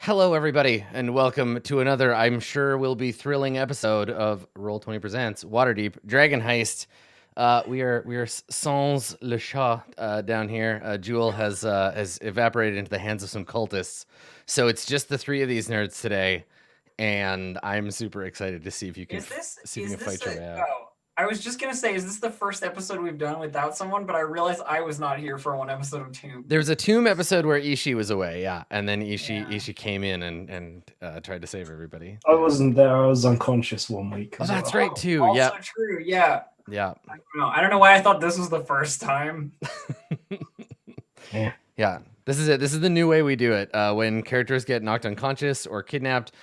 Hello, everybody, and welcome to another, I'm sure will be thrilling episode of Roll20 Presents Waterdeep Dragon Heist. We are sans le chat down here. Jewel has evaporated into the hands of some cultists, so it's just the three of these nerds today, and I'm super excited to see if you can fight your way out. Oh, I was just gonna say, is this the first episode we've done without someone? But I realized I was not here for one episode of Tomb. There was a Tomb episode where Ishi was away, yeah, and then Ishi came in and tried to save everybody. I wasn't there. I was unconscious one week. Oh, that's right too. Also Yeah, true. Yeah. yeah. I don't know why I thought this was the first time. Yeah, this is it. This is the new way we do it. When characters get knocked unconscious or kidnapped,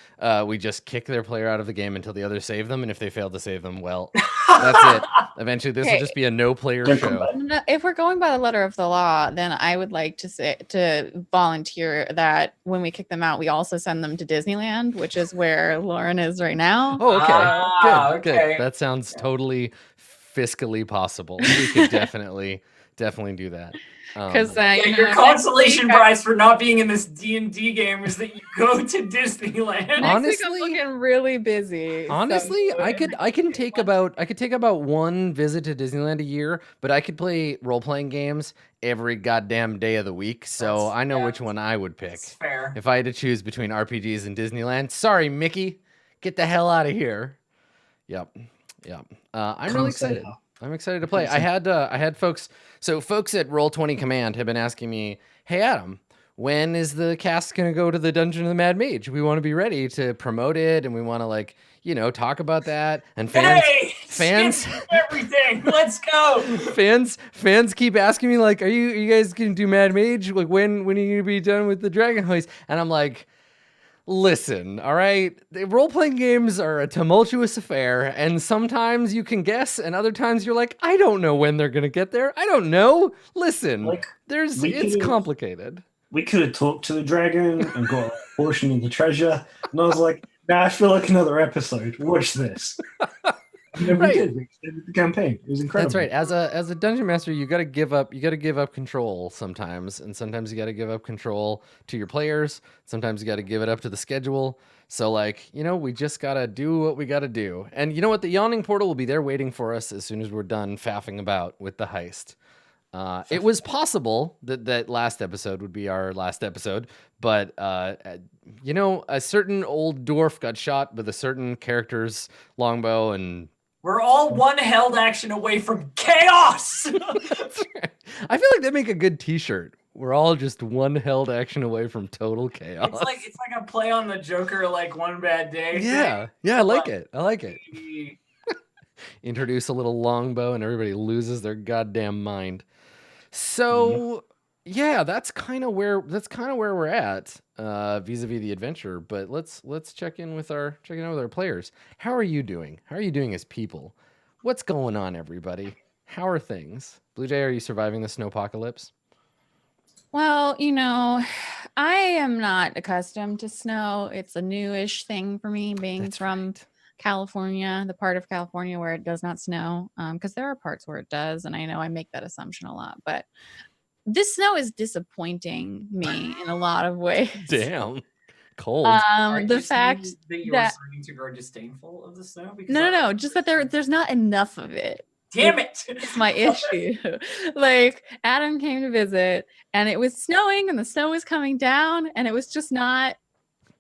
we just kick their player out of the game until the others save them. And if they fail to save them, well, that's it. Eventually, this will just be a no-player show. If we're going by the letter of the law, then I would like to volunteer that when we kick them out, we also send them to Disneyland, which is where Lauren is right now. Oh, okay. Good. That sounds totally fiscally possible. We could definitely do that. Because your consolation prize for not being in this D&D game is that you go to Disneyland. Honestly, I'm looking really busy. Honestly, so. I could take about one visit to Disneyland a year, but I could play role-playing games every goddamn day of the week, so I know which one I would pick. That's fair. If I had to choose between RPGs and Disneyland, sorry, Mickey, get the hell out of here. Yep. I'm really excited. I'm excited to play. I had folks at Roll20 Command have been asking me, "Hey Adam, when is the cast going to go to the Dungeon of the Mad Mage? We want to be ready to promote it, and we want to talk about that." And fans, everything. Let's go. Fans keep asking me like, "Are you guys going to do Mad Mage? Like when are you going to be done with the Dragon Heist?" And I'm like, listen, all right, role-playing games are a tumultuous affair, and sometimes you can guess, and other times you're like, I don't know when they're gonna get there. I don't know. Listen, it's complicated. We could have talked to the dragon and got a portion of the treasure, and I was like, nah, I feel like another episode. Watch this. And then we did. We extended the campaign. It was incredible. That's right. As a dungeon master, you got to give up control sometimes, and sometimes you got to give up control to your players. Sometimes you got to give it up to the schedule. So we just got to do what we got to do. And you know what? The yawning portal will be there waiting for us as soon as we're done faffing about with the heist. It was possible that last episode would be our last episode, but a certain old dwarf got shot with a certain character's longbow, and we're all one held action away from chaos. That's right. I feel like they make a good T-shirt. We're all just one held action away from total chaos. It's like a play on the Joker, like One Bad Day. Yeah, I like it. Introduce a little longbow, and everybody loses their goddamn mind. So, yeah, that's kind of where we're at vis-a-vis the adventure. But let's check in with our players. How are you doing? How are you doing as people? What's going on, everybody? How are things? Blue Jay, are you surviving the snowpocalypse? Well, I am not accustomed to snow. It's a newish thing for me, being from California, the part of California where it does not snow, because there are parts where it does, and I know I make that assumption a lot, but this snow is disappointing me in a lot of ways. Damn. Cold. The fact that you're starting to grow disdainful of the snow? No, just that there's not enough of it. Damn it! It's my issue. Adam came to visit, and it was snowing, and the snow was coming down, and it was just not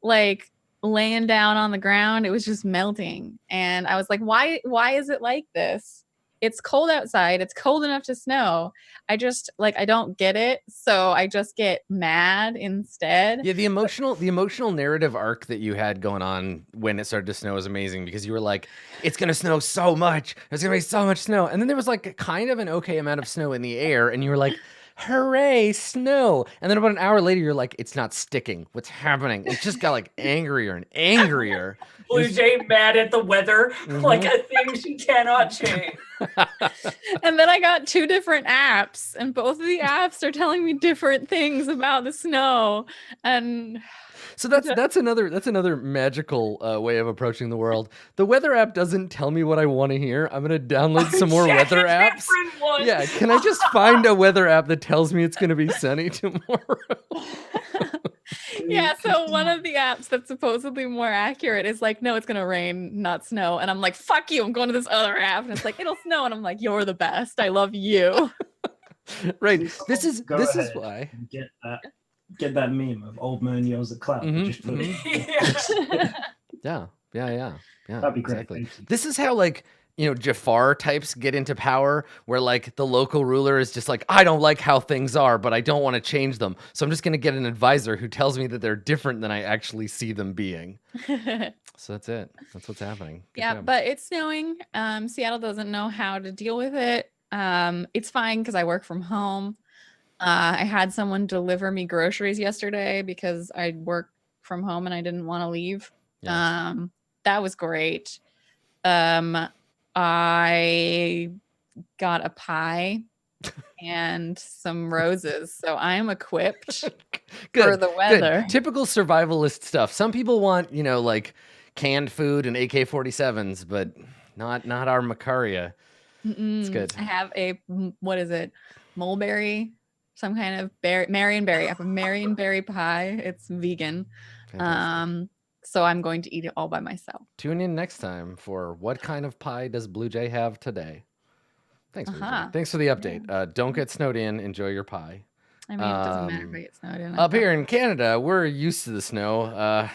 laying down on the ground. It was just melting, and I was like, why is it like this? It's cold outside. It's cold enough to snow. I just I don't get it, so I just get mad instead. Yeah, the emotional narrative arc that you had going on when it started to snow was amazing, because you were like, it's gonna snow so much. There's gonna be so much snow, and then there was kind of an okay amount of snow in the air, and you were like, hooray, snow. And then about an hour later, you're like, it's not sticking. What's happening? It just got angrier and angrier. Blue Jay mad at the weather, like a thing she cannot change. And then I got 2 different apps, and both of the apps are telling me different things about the snow. And so that's another magical way of approaching the world. The weather app doesn't tell me what I want to hear. I'm gonna download some more weather apps. Yeah, can I just find a weather app that tells me it's gonna be sunny tomorrow? Yeah, so one of the apps that's supposedly more accurate is like, no, it's gonna rain, not snow. And I'm like, fuck you, I'm going to this other app. And it's like, it'll snow. And I'm like, you're the best. I love you. Right. See, This is go this is ahead why. and get that meme of old man yells at cloud. Mhm, Just put it. Yeah. Yeah. That'd be great. Exactly. Thank you. This is how like Jafar types get into power, where like the local ruler is just like, I don't like how things are, but I don't want to change them, so I'm just gonna get an advisor who tells me that they're different than I actually see them being. So that's it. That's what's happening. Good Yeah, job. but it's snowing. Seattle doesn't know how to deal with it. It's fine because I work from home. I had someone deliver me groceries yesterday because I work from home and I didn't want to leave. Yeah. That was great. I got a pie and some roses, so I'm equipped for Good. the weather. Good. Typical survivalist stuff. Some people want, like canned food and AK-47s, but not our Macaria. It's good. I have what is it? Mulberry, some kind of berry, Marionberry. I have a Marionberry pie. It's vegan. Fantastic. So I'm going to eat it all by myself. Tune in next time for what kind of pie does Blue Jay have today? Thanks, Blue Jay. Thanks for the update. Don't get snowed in. Enjoy your pie. I mean, it doesn't matter if I get snowed in. Up here in Canada, we're used to the snow.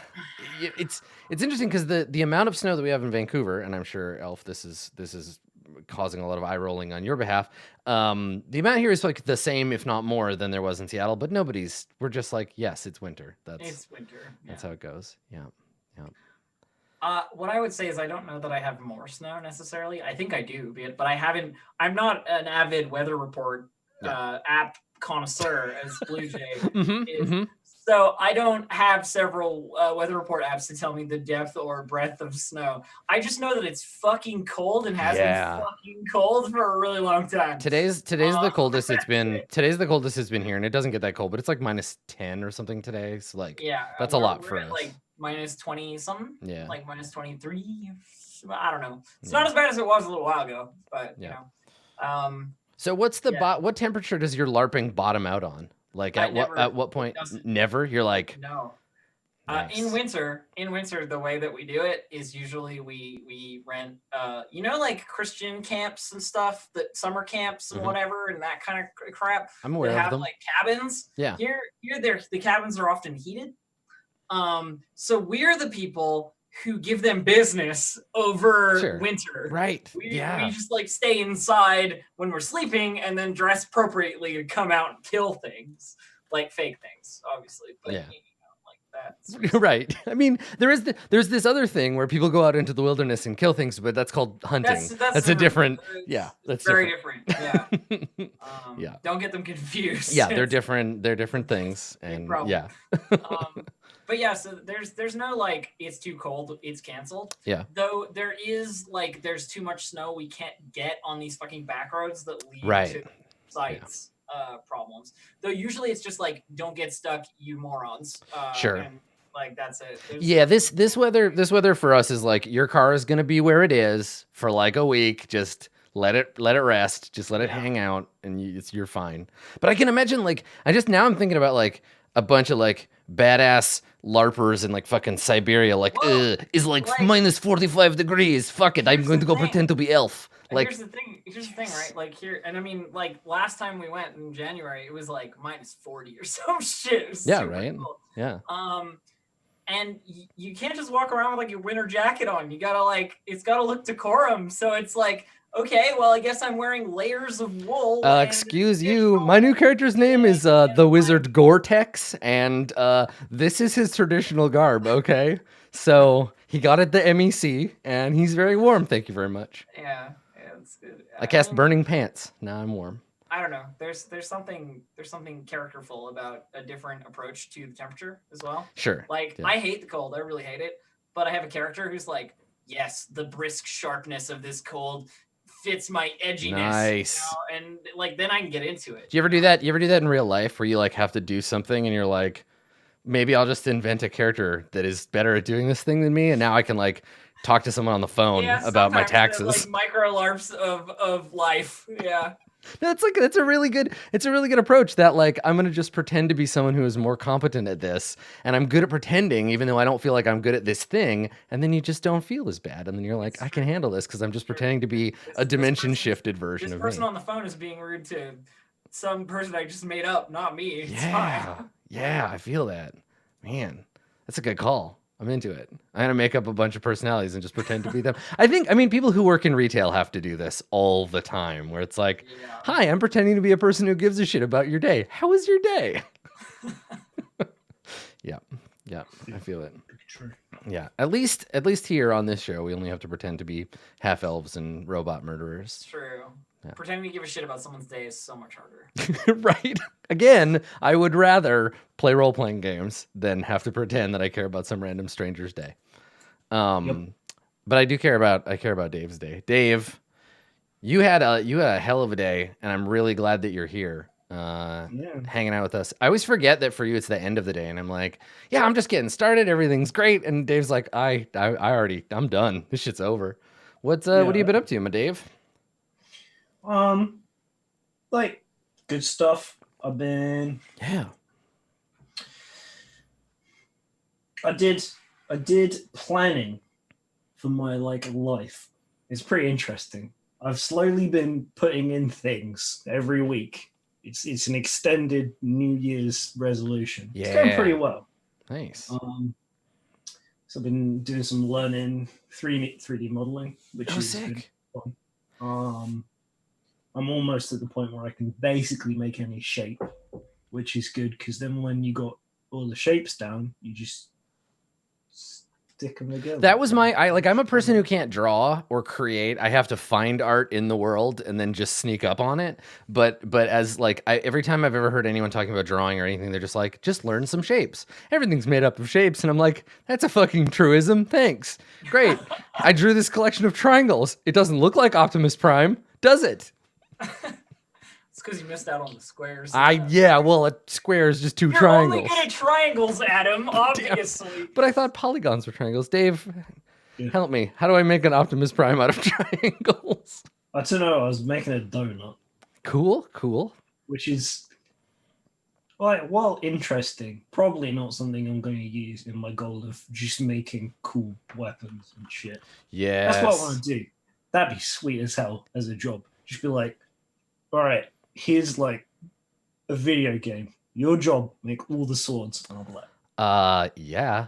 It's interesting because the amount of snow that we have in Vancouver, and I'm sure, Elf, this is causing a lot of eye rolling on your behalf. The amount here is like the same, if not more, than there was in Seattle. But we're just like, yes, it's winter. It's winter. That's how it goes. Yeah. What I would say is I don't know that I have more snow necessarily. I think I do, but I'm not an avid weather report app connoisseur as Blue Jay is. So I don't have several weather report apps to tell me the depth or breadth of snow. I just know that it's fucking cold and has been fucking cold for a really long time. Today's the coldest it's been. Today's the coldest it's been here, and it doesn't get that cold, but it's like -10 or something today. So like, that's a lot for us. Like -20 something. Yeah. Like -23. I don't know. It's not as bad as it was a little while ago, but you know. So what's what temperature does your LARPing bottom out on? Like at what point? Never. You're like no. Nice. In winter, the way that we do it is usually we rent like Christian camps and stuff, that summer camps and whatever, and that kind of crap. I'm aware that of them. Like cabins. Yeah. Here the cabins are often heated. So we're the people who give them business over winter. Right. We just like stay inside when we're sleeping and then dress appropriately and come out and kill things, like fake things, obviously. But like that. Right. I mean, there's this other thing where people go out into the wilderness and kill things, but that's called hunting. That's a different. That's very different. Yeah. Don't get them confused. Yeah, they're different. They're different things, and yeah. But yeah, so there's no like it's too cold, it's canceled. Yeah. Though there is like there's too much snow we can't get on these fucking back roads that lead to sites problems. Though usually it's just like don't get stuck, you morons. Sure. And, like that's it. This weather for us is like your car is gonna be where it is for like a week. Just let it rest. Just let it hang out, and you're fine. But I can imagine I'm thinking about like a bunch of like badass LARPers in like fucking Siberia, like is like -45 degrees. Fuck it, I'm going to go pretend to be Elf. Like here's the thing, right? Like here, and I mean, like last time we went in January, it was like -40 or some shit. It was right. cold. Yeah. And you can't just walk around with like your winter jacket on. You gotta it's gotta look decorum. So it's like, okay, well, I guess I'm wearing layers of wool. Excuse you. My new character's name is the Wizard Gore-Tex, and this is his traditional garb, okay? So he got it at the MEC, and he's very warm. Thank you very much. Yeah, it's good. I cast Burning Pants. Now I'm warm. I don't know. There's something characterful about a different approach to the temperature as well. Sure. I hate the cold. I really hate it. But I have a character who's like, yes, the brisk sharpness of this cold fits my edginess. Nice. And like then I can get into it. Do you ever do that? You ever do that in real life where you like have to do something and you're like, maybe I'll just invent a character that is better at doing this thing than me, and now I can like talk to someone on the phone about my taxes. Like micro LARPs of life. Yeah. No, it's a really good approach that like I'm gonna just pretend to be someone who is more competent at this, and I'm good at pretending even though I don't feel like I'm good at this thing, and then you just don't feel as bad, and then you're like, I can handle this because I'm just pretending to be a dimension shifted version of me. This person on the phone is being rude to some person I just made up, not me. It's fine. Yeah, I feel that. Man, that's a good call. I'm into it. I'm gonna make up a bunch of personalities and just pretend to be them. I mean, people who work in retail have to do this all the time, where it's like, hi, I'm pretending to be a person who gives a shit about your day. How was your day? Yeah, I feel it. True. Yeah, at least here on this show, we only have to pretend to be half elves and robot murderers. True. Yeah. Pretending to give a shit about someone's day is so much harder. Right. Again, I would rather play role-playing games than have to pretend that I care about some random stranger's day. But I care about Dave's day. Dave, you had a hell of a day, and I'm really glad that you're here. Hanging out with us. I always forget that for you it's the end of the day, and I'm like, yeah, I'm just getting started, everything's great, and Dave's like, I'm done. This shit's over. What have you been up to, my Dave? Like good stuff. I did planning for my life. It's pretty interesting. I've slowly been putting in things every week. It's an extended New Year's resolution. Yeah. It's going pretty well. Nice. So I've been doing some learning 3D modeling, which is sick. Fun. I'm almost at the point where I can basically make any shape, which is good because then when you got all the shapes down, you just stick them together. That was I'm a person who can't draw or create. I have to find art in the world and then just sneak up on it. But as every time I've ever heard anyone talking about drawing or anything, they're just like, just learn some shapes. Everything's made up of shapes. And I'm like, that's a fucking truism. Thanks. Great. I drew this collection of triangles. It doesn't look like Optimus Prime, does it? It's because you missed out on the squares. Well, a square is just two triangles. You're only good at triangles, Adam, obviously. Damn. But I thought polygons were triangles. Dave, help me. How do I make an Optimus Prime out of triangles? I don't know. I was making a donut. Cool. Which is, interesting. Probably not something I'm going to use in my goal of just making cool weapons and shit. Yeah. That's what I want to do. That'd be sweet as hell as a job. Just be like, all right, here's a video game. Your job, make all the swords. And I'll be like,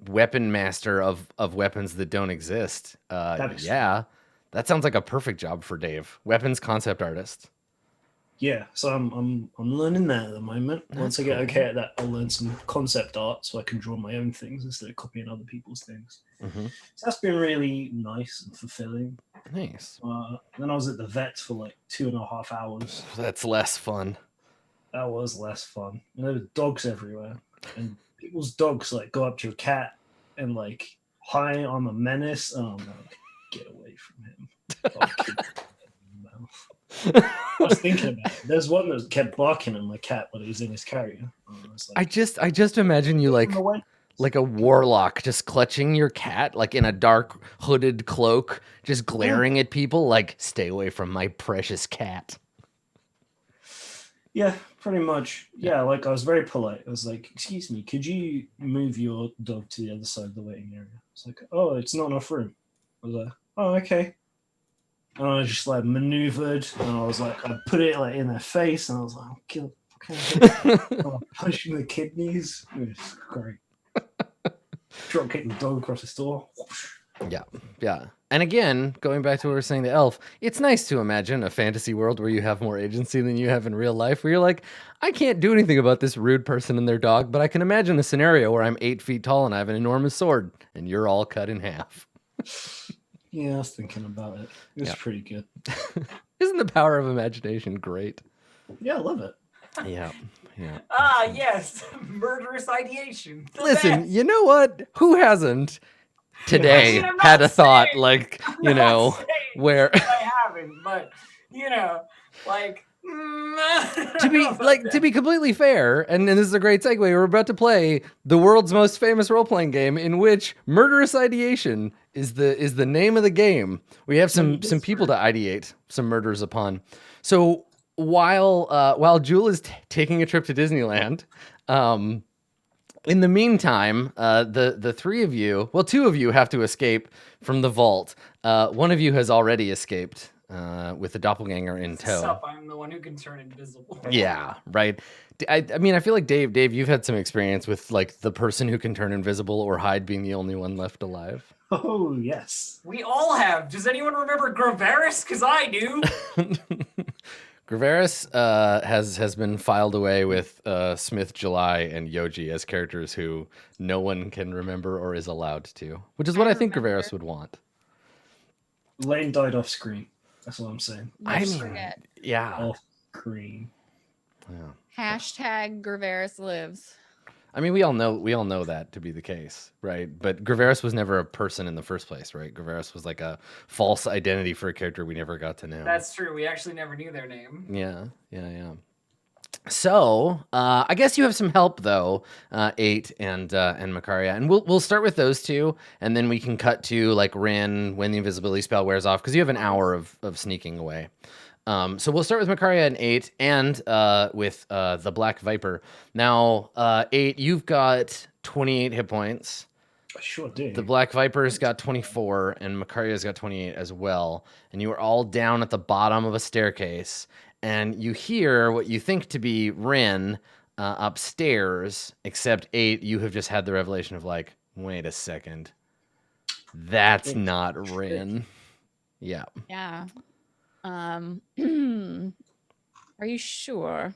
weapon master of weapons that don't exist. That sounds like a perfect job for Dave. Weapons concept artist. Yeah, so I'm learning that at the moment. Once I get okay at that, I'll learn some concept art so I can draw my own things instead of copying other people's things. Mm-hmm. So that's been really nice and fulfilling. Nice. Then I was at the vet for 2.5 hours. That's less fun. That was less fun. And there were dogs everywhere, and people's dogs go up to your cat and hi, I'm a menace. Oh no, get away from him. I was thinking about it. There's one that kept barking at my cat when he was in his carrier. I just imagine you like a warlock just clutching your cat in a dark hooded cloak, just glaring at people stay away from my precious cat. Yeah, pretty much. Yeah, I was very polite. I was like, excuse me, could you move your dog to the other side of the waiting area? It's like, oh, it's not enough room. I was like, oh, okay. And I just maneuvered, and I was I put it in their face, and I was like, I'll kill it. Punching the kidneys. It was great. Drop kick the dog across the store. Yeah. And again, going back to what we were saying, the elf, it's nice to imagine a fantasy world where you have more agency than you have in real life, where you're like, I can't do anything about this rude person and their dog, but I can imagine a scenario where I'm 8 feet tall and I have an enormous sword, and you're all cut in half. Yeah, I was thinking about it. It's pretty good. Isn't the power of imagination great? Yeah, I love it. Yeah. Yes. Murderous ideation. Listen, you know what? Who hasn't today had a thought where I haven't, but to be completely fair, and this is a great segue, we're about to play the world's most famous role-playing game in which murderous ideation is the name of the game. We have some Yes, people to ideate some murders upon. So while Jewel is taking a trip to Disneyland, in the meantime, the three of you, well, two of you have to escape from the vault. One of you has already escaped with the doppelganger in tow. Sup, I'm the one who can turn invisible. Yeah, right. I mean, I feel like Dave, you've had some experience with like the person who can turn invisible or hide being the only one left alive. Oh, yes. We all have. Does anyone remember Graveris? Because I do. Graveris has been filed away with Smith, July, and Yoji as characters who no one can remember or is allowed to, which is what I think remember. Graveris would want. Lane died off screen. That's what I'm saying. I Let's mean, forget. yeah. Off screen. Yeah. Hashtag Graveris lives. I mean, we all know that to be the case, right? But Graveris was never a person in the first place, right? Graveris was like a false identity for a character we never got to know. That's true. We actually never knew their name. Yeah. So, I guess you have some help though, 8 and Makaria, and we'll start with those two, and then we can cut to like Rin when the invisibility spell wears off, because you have an hour of sneaking away. So we'll start with Makaria and 8, and with the Black Viper. Now, 8, you've got 28 hit points. I sure do. The Black Viper's got 24, and Makaria's got 28 as well. And you are all down at the bottom of a staircase, and you hear what you think to be Rin upstairs, except 8, you have just had the revelation of like, wait a second. That's not Rin. Yeah. Yeah. Are you sure?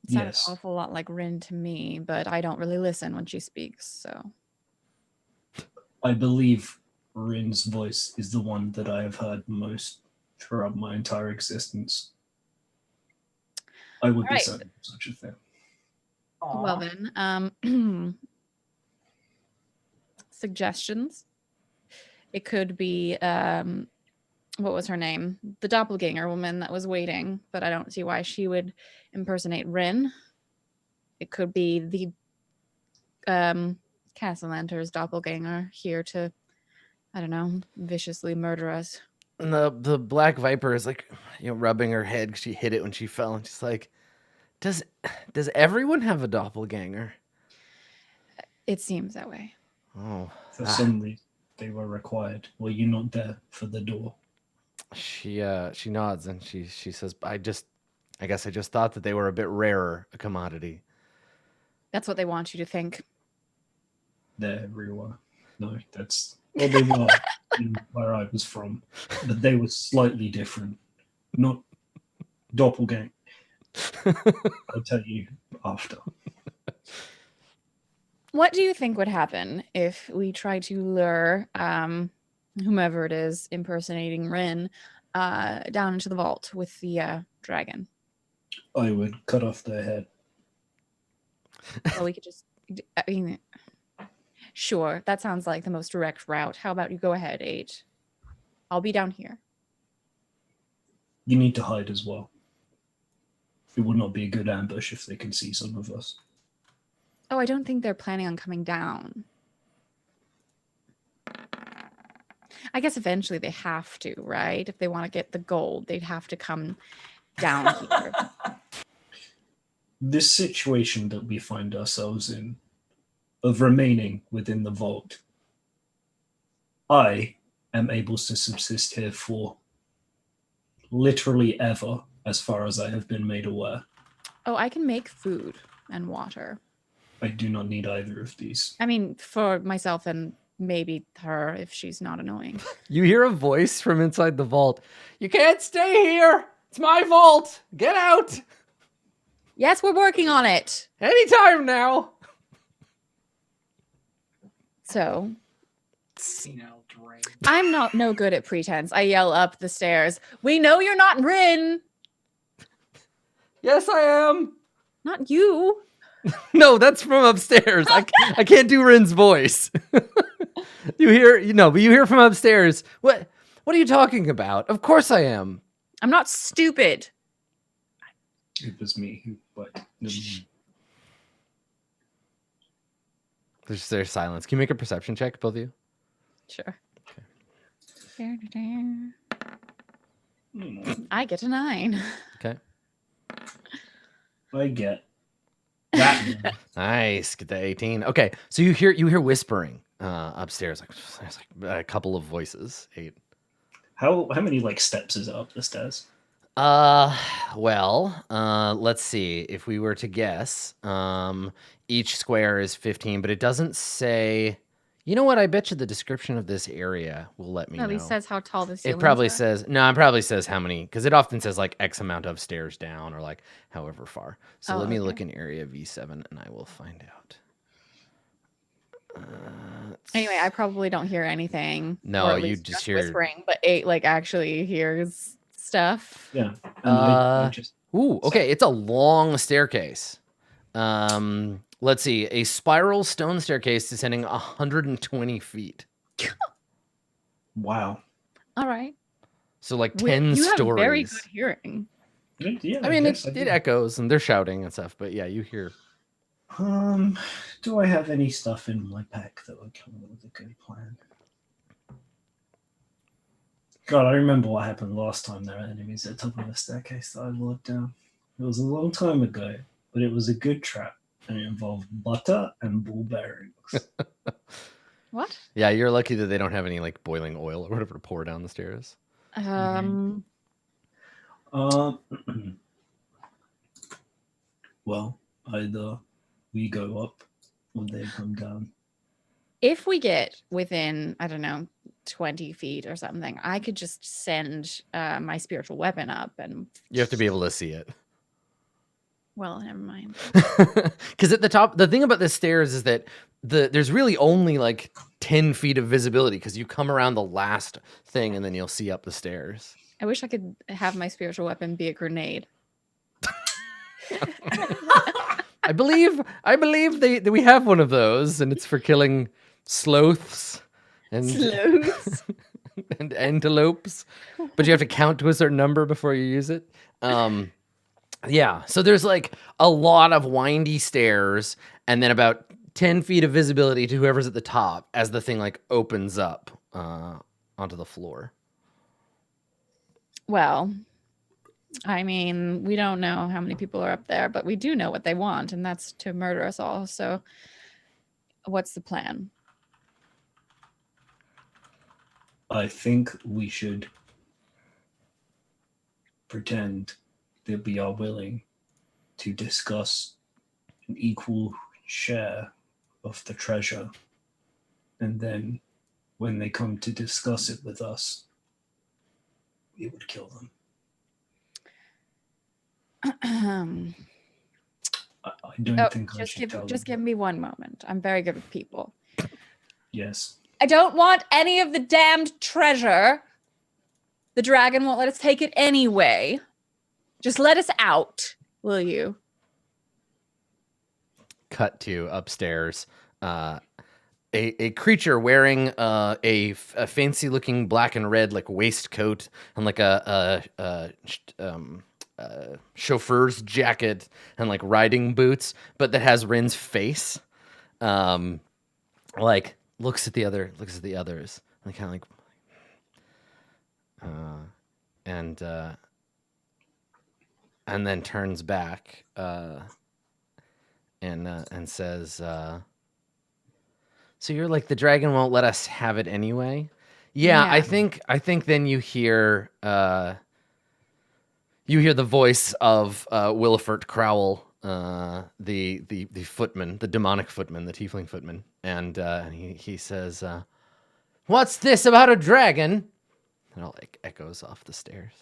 It sounds Yes. an awful lot like Rin to me, but I don't really listen when she speaks, so. I believe Rin's voice is the one that I have heard most throughout my entire existence. I would be Alright. certain of such a thing. Aw. Well then, suggestions. It could be what was her name? The doppelganger woman that was waiting, but I don't see why she would impersonate Rin. It could be the Castellanter's doppelganger here to, I don't know, viciously murder us. And the Black Viper is like, rubbing her head 'cause she hit it when she fell, and she's like, does everyone have a doppelganger? It seems that way. Oh, For some reason, they were required. Were you not there for the door? she nods and she says, I guess I just thought that they were a bit rarer a commodity. That's what they want you to think. They're everywhere. No, that's well, they were in where I was from, but they were slightly different. Not doppelganger. I'll tell you after. What do you think would happen if we try to lure whomever it is impersonating Rin down into the vault with the dragon? I would cut off their head. Or we could just, I mean, sure, that sounds like the most direct route. How about you go ahead, 8? I'll be down here. You need to hide as well. It would not be a good ambush if they can see some of us. Oh, I don't think they're planning on coming down. I guess eventually they have to, right? If they want to get the gold, they'd have to come down here. This situation that we find ourselves in, of remaining within the vault, I am able to subsist here for literally ever, as far as I have been made aware. Oh, I can make food and water. I do not need either of these. I mean, for myself and maybe her if she's not annoying. You hear a voice from inside the vault. You can't stay here. It's my vault. Get out. Yes, we're working on it. Anytime now. So Senile drain. I'm not no good at pretense. I yell up the stairs. We know you're not Rin. Yes, I am. Not you. No, that's from upstairs. I can't do Rin's voice. You hear from upstairs. What are you talking about? Of course I am. I'm not stupid. It was me who, but There's silence. Can you make a perception check, both of you? Sure. Hmm. I get a 9. Okay. I get that. Nice. Get the 18. Okay. So you hear whispering upstairs. Like there's like a couple of voices. 8. How many like steps is it up the stairs? Well, let's see. If we were to guess, each square is 15, but it doesn't say. You know what? I bet you the description of this area will let me No, know. he says how tall the ceilings It probably are. says no. It probably says how many, because it often says like X amount of stairs down or like however far. So Oh, let me okay. look in area V7 and I will find out. Anyway, I probably don't hear anything. No, or at you least just hear- whispering, but 8 like actually hears stuff. Yeah. And I just Ooh, okay. It's a long staircase. Let's see. A spiral stone staircase descending 120 feet. wow. All right. So like 10 You stories. have very good hearing. Yeah. I mean, guess I it do. echoes and they're shouting and stuff, but yeah, you hear. Do I have any stuff in my pack that would come up with a good plan? God, I remember what happened last time there were enemies at the top of the staircase that I walked down. It was a long time ago, but it was a good trap, and it involved butter and bullberries. What? Yeah, you're lucky that they don't have any like boiling oil or whatever to pour down the stairs. Well, either we go up or they come down. If we get within, I don't know, 20 feet or something, I could just send my spiritual weapon up and. You have to be able to see it. Well, never mind. Because at the top, the thing about the stairs is that there's really only like 10 feet of visibility because you come around the last thing and then you'll see up the stairs. I wish I could have my spiritual weapon be a grenade. I believe we have one of those, and it's for killing sloths and Sloths. and antelopes, but you have to count to a certain number before you use it. Yeah, so there's like a lot of windy stairs, and then about 10 feet of visibility to whoever's at the top as the thing like opens up onto the floor. Well, I mean, we don't know how many people are up there, but we do know what they want, and that's to murder us all. So what's the plan? I think we should pretend that we are willing to discuss an equal share of the treasure. And then when they come to discuss it with us, we would kill them. I don't think I should tell them. Just give me one moment. I'm very good with people. Yes. I don't want any of the damned treasure. The dragon won't let us take it anyway. Just let us out, will you? Cut to upstairs. A creature wearing a fancy-looking black and red like waistcoat and like a chauffeur's jacket and like riding boots, but that has Rin's face. Like looks at the others, and kind of like, and then turns back and says, "So you're like the dragon won't let us have it anyway." Yeah. I think then you hear the voice of Willifert Crowell, the footman, the demonic footman, the tiefling footman, and he says, "What's this about a dragon?" And it all like echoes off the stairs.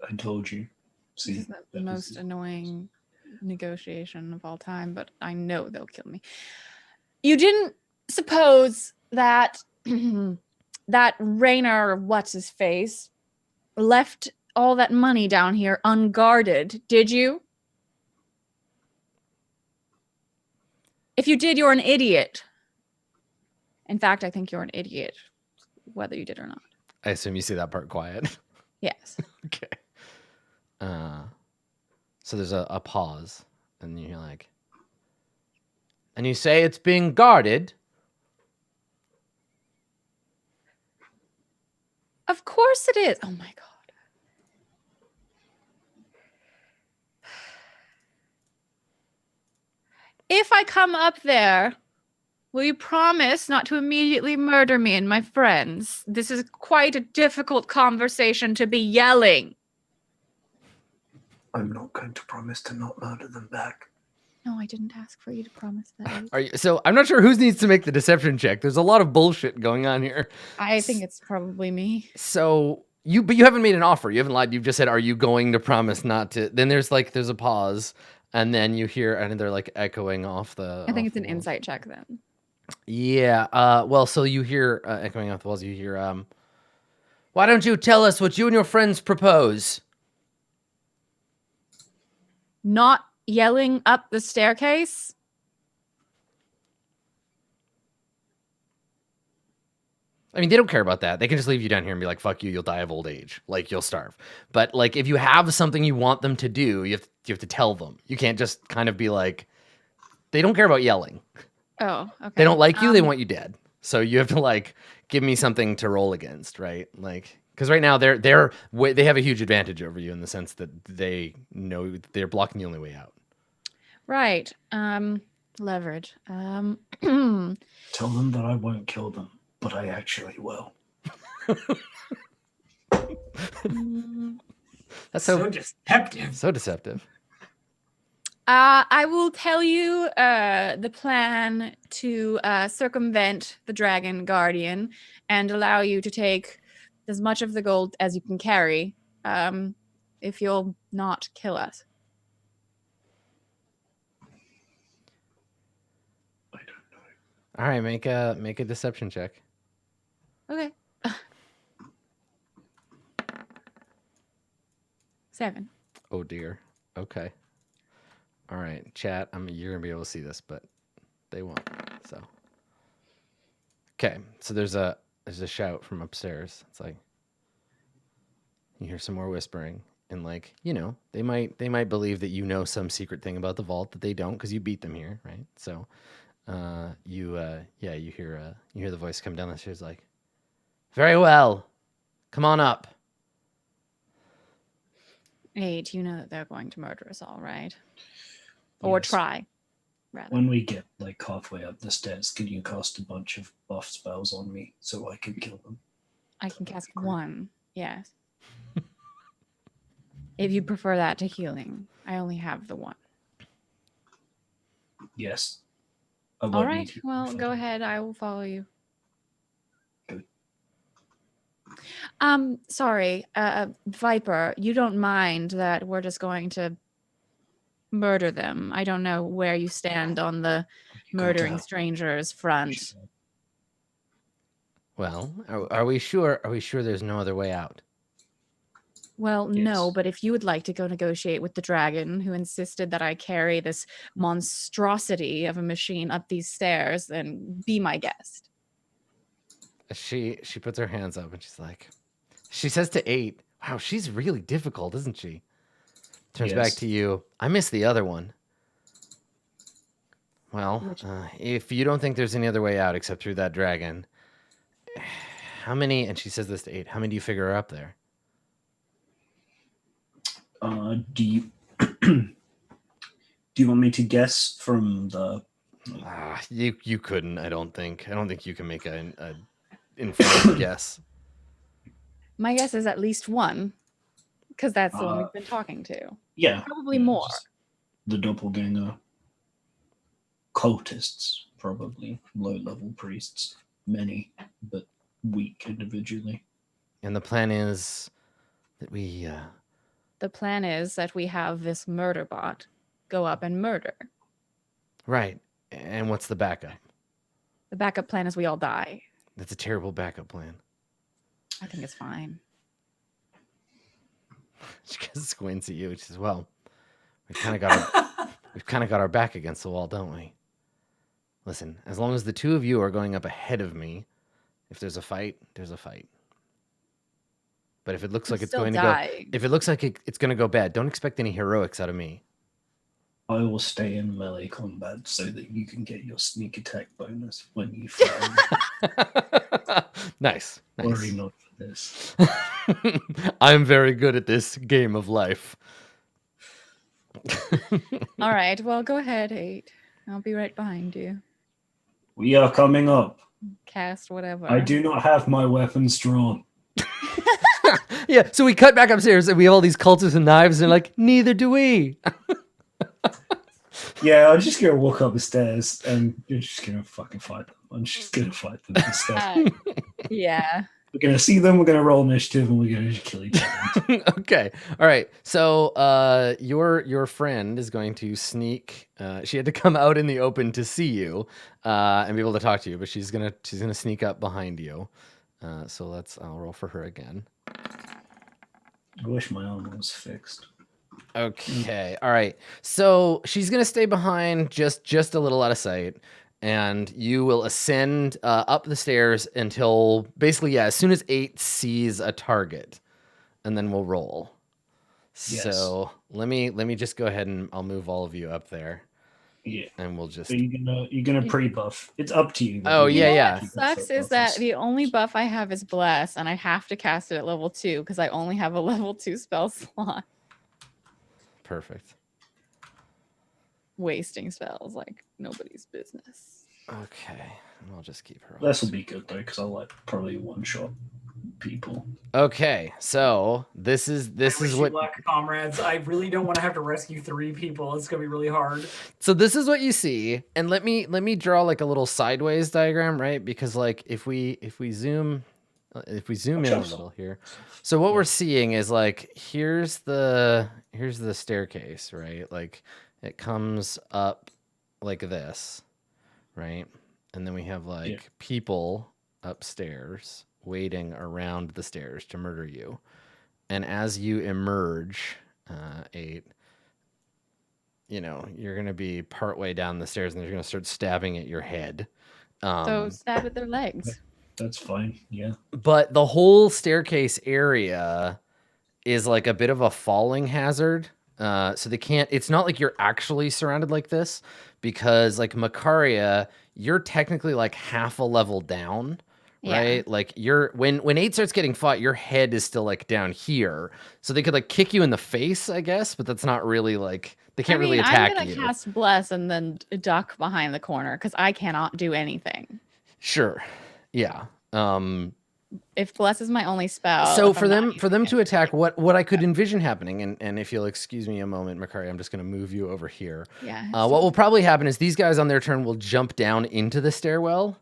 I told you. See, This is the most annoying negotiation of all time, but I know they'll kill me. You didn't suppose that that Rainer, what's his face, left all that money down here unguarded, did you? If you did, you're an idiot. In fact, I think you're an idiot, whether you did or not. I assume you see that part quiet. Yes. Okay. So there's a pause, and you're like, And you say it's being guarded? Of course it is. Oh my god. If I come up there, will you promise not to immediately murder me and my friends? This is quite a difficult conversation to be yelling. I'm not going to promise to not murder them back. No, I didn't ask for you to promise that. So I'm not sure who needs to make the deception check. There's a lot of bullshit going on here. I think it's probably me. So but you haven't made an offer. You haven't lied. You've just said, "Are you going to promise not to?" Then there's a pause, and then you hear, and they're like echoing off the. I think it's an walls. insight check then. Yeah. Well, so you hear echoing off the walls. You hear, "Why don't you tell us what you and your friends propose?" Not yelling up the staircase? I mean, they don't care about that. They can just leave you down here and be like, "Fuck you, you'll die of old age. Like, you'll starve." But like, if you have something you want them to do, you have to tell them. You can't just kind of be like, they don't care about yelling. Oh, okay. They don't like you. They want you dead. So you have to like give me something to roll against, right? Like, because right now they have a huge advantage over you in the sense that they know they're blocking the only way out. Right. Leverage. Tell them that I won't kill them, but I actually will. That's So deceptive. So deceptive. I will tell you the plan to circumvent the Dragon Guardian and allow you to take as much of the gold as you can carry if you'll not kill us. I don't know. All right, make a deception check. Okay. 7. Oh dear. Okay. All right, chat. You're gonna be able to see this, but they won't. So. Okay, so there's a shout from upstairs. It's like you hear some more whispering, and like they might believe that you know some secret thing about the vault that they don't because you beat them here, right? So, you hear the voice come down the stairs like, "Very well, come on up." 8. You know that they're going to murder us all, right? Or Yes. try, rather. When we get like halfway up the stairs, can you cast a bunch of buff spells on me so I can kill them? I can cast 1. Yes. If you prefer that to healing, I only have the 1. Yes. All right. Well, go ahead. I will follow you. Good. Sorry, Viper, you don't mind that we're just going to murder them? I don't know where you stand on the murdering strangers front. Well, are we sure? Are we sure there's no other way out? Well, no, Yes. but if you would like to go negotiate with the dragon who insisted that I carry this monstrosity of a machine up these stairs, then be my guest. She puts her hands up and she's like, she says to 8, "Wow, she's really difficult, isn't she?" Turns back Yes. to you. "I missed the other one." "Well, Which- if you don't think there's any other way out except through that dragon, how many?" And she says this to 8. "How many do you figure are up there?" Do you do you want me to guess from the? You couldn't. I don't think you can make a informed guess. My guess is at least 1, because that's the one we've been talking to. Yeah, Probably yeah, more. just the doppelganger cultists, probably low-level priests, many but weak individually. And the plan is that we. The plan is that we have this murder bot go up and murder. Right. And what's the backup? The backup plan is we all die. That's a terrible backup plan. I think it's fine. She squints at you. She says, "Well, we've kind of got our back against the wall, don't we? Listen, as long as the two of you are going up ahead of me, if there's a fight, there's a fight. But if it looks like it's going to go, if it looks like it's going to go bad, don't expect any heroics out of me." I will stay in melee combat so that you can get your sneak attack bonus when you fire. Nice. Worry Nice. not for this. I'm very good at this game of life. All right. Well, go ahead, 8. I'll be right behind you. We are coming up. Cast whatever. I do not have my weapons drawn. Yeah, so we cut back upstairs and we have all these cultists and knives, and they're like, neither do we. Yeah, I'm just gonna walk up the stairs and you're just gonna fucking fight them. I'm just gonna fight them instead. Yeah. We're gonna see them, we're gonna roll initiative, and we're gonna just kill each other. Okay. All right. So your friend is going to sneak. She had to come out in the open to see you and be able to talk to you, but she's gonna sneak up behind you. So I'll roll for her again. I wish my armor was fixed. Okay. All right. So she's gonna stay behind, just a little out of sight, and you will ascend up the stairs until basically, as soon as 8 sees a target, and then we'll roll. Yes. So let me just go ahead and I'll move all of you up there, Yeah. and we'll just. So you're gonna pre-buff. It's up to you. Oh, yeah, yeah. What sucks is that the only buff I have is Bless, and I have to cast it at level 2 because I only have a level 2 spell slot. Perfect. Wasting spells like nobody's business. Okay, and I'll just keep her. This will be good though, because I like probably one-shot people. Okay, so this is I wish you what. luck, comrades. I really don't want to have to rescue 3 people. It's gonna be really hard. So this is what you see, and let me draw like a little sideways diagram, right? Because like if we zoom in a little here, so what we're seeing is like here's the staircase, right? Like it comes up like this, right? And then we have like people upstairs waiting around the stairs to murder you. And as you emerge, 8, you're going to be partway down the stairs and they're going to start stabbing at your head. So stab at their legs. That's fine. Yeah. But the whole staircase area is like a bit of a falling hazard. So they can't, it's not like you're actually surrounded like this, because like Makaria, you're technically like half a level down. Right? Yeah. Like when 8 starts getting fought, your head is still like down here. So they could like kick you in the face, I guess, but that's not really like they can't really attack I'm you. gonna cast Bless and then duck behind the corner because I cannot do anything. Sure. Yeah. If Bless is my only spell. So for them to attack, what I could envision happening, and if you'll excuse me a moment, Makaria, I'm just gonna move you over here. Yeah. What will probably happen is these guys on their turn will jump down into the stairwell.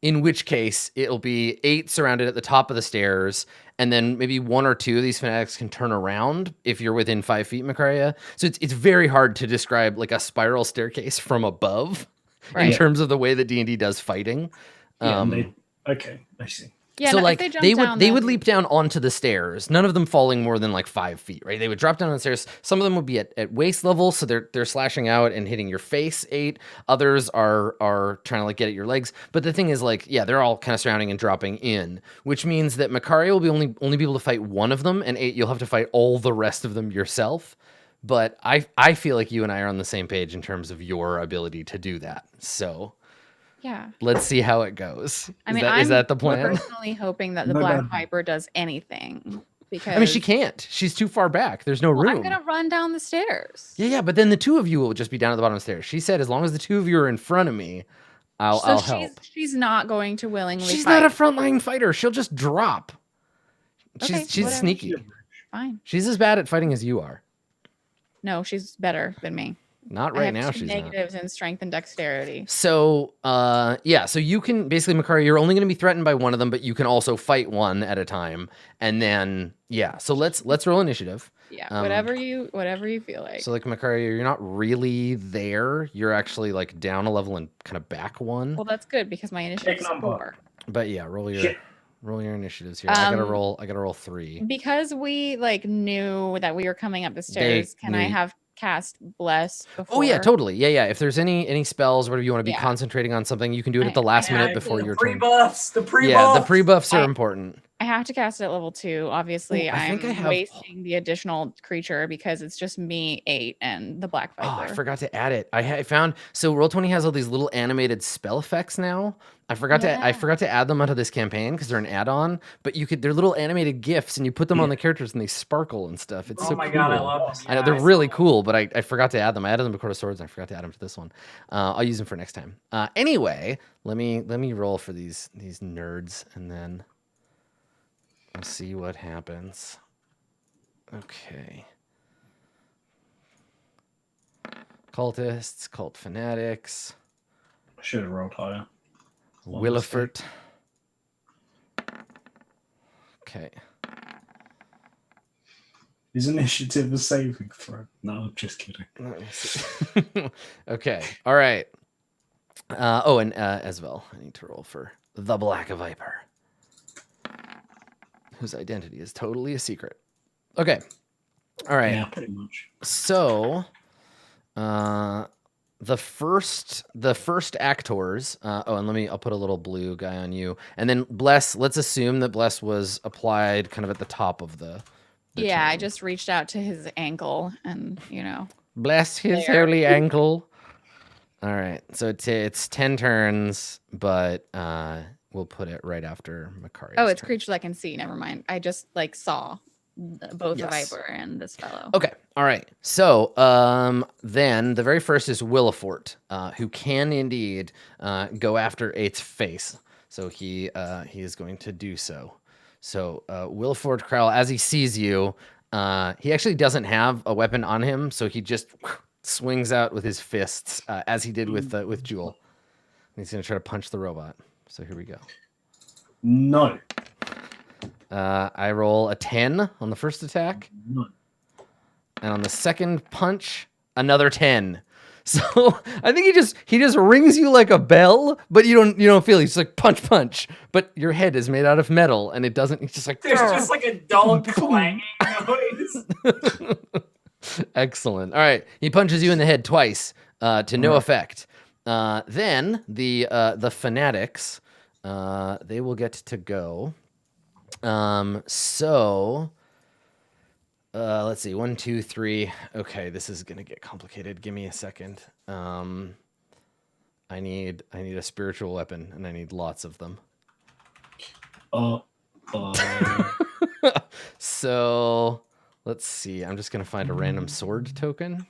In which case, it'll be 8 surrounded at the top of the stairs, and then maybe 1 or 2 of these fanatics can turn around if you're within 5 feet, Makaria. So it's very hard to describe like a spiral staircase from above in terms of the way that D&D does fighting. Yeah, okay, I see. Yeah, so no, like they would leap down onto the stairs. None of them falling more than like 5 feet, right? They would drop down on the stairs. Some of them would be at waist level, so they're slashing out and hitting your face. 8 others are trying to like get at your legs. But the thing is, like, yeah, they're all kind of surrounding and dropping in, which means that Makaria will be only be able to fight one of them, and 8 you'll have to fight all the rest of them yourself. But I feel like you and I are on the same page in terms of your ability to do that. So. Yeah. Let's see how it goes. I'm is that the plan? personally hoping that the Black Viper does anything. Because I mean, she can't. She's too far back. There's no room. I'm gonna run down the stairs. Yeah, but then the 2 of you will just be down at the bottom of the stairs. She said, as long as the 2 of you are in front of me, I'll help. She's not going to willingly She's fight. not a frontline fighter. She'll just drop. She's whatever. sneaky. Fine. She's as bad at fighting as you are. No, she's better than me. Not right now. She's negatives in strength and dexterity. So, so you can basically, Makaria, you're only going to be threatened by one of them, but you can also fight one at a time. And then, so let's roll initiative. Yeah, whatever you feel like. So, like, Makaria, you're not really there. You're actually like down a level and kind of back 1. Well, that's good because my initiative is 4. But yeah, roll your initiatives here. I gotta roll 3. Because we like knew that we were coming up the stairs. I have cast Bless before? Oh yeah, totally. Yeah. If there's any spells, whatever you want to be concentrating on something, you can do it at the last minute before your turn. The pre-buffs. Yeah, the pre-buffs are important. I have to cast it at level 2. Obviously, Ooh, I think I I'm have- wasting the additional creature because it's just me, 8, and the Black Viper. Oh, I forgot to add it. I found so Roll20 has all these little animated spell effects now. I forgot to add them onto this campaign because they're an add-on. But they're little animated GIFs, and you put them on the characters, and they sparkle and stuff. It's Oh so my cool. god, I love them. I know Yeah, they're I really saw cool, but I forgot to add them. I added them to Court of Swords, and I forgot to add them to this one. I'll use them for next time. Anyway, let me roll for these nerds, and then we'll see what happens. Okay. Cultists, cult fanatics. I should have rolled higher. Willifert. Okay. His initiative is saving throw. No, I'm just kidding. Let me see. Okay. All right. And as well, I need to roll for the Black Viper, whose identity is totally a secret. Okay. All right. Yeah, pretty much. So, the first actors. And I'll put a little blue guy on you, and then Bless. Let's assume that Bless was applied kind of at the top of the Yeah, I chain. just reached out to his ankle and, Bless his There. holy ankle. All right, so it's 10 turns, but we'll put it right after Makari's Oh, it's turn. creatures I can see. Never mind. I just saw both Yes. the Viper and this fellow. Okay, all right. So then the very first is Willifort, who can indeed go after 8's face. So he is going to do so. So Willifort Krell, as he sees you, he actually doesn't have a weapon on him, so he just swings out with his fists, as he did with Jewel. And he's going to try to punch the robot. So here we go. No. I roll a 10 on the first attack. No. And on the second punch, another 10. So I think he just rings you like a bell, but you don't feel it. He's just like punch, but your head is made out of metal, and it doesn't. It's just like There's just like a dull clanging noise. Excellent. All right, he punches you in the head twice to no effect. Then the fanatics, they will get to go. Let's see. 1, 2, 3. Okay, this is gonna get complicated. Give me a second. I need a spiritual weapon, and I need lots of them. So let's see. I'm just gonna find a random sword token.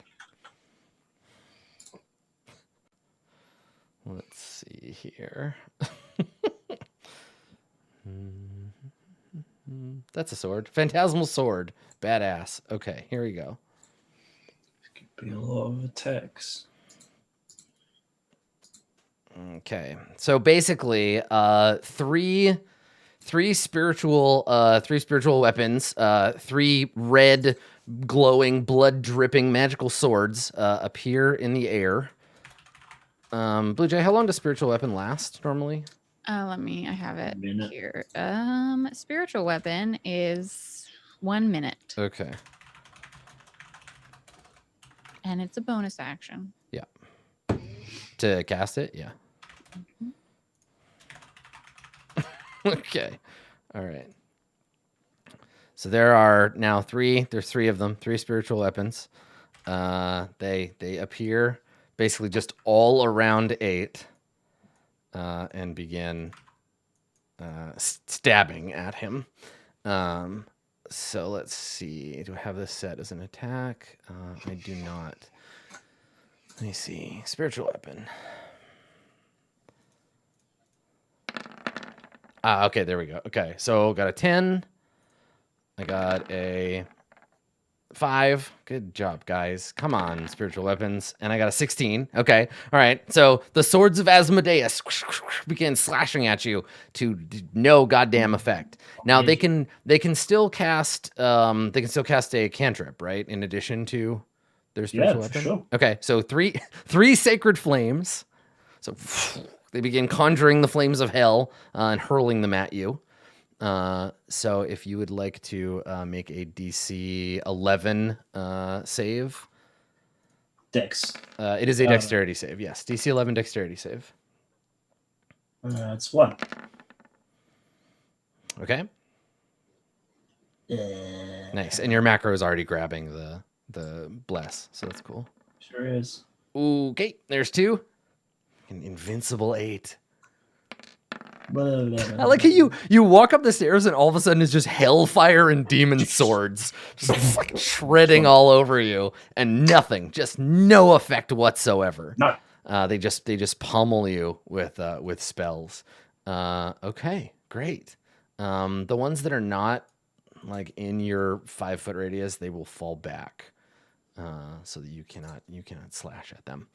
Let's see here. That's a sword. Phantasmal sword. Badass. Okay, here we go. Could be a lot of attacks. Okay, so basically, three spiritual weapons, 3 red, glowing, blood dripping magical swords appear in the air. Blue Jay, how long does spiritual weapon last normally? I have it Minute. here. Spiritual weapon is 1 minute, Okay. and it's a bonus action. Yeah. To cast it, yeah. Okay. All right. So there are now 3. There's 3 of them. 3 spiritual weapons. They appear basically just all around 8, and begin stabbing at him. So let's see. Do I have this set as an attack? I do not. Let me see. Spiritual weapon. Okay, there we go. Okay, so got a 10. I got a 5. Good job, guys. Come on, spiritual weapons. And I got a 16. Okay, all right. So the swords of Asmodeus begin slashing at you to no goddamn effect. Now they can still cast a cantrip, right? In addition to their spiritual weapon. Sure. Okay, so three sacred flames. So they begin conjuring the flames of hell and hurling them at you. So if you would like to make a DC 11 save. Dex. It is a dexterity save, yes. DC 11 dexterity save. It's 1. Okay. Nice. And your macro is already grabbing the bless, so that's cool. Sure is. Okay, there's 2. An invincible 8. I like how you walk up the stairs and all of a sudden it's just hellfire and demon swords just fucking shredding all over you, and nothing, just no effect whatsoever. No. They just pummel you with spells. Okay, great. The ones that are not like in your 5-foot radius, they will fall back, so that you cannot slash at them.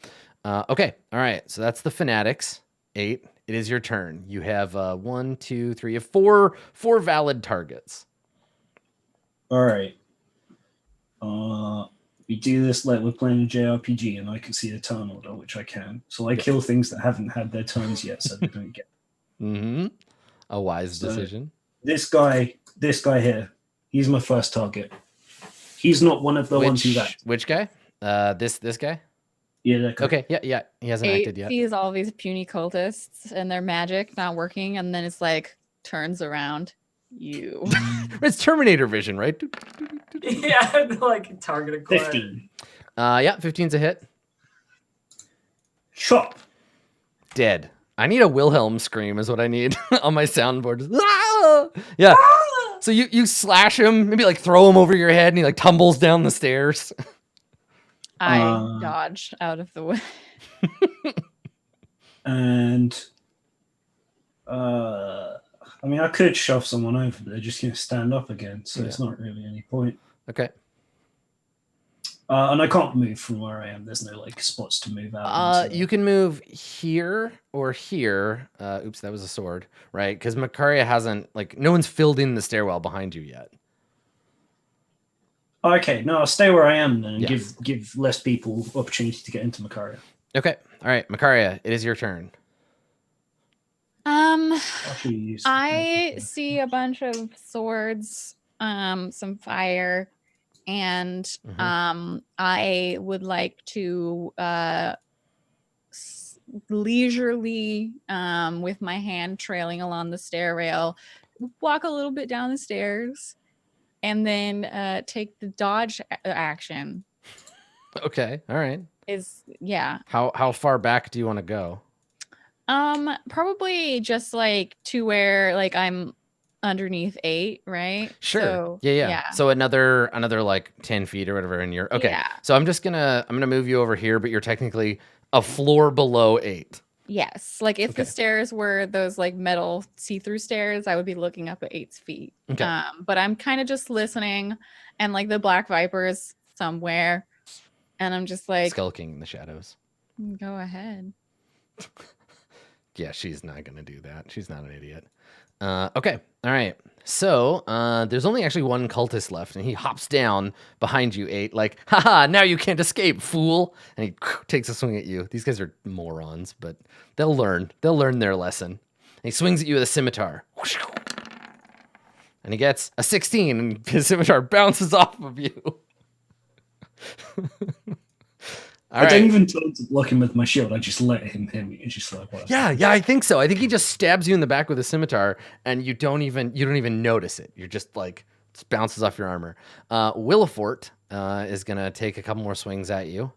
Okay, all right. So that's the fanatics. 8. It is your turn. You have 1, 2, 3, 4 valid targets. All right. We do this like we're playing a JRPG, and I can see a turn order, which I can. So I kill things that haven't had their turns yet, so they don't get. Mm-hmm. A wise decision. This guy here, he's my first target. He's not one of the ones who's acted. Which guy? This guy? Yeah, that guy. Okay, yeah. He hasn't acted yet. Sees all these puny cultists and their magic not working, and then it's like turns around. You. It's Terminator vision, right? Yeah, like target acquired. 15. Yeah, 15's a hit. Chop. Dead. I need a Wilhelm scream is what I need on my soundboard. Ah! Yeah. So you slash him, maybe like throw him over your head, and he like tumbles down the stairs. I dodge out of the way. And I mean, I could shove someone over, but they're just going to stand up again, so it's not really any point. Okay. And I can't move from where I am. There's no like spots to move out. You can move here or here. Oops, that was a sword, right? Because Makaria hasn't, like, no one's filled in the stairwell behind you yet. Okay, no, I'll stay where I am then, and Yeah. give less people opportunity to get into Makaria. Okay, all right, Makaria, it is your turn. I see a bunch of swords, some fire, and I would like to leisurely, with my hand trailing along the stair rail, walk a little bit down the stairs, and then take the dodge action. Okay, all right. Yeah. How far back do you want to go? Probably just like to where like I'm underneath 8, right? Sure. So, yeah. So another like 10 feet or whatever, and you're okay. Yeah. So I'm gonna move you over here, but you're technically a floor below 8. Yes. Like if the stairs were those like metal see-through stairs, I would be looking up at 8's feet. Okay. But I'm kind of just listening, and like the Black Viper's somewhere, and I'm just like skulking in the shadows. Go ahead. Yeah, she's not gonna do that. She's not an idiot. Okay, all right. So there's only actually one cultist left, and he hops down behind you, 8, like, haha, now you can't escape, fool. And he takes a swing at you. These guys are morons, but they'll learn. They'll learn their lesson. And he swings at you with a scimitar. And he gets a 16, and his scimitar bounces off of you. I don't even try to block him with my shield. I just let him hit me. It's just like, what? Yeah, I think so. I think he just stabs you in the back with a scimitar, and you don't even notice it. You're just like, it bounces off your armor. Willifort is gonna take a couple more swings at you.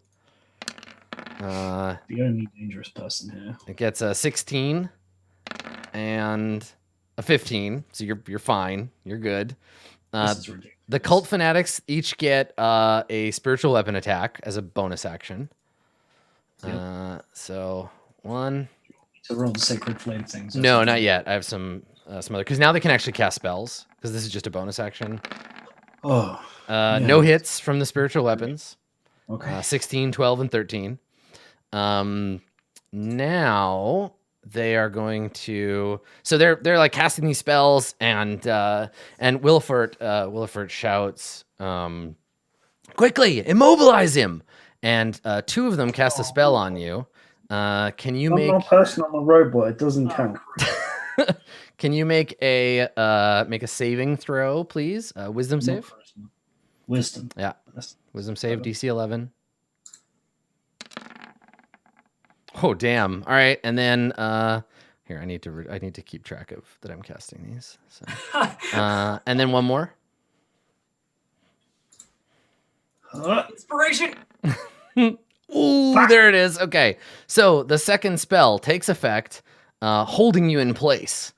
The only dangerous person here. It gets a 16 and a 15, so you're fine. You're good. This is ridiculous. The cult fanatics each get a spiritual weapon attack as a bonus action. So one. To roll the sacred flame things. No, not yet. I have some other, because now they can actually cast spells, because this is just a bonus action. Oh. No hits from the spiritual weapons. Okay. 16, 12, and 13. Now they are going to, so they're like casting these spells, and Willifort shouts, quickly immobilize him, and 2 of them cast a spell on you. Can you I'm make not a person, I'm a robot, it doesn't count. Can you make a saving throw, please? Wisdom save. Wisdom. Yeah. Wisdom save, DC 11. Oh, damn. All right, and then here, I need to keep track of that I'm casting these. So, and then one more. Inspiration. Ooh, there it is. Okay, so the second spell takes effect, holding you in place.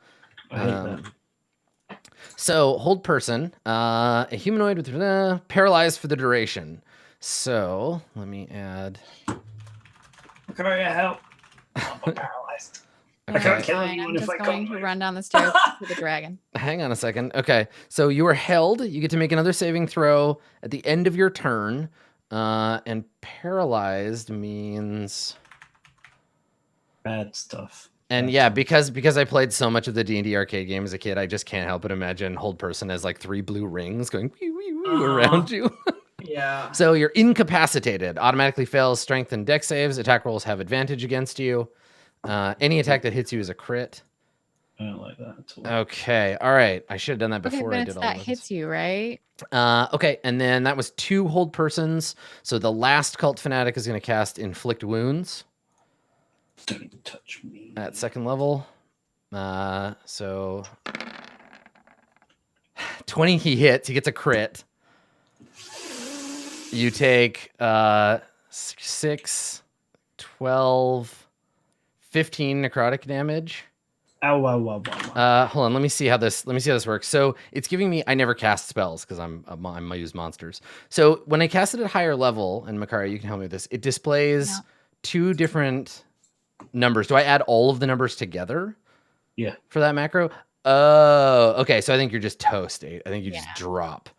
I hate that. So hold person, a humanoid with paralyzed for the duration. So let me add. Can I help? I'm paralyzed. I Okay. can't kill Fine, anyone I'm if just I going can't to move. run down the stairs to the dragon. Hang on a second. Okay, so you are held. You get to make another saving throw at the end of your turn. And paralyzed means. Bad stuff. And Bad yeah, times. because I played so much of the D&D arcade game as a kid, I just can't help but imagine hold person as like 3 blue rings going wee, wee, wee around you. Yeah. So you're incapacitated. Automatically fails strength and dex saves. Attack rolls have advantage against you. Any attack that hits you is a crit. I don't like that at all. Okay. All right. I should have done that Okay, before but I it's did all that of this. hits you, right? Okay, and then that was 2 hold persons. So the last cult fanatic is going to cast inflict wounds Don't even touch me. at 2nd level. So 20 he hits. He gets a crit. You take 6, 12, 15 necrotic damage. Ow, ow, ow, ow, ow. Hold on. Let me see how this works. So it's giving me. I never cast spells because I use monsters. So when I cast it at higher level, and Makari, you can help me with this. It displays No. 2 different numbers. Do I add all of the numbers together? Yeah. For that macro. Oh, okay. So I think you're just toast. 8. I think you just Yeah. drop.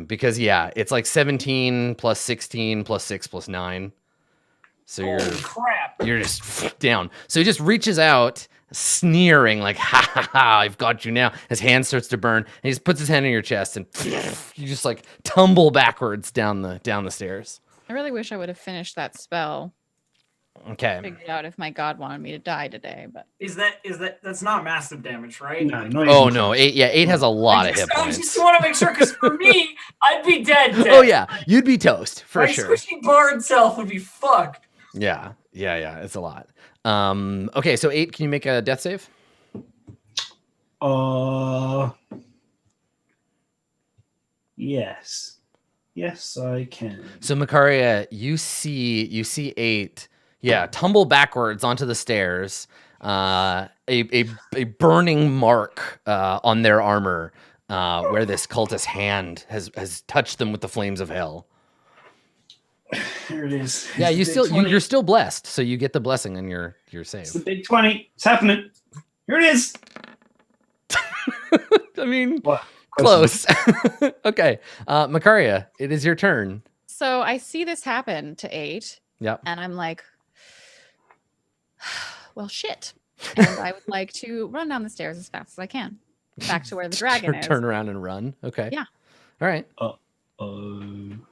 Because yeah, it's like 17 plus 16 plus 6 plus 9. So Holy crap. you're just down. So he just reaches out, sneering, like, ha ha ha, I've got you now. His hand starts to burn, and he just puts his hand on your chest, and you just like tumble backwards down the stairs. I really wish I would have finished that spell. Okay. Figured out if my god wanted me to die today, but That's not massive damage, right? No, not Oh even no, close. 8 has a lot of hit I points. just want to make sure, because for me, I'd be dead. Oh yeah, you'd be toast for My sure. squishy bard self would be fucked. Yeah, it's a lot. Okay, so 8, can you make a death save? Yes. Yes, I can. So Makaria, you see 8, tumble backwards onto the stairs. A burning mark on their armor, where this cultist hand has touched them with the flames of hell. Here it is. Yeah, It's the big 20. you're still blessed, so you get the blessing on your It's the save. big 20. It's happening. Here it is. I mean, What? close. Okay, Makaria, it is your turn. so I see this happen to 8, Yep. and I'm like, well, shit. And I would like to run down the stairs as fast as I can, back to where the dragon is. Turn around and run. Okay. Yeah. All right.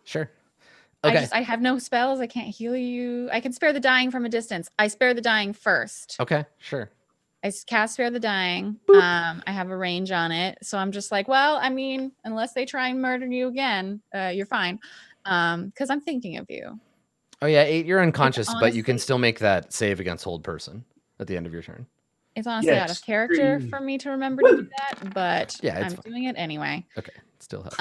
Sure. Okay. I have no spells. I can't heal you. I can spare the dying from a distance. I spare the dying first. Okay. Sure. I cast spare the dying. Boop. I have a range on it, so I'm just like, well, I mean, unless they try and murder you again, you're fine. Because I'm thinking of you. Oh yeah, 8. You're unconscious, but you can honestly- still make that save against hold person at the end of your turn. It's honestly out Yes. of character for me to remember to do that, but Yeah, it's I'm fine. doing it anyway. Okay. Still helps.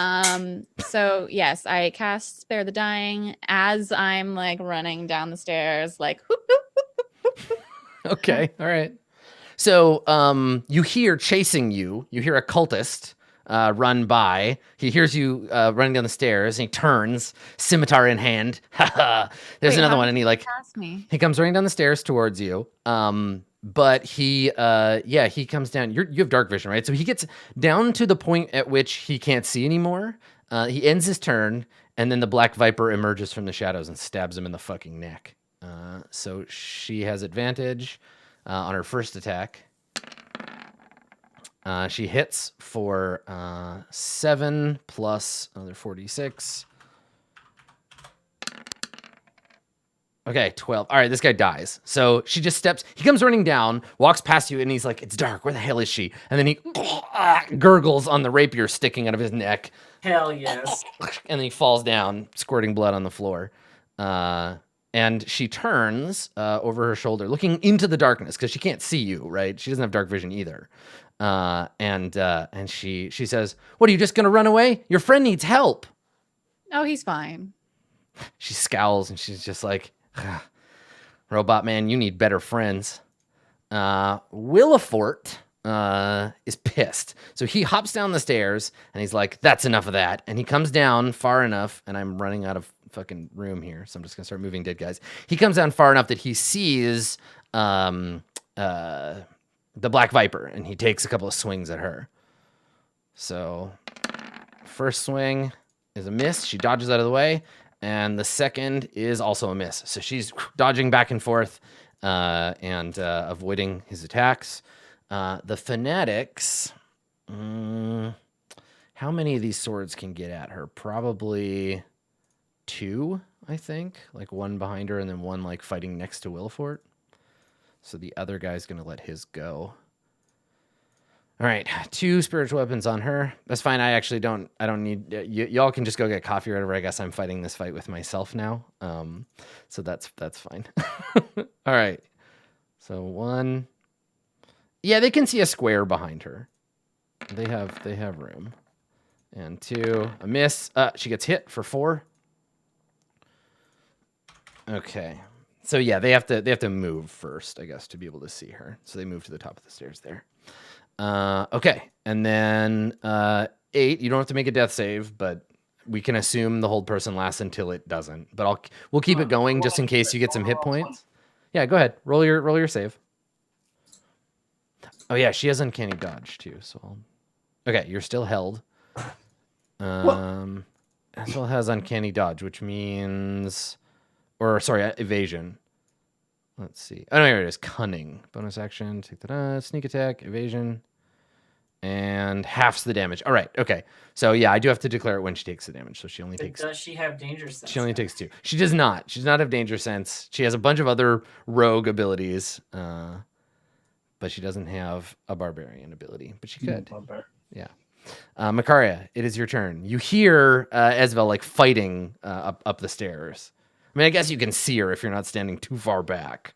So yes, I cast spare the dying as I'm like running down the stairs, like whoop, whoop. Okay. All right. So you hear chasing you. You hear a cultist run by. He hears you running down the stairs, and he turns, scimitar in hand. There's Wait, another how one, did and he he pass me. comes running down the stairs towards you. But he comes down. You have dark vision, right? So he gets down to the point at which he can't see anymore. He ends his turn, and then the black viper emerges from the shadows and stabs him in the fucking neck. So she has advantage on her first attack. She hits for 7 plus another 46. Okay, 12. All right, this guy dies. So she just he comes running down, walks past you, and he's like, it's dark. Where the hell is she? And then he gurgles on the rapier sticking out of his neck. Hell yes. And then he falls down, squirting blood on the floor. And she turns over her shoulder, looking into the darkness, because she can't see you, right? She doesn't have dark vision either. And she says, what, are you just going to run away? Your friend needs help. Oh, he's fine. She scowls and she's just like, Robot man, you need better friends. Willifort is pissed. So he hops down the stairs and he's like, that's enough of that. And he comes down far enough, and I'm running out of fucking room here, so I'm just gonna start moving dead guys. He comes down far enough that he sees the Black Viper, and he takes a couple of swings at her. So first swing is a miss. She dodges out of the way. And the second is also a miss. So she's dodging back and forth and avoiding his attacks. The Fanatics, how many of these swords can get at her? Probably 2, I think. Like one behind her and then one like fighting next to Willifort. So the other guy's going to let his go. All right, 2 spiritual weapons on her. That's fine. I don't need, y'all can just go get coffee or whatever. I guess I'm fighting this fight with myself now. So that's fine. All right. So 1. Yeah, they can see a square behind her. They have room. And 2, a miss. She gets hit for 4. Okay. So yeah, they have to move first, I guess, to be able to see her. So they move to the top of the stairs there. Okay, and then 8. You don't have to make a death save, but we can assume the hold person lasts until it doesn't. But we'll keep it going just in case you get some hit points. Yeah, go ahead. Roll your save. Oh yeah, she has uncanny dodge too. So okay, you're still held. As well has uncanny dodge, which means, or sorry, evasion. Let's see. Oh, no, here it is. Cunning. Bonus action. Take that. Sneak attack. Evasion. And halves the damage. All right. Okay. So, yeah, I do have to declare it when she takes the damage. So she only takes... Does she have danger sense? She only takes 2. She does not. She does not have danger sense. She has a bunch of other rogue abilities. But she doesn't have a barbarian ability. But she could. Yeah. Makaria, it is your turn. You hear Esvel, like, fighting up the stairs. I mean, I guess you can see her if you're not standing too far back.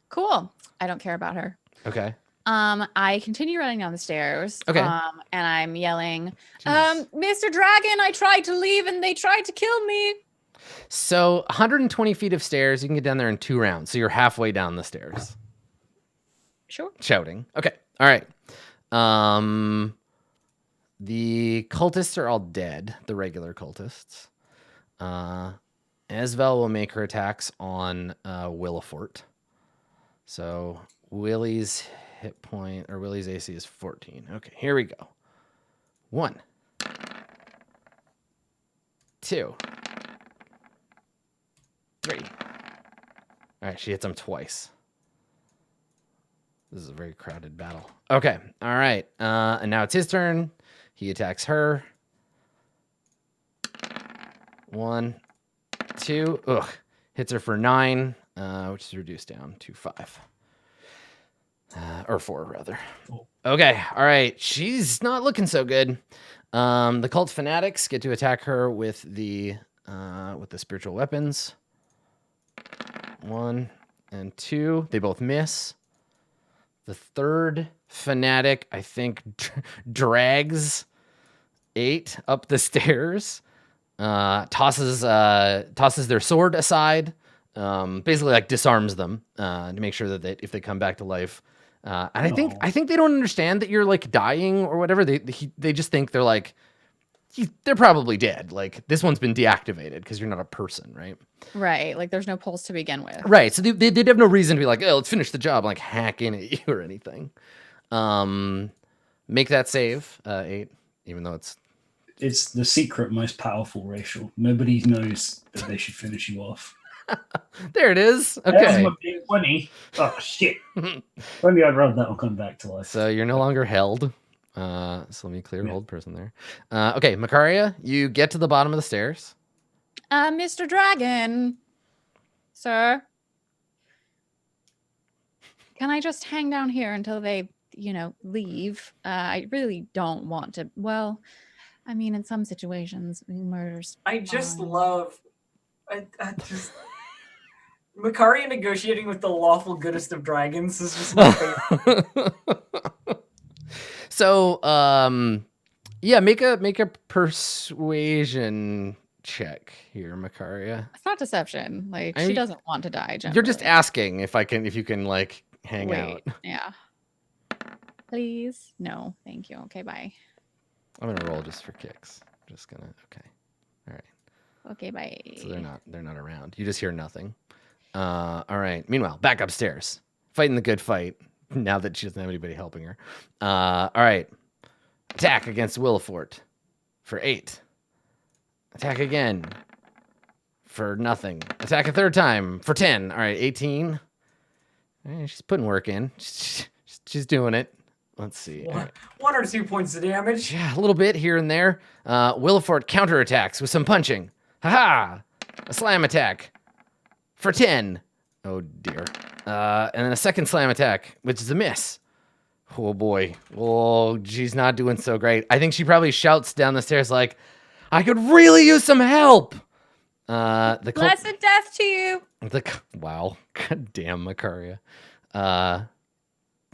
Cool. I don't care about her. Okay. I continue running down the stairs. Okay. And I'm yelling, Mr. Dragon, I tried to leave and they tried to kill me. So 120 feet of stairs, you can get down there in 2 rounds. So you're halfway down the stairs. Sure. Shouting. Okay. All right. The cultists are all dead, the regular cultists. Esvel will make her attacks on Willifort. So Willie's hit point, or Willie's AC is 14. Okay, here we go. 1. 2. 3. All right, she hits him twice. This is a very crowded battle. Okay, all right. And now it's his turn. He attacks her. 1, 2. Ugh. Hits her for 9, which is reduced down to 5. Or 4, rather. Okay. All right. She's not looking so good. The cult fanatics get to attack her with the spiritual weapons. 1 and 2. They both miss. The third fanatic, I think, drags 8 up the stairs. Tosses their sword aside, basically like disarms them to make sure that if they come back to life, and I think they don't understand that you're like dying or whatever. They just think they're like they're probably dead. Like this one's been deactivated because you're not a person, right? Right. Like there's no pulse to begin with. Right. So they have no reason to be like, oh, let's finish the job, like hack in at you or anything. Make that save, 8, even though it's the secret most powerful racial. Nobody knows that they should finish you off. There it is. Okay. There's my big 20. Oh, shit. Only I'd rather that will come back to life. So you're no longer held. So let me clear hold person there. Okay, Makaria, you get to the bottom of the stairs. Mr. Dragon, sir, can I just hang down here until they, leave? I really don't want to. Well, I mean, in some situations, murder's I just fine. love... I just... Makaria negotiating with the lawful goodest of dragons is just my favorite. So, yeah, make a persuasion check here, Makaria. It's not deception. Like, I she mean, doesn't want to die. You're just generally. asking if you can like hang out. Yeah. Please. No, thank you. Okay, bye. I'm gonna roll just for kicks. Just gonna. Okay. All right. Okay, bye. So they're not around. You just hear nothing. All right. Meanwhile, back upstairs, fighting the good fight. Now that she doesn't have anybody helping her. All right. Attack against Willifort for 8. Attack again for nothing. Attack a third time for 10. All right, 18. She's putting work in. She's doing it. Let's see. Right. 1 or 2 points of damage. Yeah, a little bit here and there. Willifort counterattacks with some punching. Ha-ha! A slam attack for 10. Oh, dear. And then a second slam attack, which is a miss. Oh, boy. Oh, she's not doing so great. I think she probably shouts down the stairs like, I could really use some help. Blessed death to you. Wow. God damn, Makaria.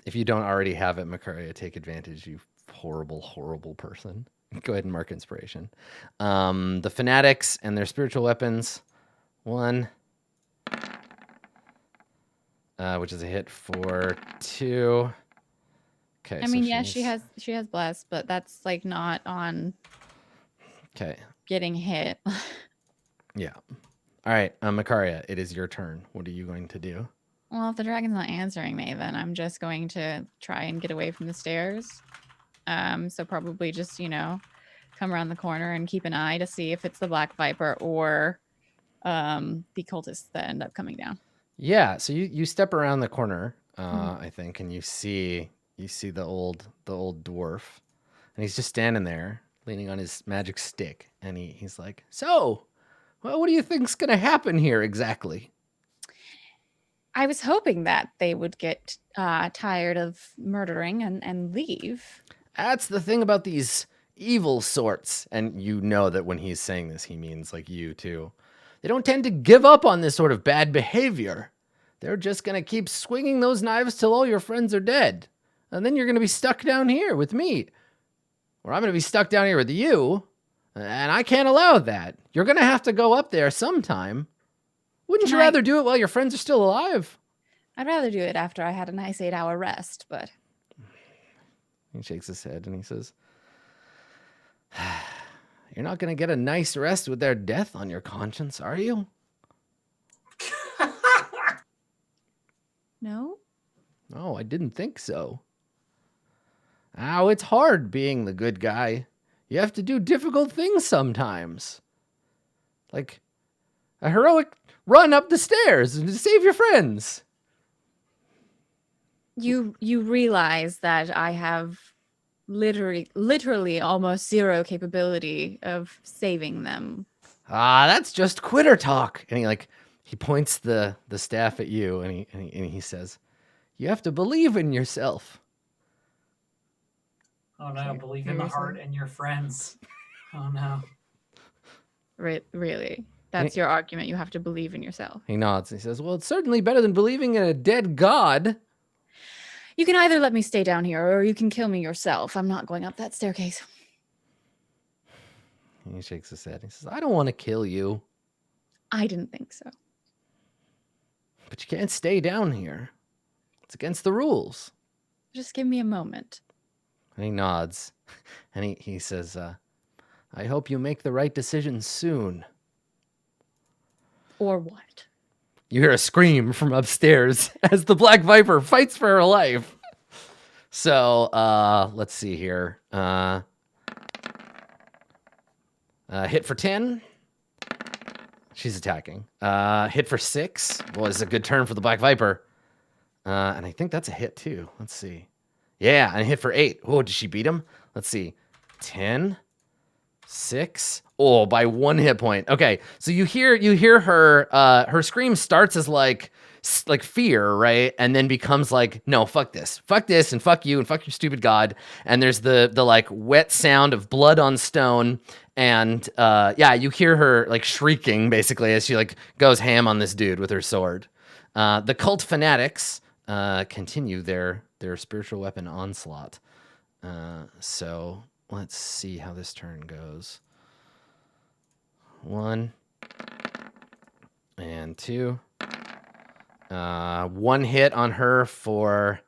If you don't already have it, Makaria, take advantage, you horrible, horrible person. Go ahead and mark inspiration. The fanatics and their spiritual weapons. 1. Which is a hit for 2. Okay. I mean, yeah, she has blessed, but that's like not on Okay. getting hit. Yeah. All right, Makaria, it is your turn. What are you going to do? Well, if the dragon's not answering me, then I'm just going to try and get away from the stairs. So probably just, come around the corner and keep an eye to see if it's the Black Viper or the cultists that end up coming down. Yeah, so you step around the corner, I think, and you see the old dwarf, and he's just standing there, leaning on his magic stick, and he's like, "So, well, what do you think's gonna happen here exactly?" I was hoping that they would get tired of murdering and leave. That's the thing about these evil sorts, and you know that when he's saying this, he means like you too. They don't tend to give up on this sort of bad behavior. They're just gonna keep swinging those knives till all your friends are dead, and then you're gonna be stuck down here with me, or I'm gonna be stuck down here with you, and I can't allow that. You're gonna have to go up there sometime. Wouldn't you rather do it while your friends are still alive? I'd rather do it after I had a nice 8-hour rest, but... He shakes his head and he says, "You're not going to get a nice rest with their death on your conscience, are you?" No? No, I didn't think so. Ow, it's hard being the good guy. You have to do difficult things sometimes. Like a heroic run up the stairs to save your friends. You realize that I have literally almost zero capability of saving them. That's just quitter talk. And he points the staff at you and he says, "You have to believe in yourself." Oh no, believe in the heart and your friends. Oh no. Really? That's your argument. You have to believe in yourself. He nods and he says, "Well, it's certainly better than believing in a dead god." You can either let me stay down here or you can kill me yourself. I'm not going up that staircase. He shakes his head. He says, "I don't want to kill you." I didn't think so. "But you can't stay down here. It's against the rules." Just give me a moment. And he nods. And he says, "I hope you make the right decision soon." Or what? You hear a scream from upstairs as the Black Viper fights for her life. So, let's see here. Hit for 10. She's attacking. Hit for 6 was a good turn for the Black Viper. And I think that's a hit too. Let's see. Yeah, and a hit for 8. Oh, did she beat him? Let's see. 10, 6. Oh, by 1 hit point. Okay, so you hear her. Her scream starts as like fear, right, and then becomes like, no, fuck this, and fuck you, and fuck your stupid god. And there's the like wet sound of blood on stone, and yeah, you hear her like shrieking basically as she like goes ham on this dude with her sword. The cult fanatics continue their spiritual weapon onslaught. So let's see how this turn goes. 1 and 2. 1 hit on her for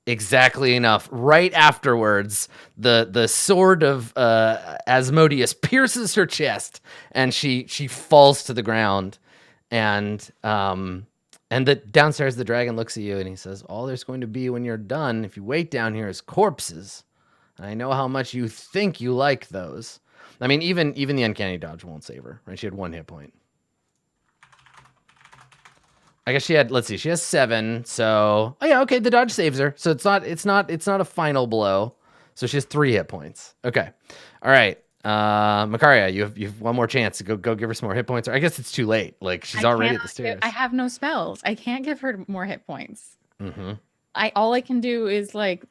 exactly enough. Right afterwards, the sword of Asmodeus pierces her chest, and she falls to the ground. And downstairs, the dragon looks at you and he says, "All there's going to be when you're done, if you wait down here, is corpses. And I know how much you think you like those." I mean, even the uncanny dodge won't save her, right? She had 1 hit point. I guess she had, let's see, she has 7. So, oh yeah, okay, the dodge saves her. So it's not a final blow. So she has 3 hit points. Okay. All right. Makaria, you have 1 more chance to go give her some more hit points. Or I guess it's too late. Like, she's already at the stairs. I have no spells. I can't give her more hit points. Mm-hmm. All I can do is like,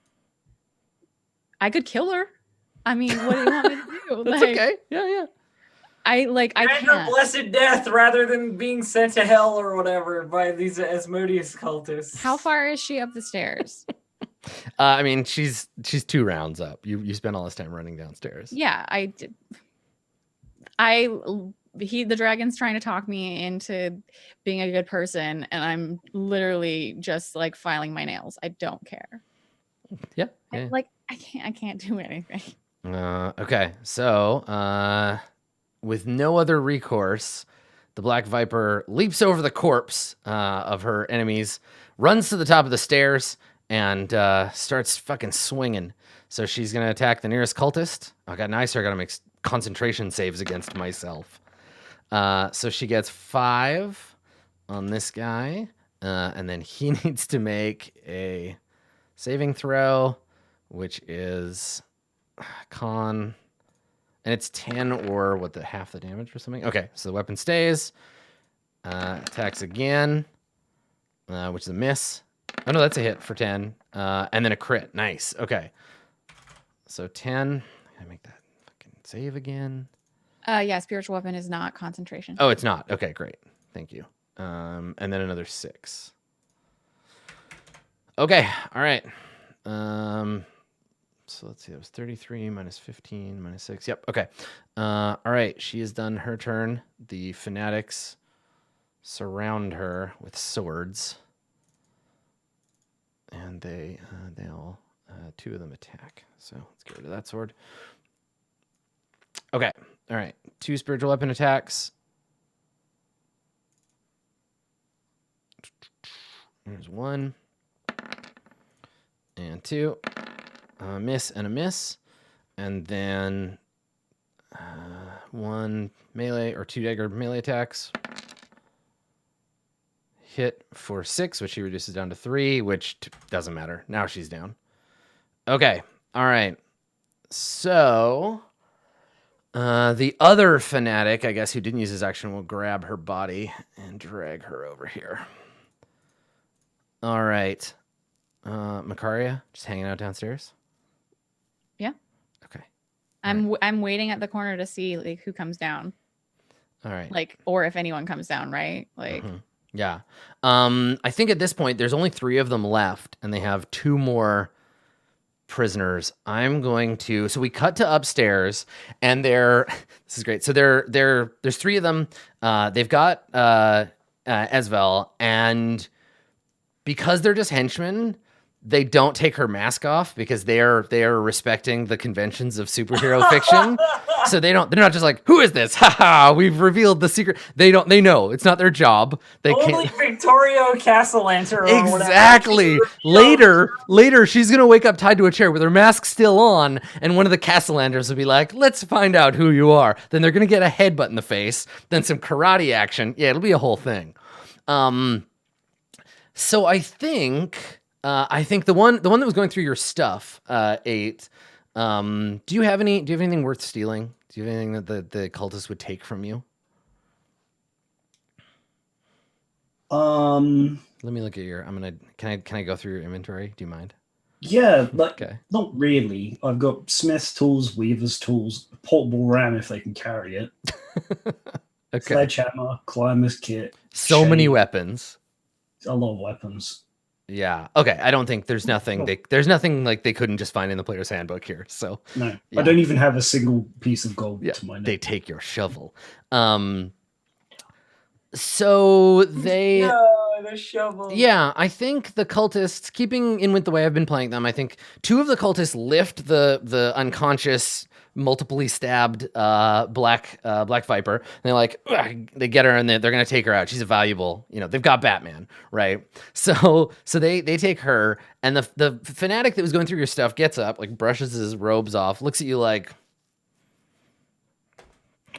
I could kill her. I mean, what do you want me to do? That's like, okay. Yeah. I can't. her blessed death rather than being sent to hell or whatever by these Asmodeus cultists. How far is she up the stairs? I mean, she's 2 rounds up. You spent all this time running downstairs. Yeah, I did. The dragon's trying to talk me into being a good person, and I'm literally just like filing my nails. I don't care. Yeah. I can't do anything. Okay. So, with no other recourse, the Black Viper leaps over the corpse of her enemies, runs to the top of the stairs, and starts fucking swinging. So she's going to attack the nearest cultist. I got nicer. I got to make concentration saves against myself. So she gets 5 on this guy. And then he needs to make a saving throw, which is con... And it's 10 or half the damage or something. Okay, so the weapon stays. Attacks again, which is a miss. Oh, no, that's a hit for 10. And then a crit. Nice. Okay. So 10. I make that fucking save again. Yeah, spiritual weapon is not concentration. Oh, it's not. Okay, great. Thank you. And then another 6. Okay, all right. So let's see, that was 33 minus 15 minus 6. Yep, okay. All right, she has done her turn. The fanatics surround her with swords. And they all, 2 of them attack. So let's get rid of that sword. Okay, all right. 2 spiritual weapon attacks. There's 1. And 2. Miss and a miss, and then 1 melee or 2 dagger melee attacks. Hit for 6, which she reduces down to 3, which doesn't matter. Now she's down. Okay, all right. So the other fanatic, I guess, who didn't use his action, will grab her body and drag her over here. All right, Makaria, just hanging out downstairs. Yeah. Okay. I'm waiting at the corner to see like who comes down. All right. Like, or if anyone comes down, right? Like, yeah. I think at this point there's only 3 of them left, and they have 2 more prisoners. I'm going to. So we cut to upstairs, and this is great. So there's 3 of them. They've got Esvel, and because they're just henchmen, they don't take her mask off because they are respecting the conventions of superhero fiction. So they're not just like, who is this? Haha, we've revealed the secret. They know it's not their job. They only Victorio Castellanter. Exactly. Later, she's gonna wake up tied to a chair with her mask still on, and one of the Castellanders will be like, "Let's find out who you are." Then they're gonna get a headbutt in the face, then some karate action. Yeah, it'll be a whole thing. So I think the one that was going through your stuff, 8. Do you have anything worth stealing? Do you have anything that the cultists would take from you? Let me look at your. Can I go through your inventory? Do you mind? Yeah, but Okay. not really. I've got smith's tools, weaver's tools, a portable ram if they can carry it. Okay. Sledgehammer, climber's kit. So many weapons. A lot of weapons. Yeah. Okay. I don't think there's nothing there's nothing like they couldn't just find in the player's handbook here. So No, yeah. I don't even have a single piece of gold to my name. They take your shovel. So they the shovel. Yeah, I think the cultists, keeping in with the way I've been playing them, I think 2 of the cultists lift the unconscious, multiply stabbed black viper. And they're like, ugh, they get her and they're gonna take her out. She's a valuable, they've got Batman, right? So they take her, and the fanatic that was going through your stuff gets up, like brushes his robes off, looks at you like,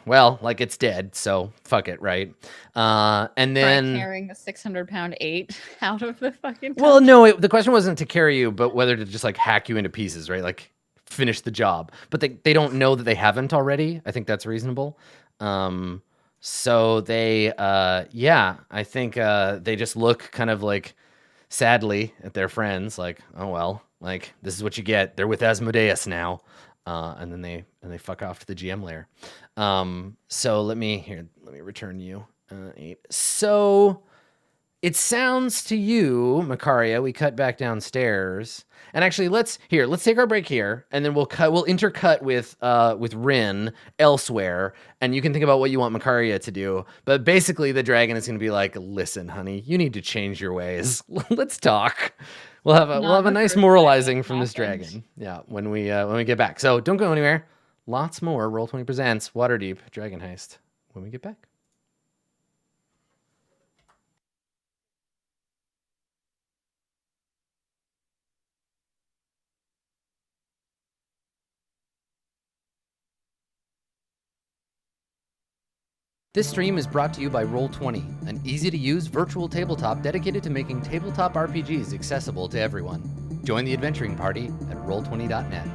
well, like it's dead, so fuck it, right? And then carrying a 600-pound 8 out of the fucking. Well, no, the question wasn't to carry you, but whether to just like hack you into pieces, right? Like finish the job. But they don't know that they haven't already. I think that's reasonable. So they, I think they just look kind of like sadly at their friends, like, oh well, like this is what you get. They're with Asmodeus now. And then they fuck off to the GM lair. So let me return you 8. So it sounds to you, Makaria, we cut back downstairs. And actually let's take our break here, and then we'll intercut with Rin elsewhere, and you can think about what you want Makaria to do. But basically the dragon is gonna be like, listen, honey, you need to change your ways. Let's talk. We'll have a nice moralizing from this dragon. Yeah, when we get back. So don't go anywhere. Lots more Roll20 presents Waterdeep Dragon Heist when we get back. This stream is brought to you by Roll20, an easy-to-use virtual tabletop dedicated to making tabletop RPGs accessible to everyone. Join the adventuring party at roll20.net.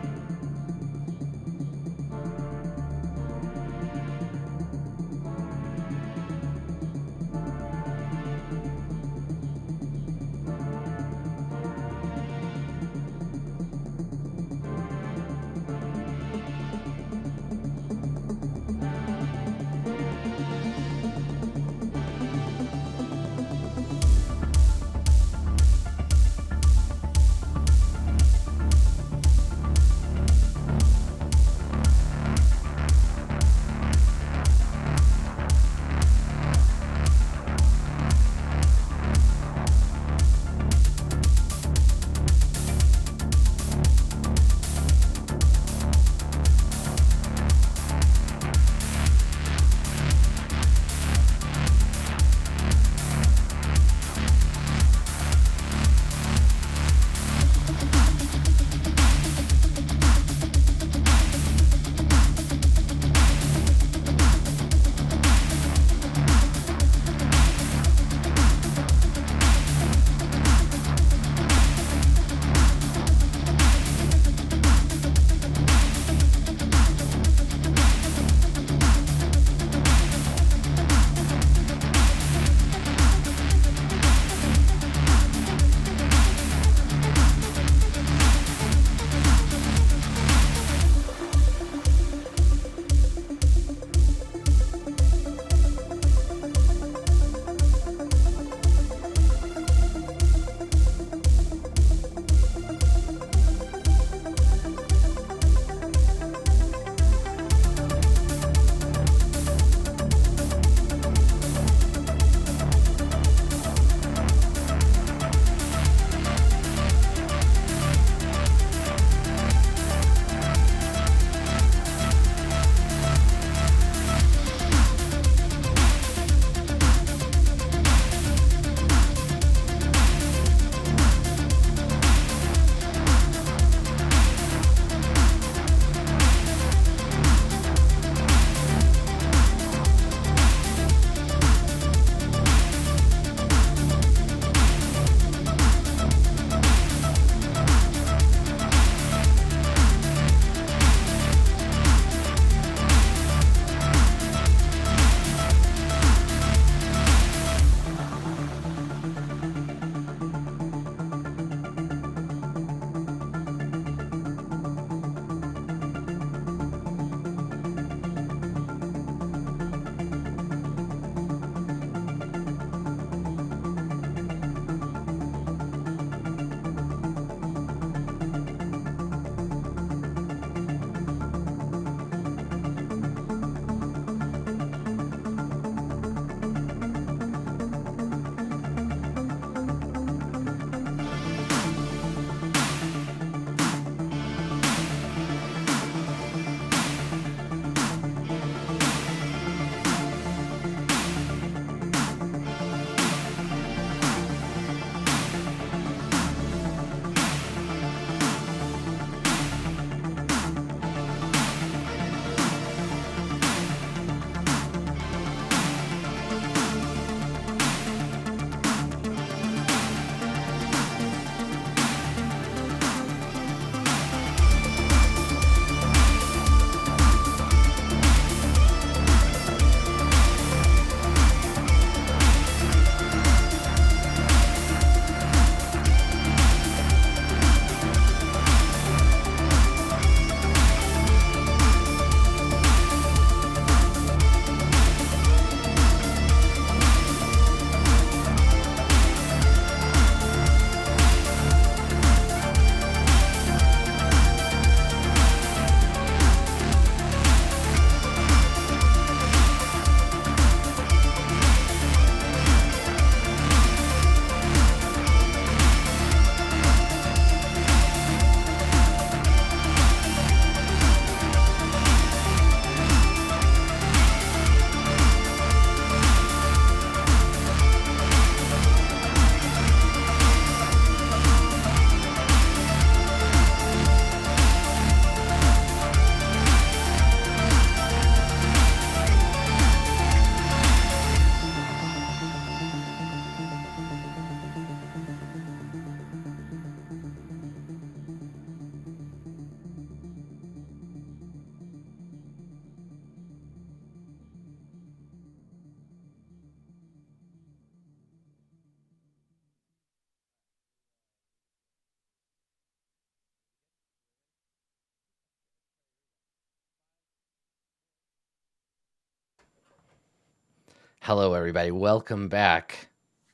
Hello, everybody. Welcome back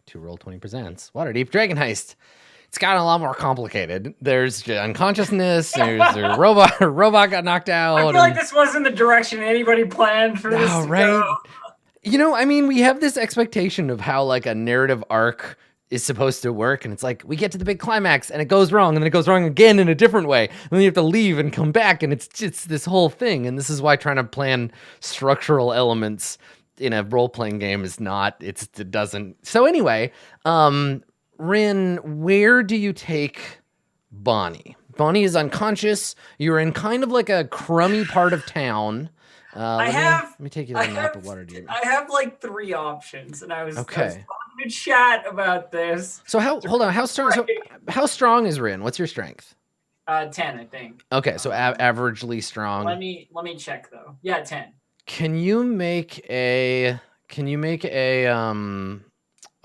to Roll20 Presents Waterdeep Dragon Heist. It's gotten a lot more complicated. There's unconsciousness. There's a robot got knocked out. I feel like this wasn't the direction anybody planned for this to go. You know, I mean, we have this expectation of how like a narrative arc is supposed to work, and it's like we get to the big climax and it goes wrong, and then it goes wrong again in a different way, and then you have to leave and come back, and it's just this whole thing. And this is why trying to plan structural elements in a role-playing game is not, it doesn't. So anyway, Rin, where do you take Bonnie? Bonnie is unconscious. You're in kind of like a crummy part of town. Let me take you to the map of Waterdeep. I have like 3 options, and I was okay. talking to chat about this. So hold on, how strong? So how strong is Rin? What's your strength? 10, I think. Okay, so averagely strong. Let me check though. Yeah, 10. Can you make an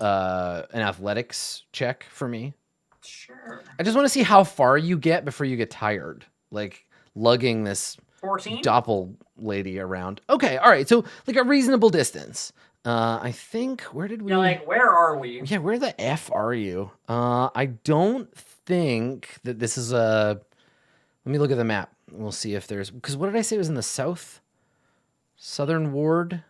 athletics check for me? Sure. I just want to see how far you get before you get tired, like lugging this 14 doppel lady around. Okay, all right, so like a reasonable distance. I think, where did we? Yeah, like where are we? Yeah, where the F are you? I don't think that this is a. Let me look at the map. We'll see if there's, because what did I say was in the southern ward?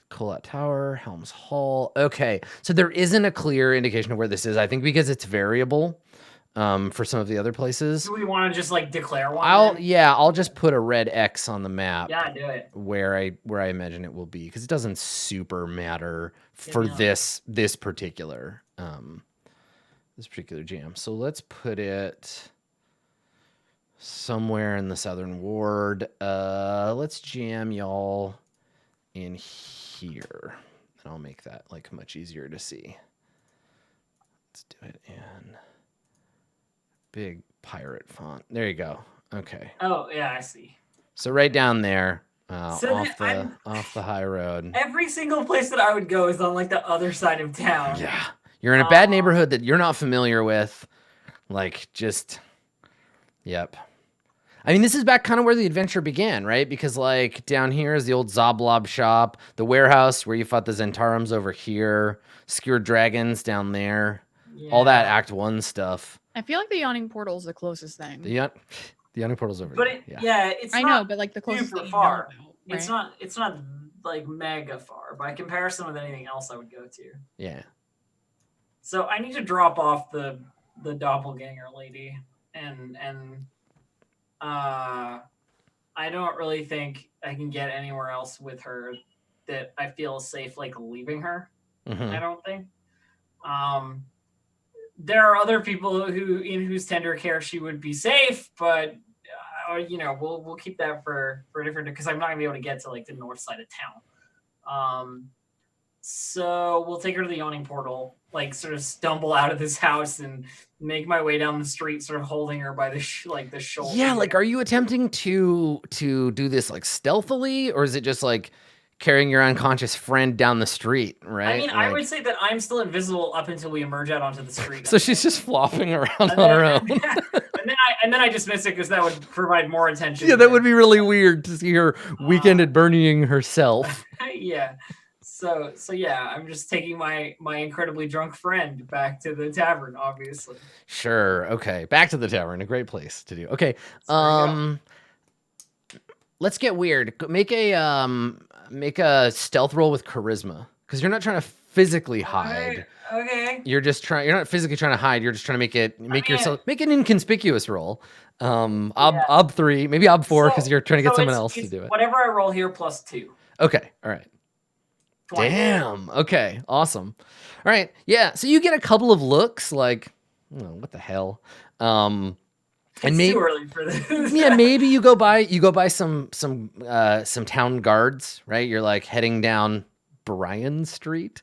Colette Tower, Helms Hall. Okay, so there isn't a clear indication of where this is. I think because it's variable. For some of the other places. Do we want to just like declare one? I'll just put a red X on the map. Yeah, do it. Where I imagine it will be, because it doesn't super matter for this particular jam. So let's put it somewhere in the southern ward. Let's jam y'all in here, and I'll make that like much easier to see. Let's do it in big pirate font. There you go. Okay. Oh yeah, I see. So right down there, So off the high road. Every single place that I would go is on like the other side of town. Yeah, you're in a bad neighborhood that you're not familiar with. Like, just, yep. I mean, this is back kind of where the adventure began, right? Because like down here is the old Zoblob shop, the warehouse where you fought the Zentarums over here, skewered dragons down there, all that Act 1 stuff. I feel like the yawning portal is the closest thing. The yawning portal's over but there. It's I not know, but like the closest super thing far. You know about, right? It's not like mega far by comparison with anything else I would go to. Yeah. So I need to drop off the doppelganger lady, and I don't really think I can get anywhere else with her that I feel safe like leaving her. Mm-hmm. I don't think. There are other people in whose tender care she would be safe, but we'll keep that for a different, because I'm not gonna be able to get to like the north side of town. So we'll take her to the yawning portal, like sort of stumble out of this house and make my way down the street, sort of holding her by the shoulder. Yeah, like, are you attempting to do this like stealthily, or is it just like carrying your unconscious friend down the street, right? I mean, I would say that I'm still invisible up until we emerge out onto the street. So she's just flopping around on her own. And then I dismiss it because that would provide more attention. Yeah, that would be really weird to see her weekend at Bernieing herself. Yeah. So yeah, I'm just taking my incredibly drunk friend back to the tavern, obviously. Sure. Okay. Back to the tavern. A great place to do. Okay. Let's get weird. Make a stealth roll with charisma, because you're not trying to physically hide. Okay. You're not physically trying to hide. You're just trying to make an inconspicuous roll. Ob 3, maybe Ob 4, because you're trying to get someone else to do it. Whatever I roll here plus 2. Okay. All right. 20. Damn. Okay. Awesome. All right. Yeah. So you get a couple of looks like, oh, what the hell? And maybe too early for this. Yeah, maybe you go by some town guards, right? You're like heading down Bryan Street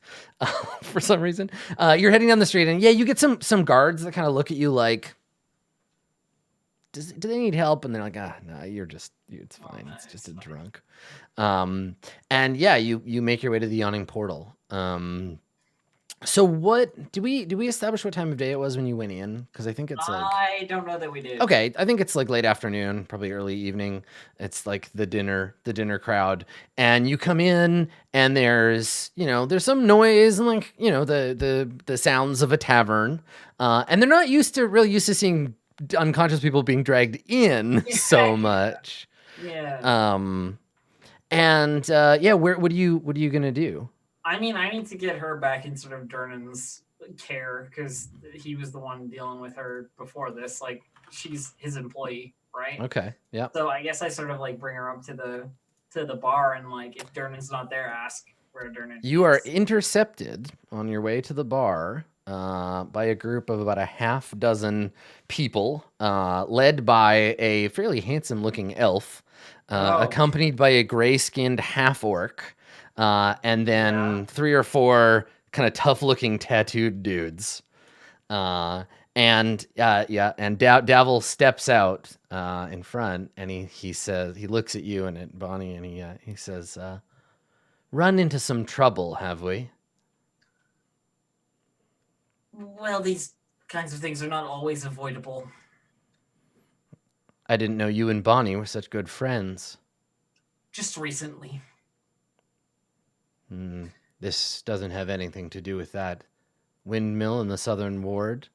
for some reason. You're heading down the street, and yeah, you get some guards that kind of look at you like, do they need help? And they're like, no, it's fine. It's just a drunk. And yeah, you make your way to the yawning portal. So what do we establish what time of day it was when you went in? Because I think it's like I don't know that we did. okay, I think it's like late afternoon, probably early evening. It's like the dinner crowd, and you come in, and there's there's some noise and like the sounds of a tavern, and they're not really used to seeing unconscious people being dragged in so much. Yeah. And yeah, what are you gonna do? I mean, I need to get her back in sort of Durnan's care because he was the one dealing with her before this. Like, she's his employee, right? Okay, yeah. So I guess I sort of like bring her up to the bar and like if Durnan's not there, ask where Durnan is. You are intercepted on your way to the bar by a group of about a half dozen people, led by a fairly handsome-looking elf, accompanied by a gray-skinned half-orc, and then 3 or 4 kind of tough-looking tattooed dudes. And Davil steps out in front, and he says, he looks at you and at Bonnie, and he says, "Run into some trouble, have we?" Well, these kinds of things are not always avoidable. I didn't know you and Bonnie were such good friends. Just recently. This doesn't have anything to do with that windmill in the southern ward,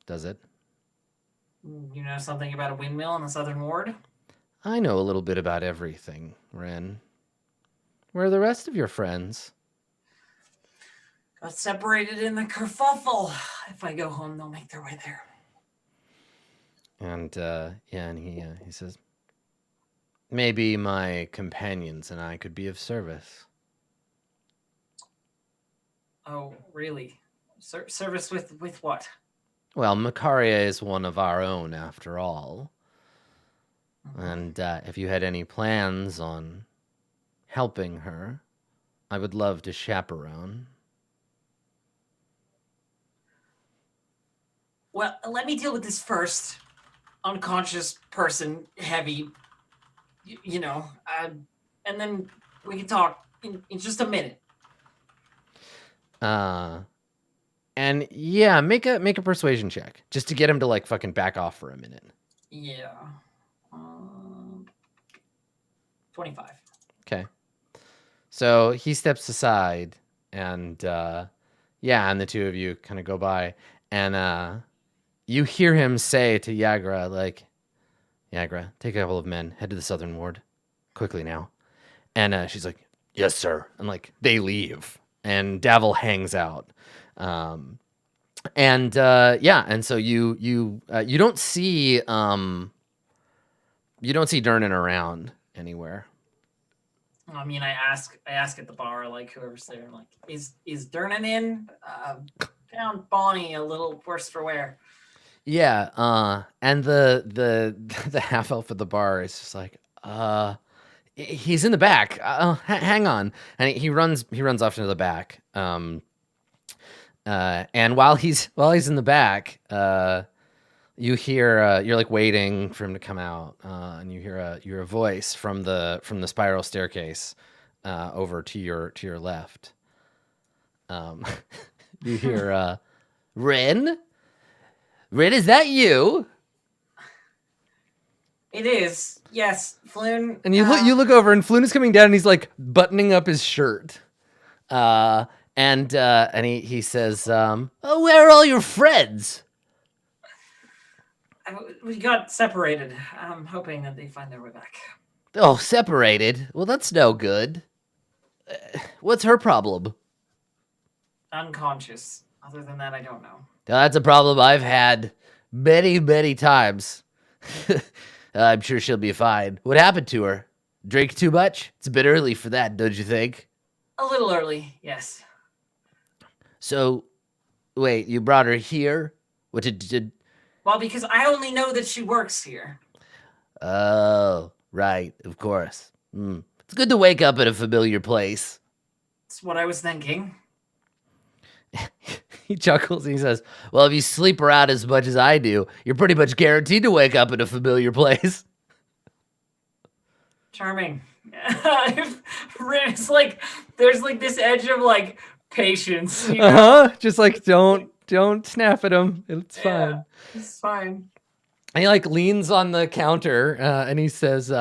does it? You know something about a windmill in the southern ward? I know a little bit about everything, Ren. Where are the rest of your friends? Got separated in the kerfuffle. If I go home, they'll make their way there. And and he says, maybe my companions and I could be of service. Oh, really? Service with what? Well, Macaria is one of our own, after all. And if you had any plans on helping her, I would love to chaperone. Well, let me deal with this first. Unconscious person, heavy, and then we can talk in just a minute. And yeah, make a persuasion check just to get him to like fucking back off for a minute. Yeah. 25. Okay. So he steps aside, and and the two of you kind of go by, and you hear him say to Yagra, like, "Yagra, take a couple of men, head to the southern ward, quickly now." And she's like, "Yes, sir." And like they leave, and Davil hangs out. And so you don't see Durnan around anywhere. I mean, I ask at the bar, like whoever's there, like, is Durnan in? Found Bonnie a little worse for wear. Yeah, and the half elf at the bar is just like, he's in the back. Hang on, and he runs off into the back. And while he's in the back, you hear you're like waiting for him to come out, and you hear a voice from the spiral staircase over to your left. You hear Ren. Ren, is that you? It is. Yes, Floon. And you look over, and Floon is coming down, and he's like buttoning up his shirt. And he says, "Oh, where are all your friends?" We got separated. I'm hoping that they find their way back. Oh, separated? Well, that's no good. What's her problem? Unconscious. Other than that, I don't know. That's a problem I've had many, many times. I'm sure she'll be fine. What happened to her? Drink too much? It's a bit early for that, don't you think? A little early, yes. So, wait, you brought her here? What did... Well, because I only know that she works here. Oh, right, of course. It's good to wake up in a familiar place. That's what I was thinking. He chuckles and he says, "Well, if you sleep around as much as I do, you're pretty much guaranteed to wake up in a familiar place." Charming. It's like there's like this edge of like patience. You know? Just like don't snap at him. It's fine. It's fine. And he like leans on the counter and he says,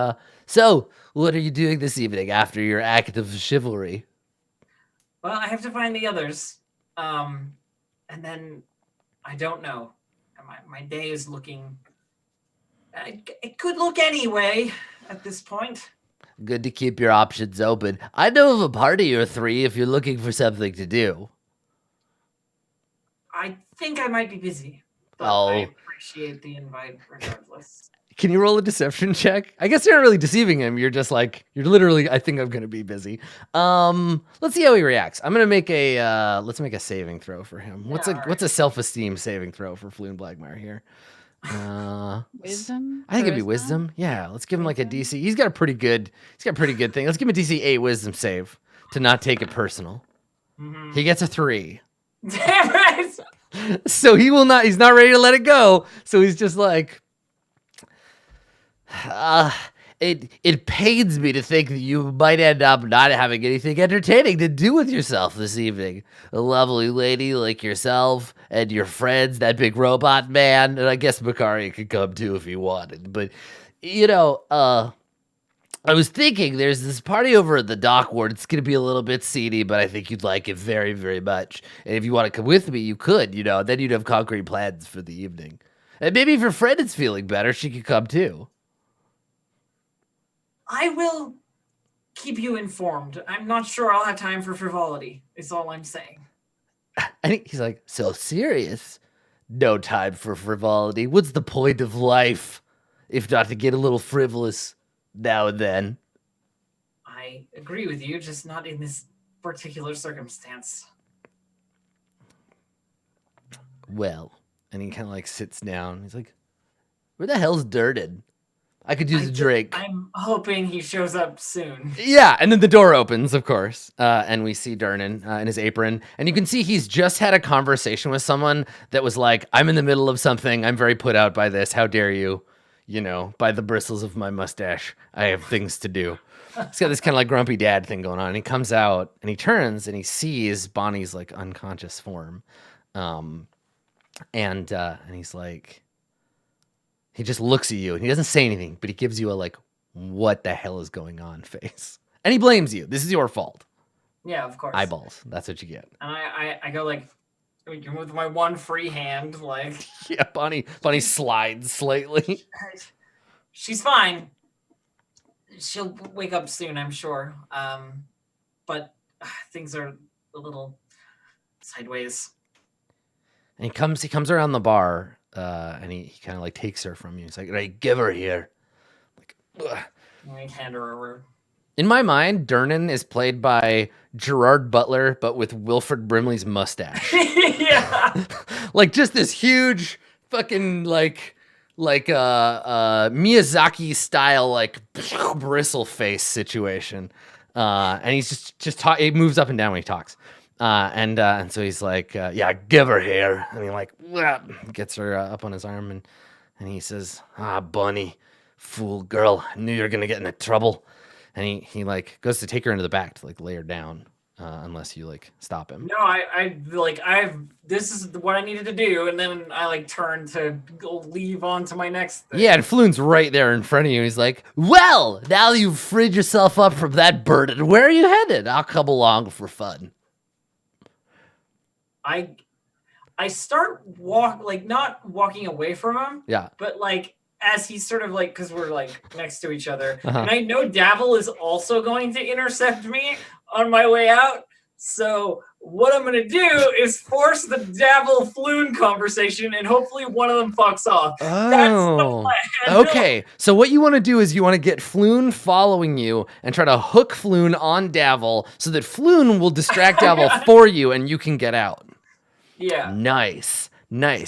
"So, what are you doing this evening after your act of chivalry?" Well, I have to find the others, and then I don't know. My day is looking. It could look anyway at this point. Good to keep your options open. I know of a party or three if you're looking for something to do. I think I might be busy, but I appreciate the invite regardless. Can you roll a deception check? I guess you're not really deceiving him. You're just like, you're literally, I think I'm going to be busy. Let's see how he reacts. I'm going to make let's make a saving throw for him. What's a self-esteem saving throw for Floon Blackmire here? Wisdom? I think it'd be wisdom. Yeah, let's give him like a DC. He's got a pretty good thing. Let's give him a DC 8 wisdom save to not take it personal. Mm-hmm. He gets a 3. Damn it! So he's not ready to let it go. So he's just like, it pains me to think that you might end up not having anything entertaining to do with yourself this evening. A lovely lady like yourself and your friends, that big robot man, and I guess Makari could come too if he wanted. But, I was thinking there's this party over at the dock ward. It's going to be a little bit seedy, but I think you'd like it very, very much. And if you want to come with me, you could, then you'd have concrete plans for the evening. And maybe if your friend is feeling better, she could come too. I will keep you informed. I'm not sure I'll have time for frivolity, is all I'm saying. And he's like, so serious? No time for frivolity. What's the point of life if not to get a little frivolous now and then? I agree with you, just not in this particular circumstance. Well, and he kind of like sits down. He's like, where the hell's Durden? I could use a drink. I'm hoping he shows up soon. Yeah, and then the door opens, of course, and we see Durnan in his apron, and you can see he's just had a conversation with someone that was like, I'm in the middle of something, I'm very put out by this, how dare you, by the bristles of my mustache, I have things to do. He's got this kind of like grumpy dad thing going on, and he comes out, and he turns, and he sees Bonnie's like unconscious form, and he's like, he just looks at you and he doesn't say anything, but he gives you a like, what the hell is going on face. And he blames you. This is your fault. Yeah, of course. Eyeballs. That's what you get. And I go like, with my one free hand, like. Yeah, Bonnie slides slightly. She's fine. She'll wake up soon, I'm sure. But things are a little sideways. And he comes around the bar. And he kind of like takes her from you. He's like, right, give her here. Like, I hand her over. In my mind, Durnan is played by Gerard Butler, but with Wilfred Brimley's mustache. Yeah. Like just this huge fucking like Miyazaki style like bristle face situation. And he's just he moves up and down when he talks. And so he's like, yeah, give her here. And he like gets her up on his arm and he says, Bunny, fool girl, I knew you were going to get into trouble. And he like goes to take her into the back to like lay her down, unless you like stop him. No, this is what I needed to do. And then I like turn to go leave on to my next thing. Yeah, and Floon's right there in front of you. He's like, well, now you've freed yourself up from that burden. Where are you headed? I'll come along for fun. I start not walking away from him. Yeah. But like as he's sort of like, because we're like next to each other, and I know Davil is also going to intercept me on my way out. So what I'm gonna do is force the Davil Floon conversation, and hopefully one of them fucks off. Oh. That's the plan. Okay. So what you want to do is you want to get Floon following you and try to hook Floon on Davil so that Floon will distract Davil for you and you can get out. Yeah. Nice.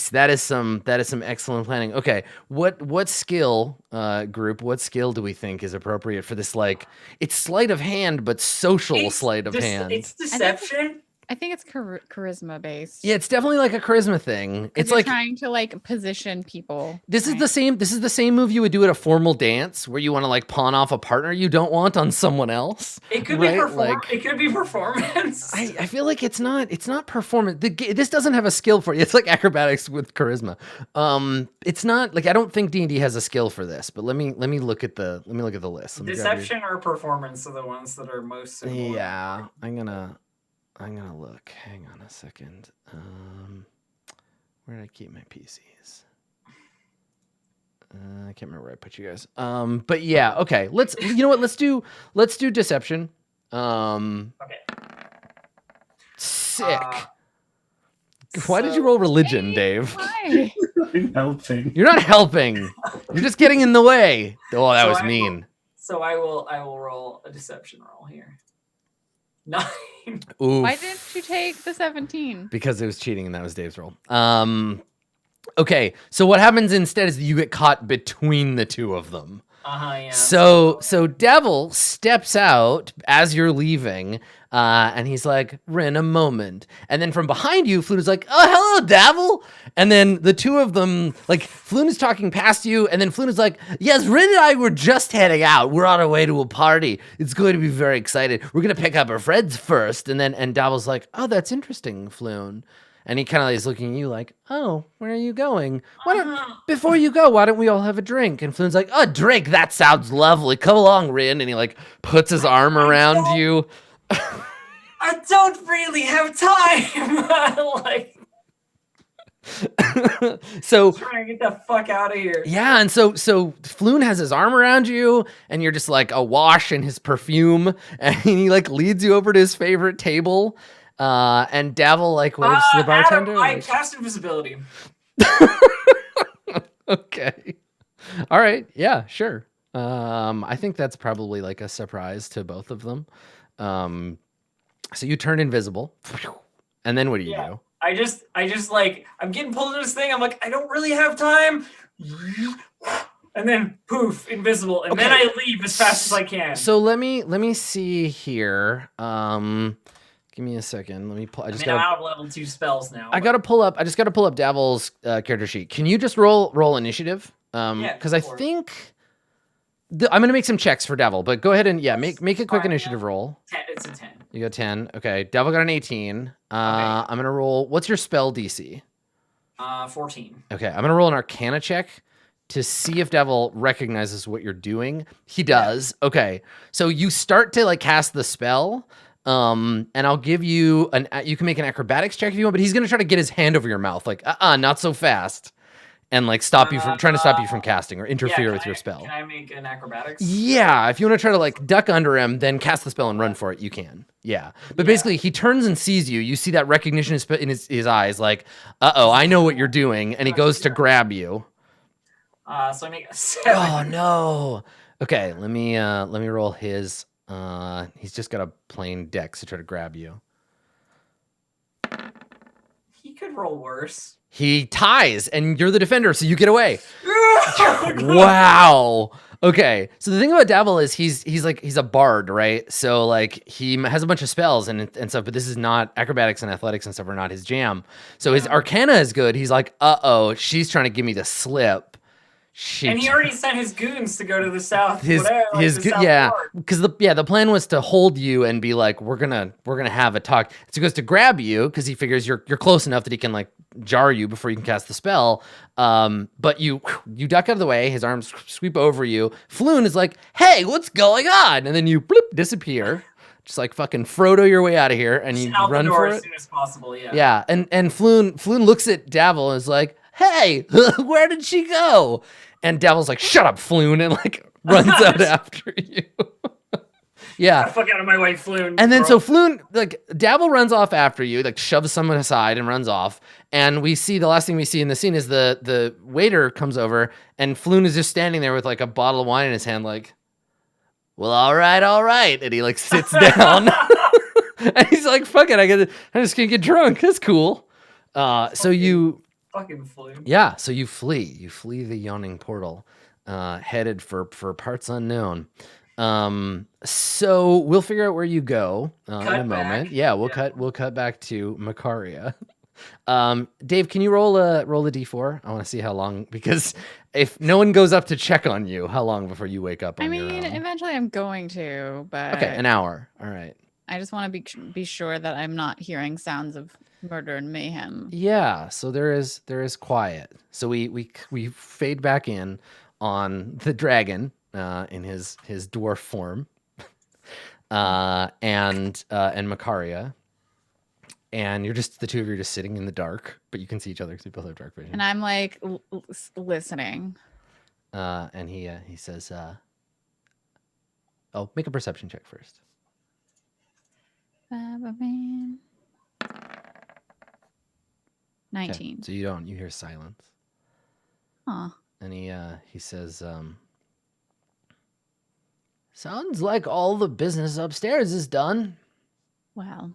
That is some excellent planning. Okay. What skill what skill do we think is appropriate for this? Like, it's sleight of hand, but social sleight of hand. It's deception. I think it's charisma based. Yeah, it's definitely like a charisma thing. It's you're like trying to like position people. this is the same. This is the same move you would do at a formal dance where you want to like pawn off a partner you don't want on someone else. It could right? be it could be performance. I feel like it's not performance. This doesn't have a skill for it. It's like acrobatics with charisma. It's not like I don't think D&D has a skill for this. But let me look at the list. Deception or performance are the ones that are most suitable. Yeah, I'm gonna look. Hang on a second. Where did I keep my PCs? I can't remember where I put you guys. But yeah, okay. You know what? Let's do deception. Okay. Sick. Why did you roll religion, Dave? Why? I'm helping. You're not helping. You're just getting in the way. Oh, that was mean. So I will roll a deception roll here. 9. Oof. Why didn't you take the 17? Because it was cheating and that was Dave's roll. Okay, so what happens instead is you get caught between the two of them. Yeah. So Devil steps out as you're leaving, and he's like, Rin, a moment. And then from behind you, Floon is like, oh, hello, Devil. And then the two of them, like, Floon is talking past you, and then Floon is like, yes, Rin and I were just heading out. We're on our way to a party. It's going to be very excited. We're going to pick up our friends first. And Devil's like, oh, that's interesting, Floon. And he kind of is looking at you like, oh, where are you going? Before you go, why don't we all have a drink? And Floon's like, oh, drink, that sounds lovely. Come along, Rin. And he like puts his arm around you. I don't really have time. Like, so trying to get the fuck out of here. Yeah, and so Floon has his arm around you, and you're just like awash in his perfume, and he like leads you over to his favorite table. And Devil like waves to the bartender. Adam, I cast invisibility. Okay. All right. Yeah, sure. I think that's probably like a surprise to both of them. So you turn invisible, and then what do you do? I just like, I'm getting pulled into this thing. I'm like, I don't really have time. And then poof, invisible. And then I leave as fast as I can. So let me see here. Give me a second. Let me pull. I'm out of level 2 spells now. I just got to pull up Davil's character sheet. Can you just roll initiative? Because I think I'm gonna make some checks for Devil, but go ahead and make a quick initiative roll. 10, it's a 10. You got 10. Okay, Devil got an 18. I'm gonna roll. What's your spell DC? 14. Okay, I'm gonna roll an Arcana check to see if Devil recognizes what you're doing. He does. Yeah. Okay, so you start to like cast the spell. And I'll give you you can make an acrobatics check if you want, but he's gonna try to get his hand over your mouth, like not so fast, and like stop you from trying to stop you from casting or interfere with your spell. Can I make an acrobatics? Yeah, if you want to try to like duck under him, then cast the spell and run for it, you can. Yeah, but basically he turns and sees you. You see that recognition in his eyes, like, I know what you're doing, and he goes to grab you. So I make a 7. Oh no. Okay, let me roll his. He's just got a plain dex to try to grab you. He could roll worse. He ties, and you're the defender, so you get away. Wow. Okay. So the thing about Devil is he's a bard, right? So like he has a bunch of spells and stuff, but this is not acrobatics and athletics and stuff are not his jam. So his Arcana is good. He's like, she's trying to give me the slip. And he already sent his goons to go to the south. Because the plan was to hold you and be like, we're gonna have a talk. So he goes to grab you because he figures you're close enough that he can like jar you before you can cast the spell. But you duck out of the way. His arms sweep over you. Floon is like, hey, what's going on? And then you disappear. Just like fucking Frodo your way out of here, and you run for it as soon as possible. Yeah. Yeah, and Floon looks at Devil and is like, hey, where did she go? And Devil's like, shut up, Floon, and like runs out after you. Yeah. Fuck out of my way, Floon. And then so Floon, like, Devil runs off after you, like shoves someone aside and runs off. And we see, the last thing we see in the scene is the waiter comes over, and Floon is just standing there with like a bottle of wine in his hand, like, well, all right. And he like sits down. And he's like, fuck it, I'm just gonna get drunk. That's cool. So you fucking flee. Yeah, so you flee the yawning portal, headed for parts unknown. So we'll figure out where you go in a Cut moment. back. Yeah, we'll cut back to Macaria. Dave, can you roll a d4? I want to see how long, because if no one goes up to check on you, how long before you wake up on I your mean, own? eventually I'm going to, but Okay, an hour. All right. I just want to be sure that I'm not hearing sounds of murder and mayhem. Yeah, so there is quiet. So we fade back in on the dragon in his dwarf form, and Macaria, and you're just the two of you are just sitting in the dark, but you can see each other because you both have dark vision. And I'm like listening. And he says, "Oh, make a perception check first." Man. Okay, 19. so you hear silence. Huh. And he says, "Sounds like all the business upstairs is done." Well,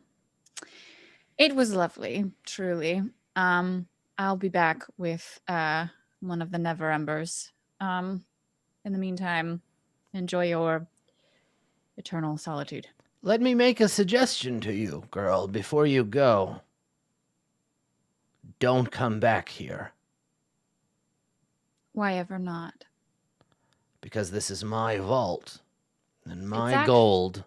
it was lovely, truly. I'll be back with one of the Never Embers. In the meantime, enjoy your eternal solitude. Let me make a suggestion to you, girl, before you go. Don't come back here, Why ever not? because this is my vault and my It's gold,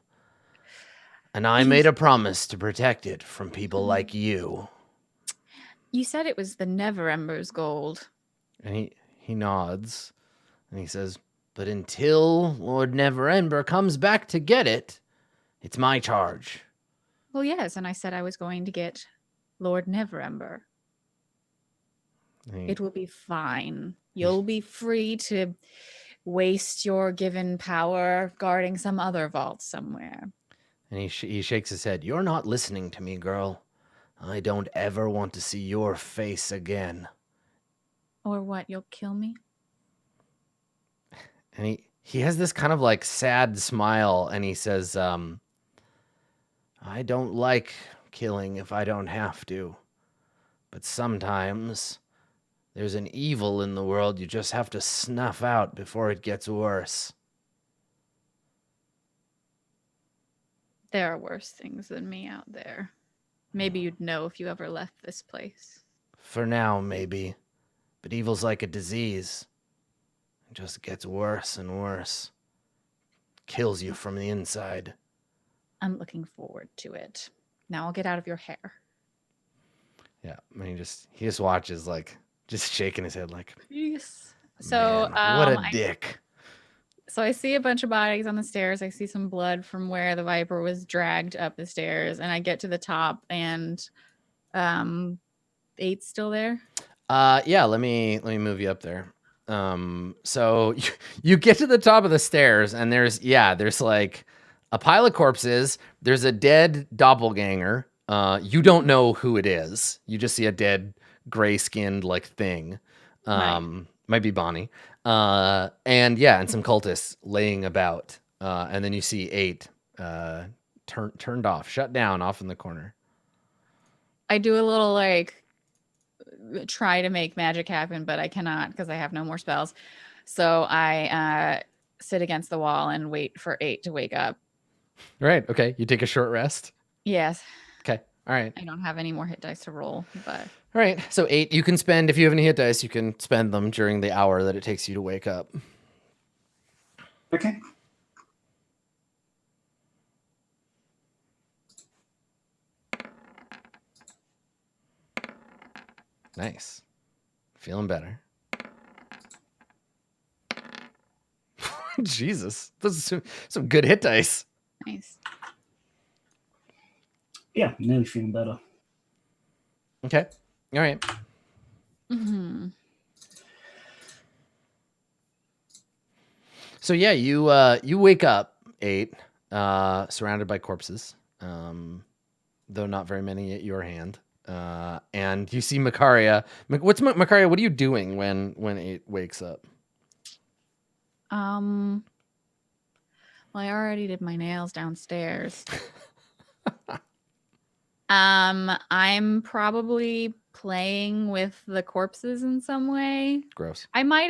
and I made a promise to protect it from people like you. You said it was the Never Ember's gold. And he nods, and he says, "But until Lord Neverember comes back to get it, it's my charge." Well, yes, and I said I was going to get Lord Neverember. It will be fine. You'll be free to waste your given power guarding some other vault somewhere. And he shakes his head. "You're not listening to me, girl. I don't ever want to see your face again." Or what, you'll kill me? And he has this kind of like sad smile, and he says, "I don't like killing if I don't have to. But sometimes there's an evil in the world you just have to snuff out before it gets worse." There are worse things than me out there. Maybe you'd know if you ever left this place. For now, maybe. But evil's like a disease. It just gets worse and worse. Kills you from the inside. I'm looking forward to it. Now I'll get out of your hair. Yeah, I mean, he just watches, like, just shaking his head like, Peace. So, man, what a dick. So I see a bunch of bodies on the stairs. I see some blood from where the Viper was dragged up the stairs, and I get to the top, and 8's still there. Yeah, let me move you up there. So you get to the top of the stairs, and there's like a pile of corpses. There's a dead doppelganger. You don't know who it is. You just see a dead gray-skinned like thing. Right. Might be Bonnie. And some cultists laying about. And then you see 8 turned off, shut down off in the corner. I do a little like try to make magic happen, but I cannot because I have no more spells. So I sit against the wall and wait for 8 to wake up. Right. Okay. You take a short rest. Yes. Okay. All right. I don't have any more hit dice to roll, but all right. So 8, you can spend, if you have any hit dice, you can spend them during the hour that it takes you to wake up. Okay. Nice. Feeling better. Jesus. Those are some good hit dice. nice. Yeah, nearly feeling better. Okay. All right. Mm-hmm. So yeah, you wake up 8, surrounded by corpses, though not very many at your hand. And you see Macaria. Macaria? What are you doing when 8 wakes up? Well, I already did my nails downstairs. I'm probably playing with the corpses in some way. Gross. I might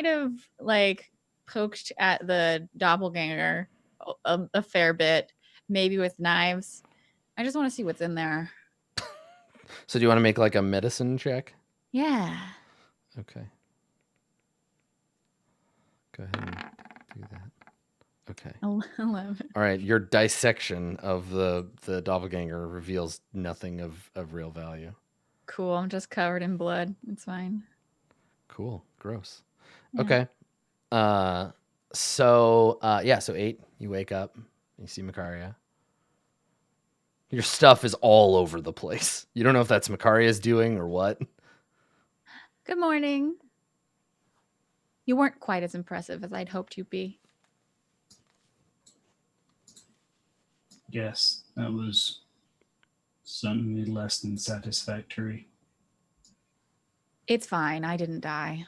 have like poked at the doppelganger a fair bit, maybe with knives. I just want to see what's in there. So do you want to make like a medicine check? Yeah. Okay. Go ahead and do that. Okay. 11. All right. Your dissection of the doppelganger reveals nothing of real value. Cool. I'm just covered in blood. It's fine. Cool. Gross. Yeah. Okay. So 8, you wake up, you see Makaria. Your stuff is all over the place. You don't know if that's Makaria's doing or what. Good morning. You weren't quite as impressive as I'd hoped you'd be. Yes, that was certainly less than satisfactory. It's fine. I didn't die.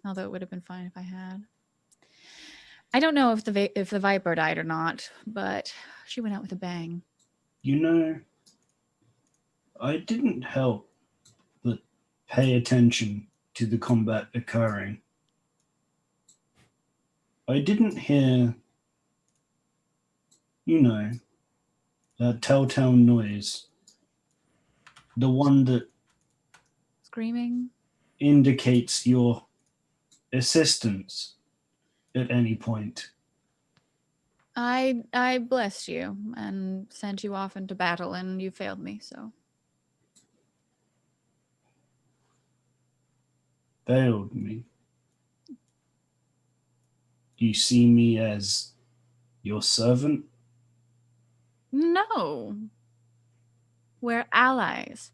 Although it would have been fine if I had. I don't know if the Viper died or not, but she went out with a bang. You know, I didn't help but pay attention to the combat occurring. I didn't hear, that telltale noise. The one that Screaming? indicates your assistance at any point. I blessed you and sent you off into battle, and you failed me, so. Failed me. You see me as your servant? No. We're allies.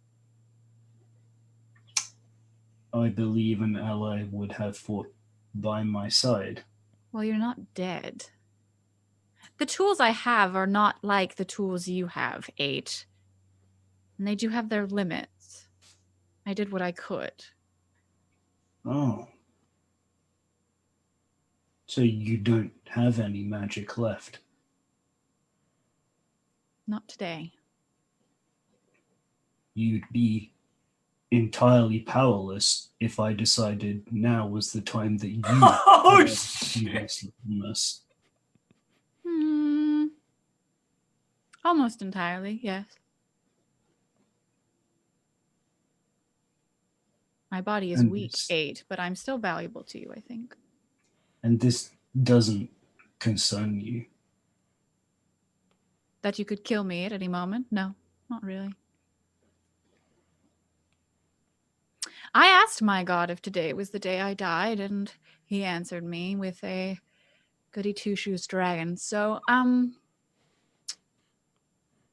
I believe an ally would have fought by my side. Well, you're not dead. The tools I have are not like the tools you have, 8. And they do have their limits. I did what I could. Oh. So you don't have any magic left? Not today. You'd be entirely powerless if I decided now was the time that you Oh, had shit. usefulness. Almost entirely, yes. My body is And weak, this- 8, but I'm still valuable to you, I think. And this doesn't concern you. That you could kill me at any moment? No, not really. I asked my god if today was the day I died, and he answered me with a goody two-shoes dragon. So,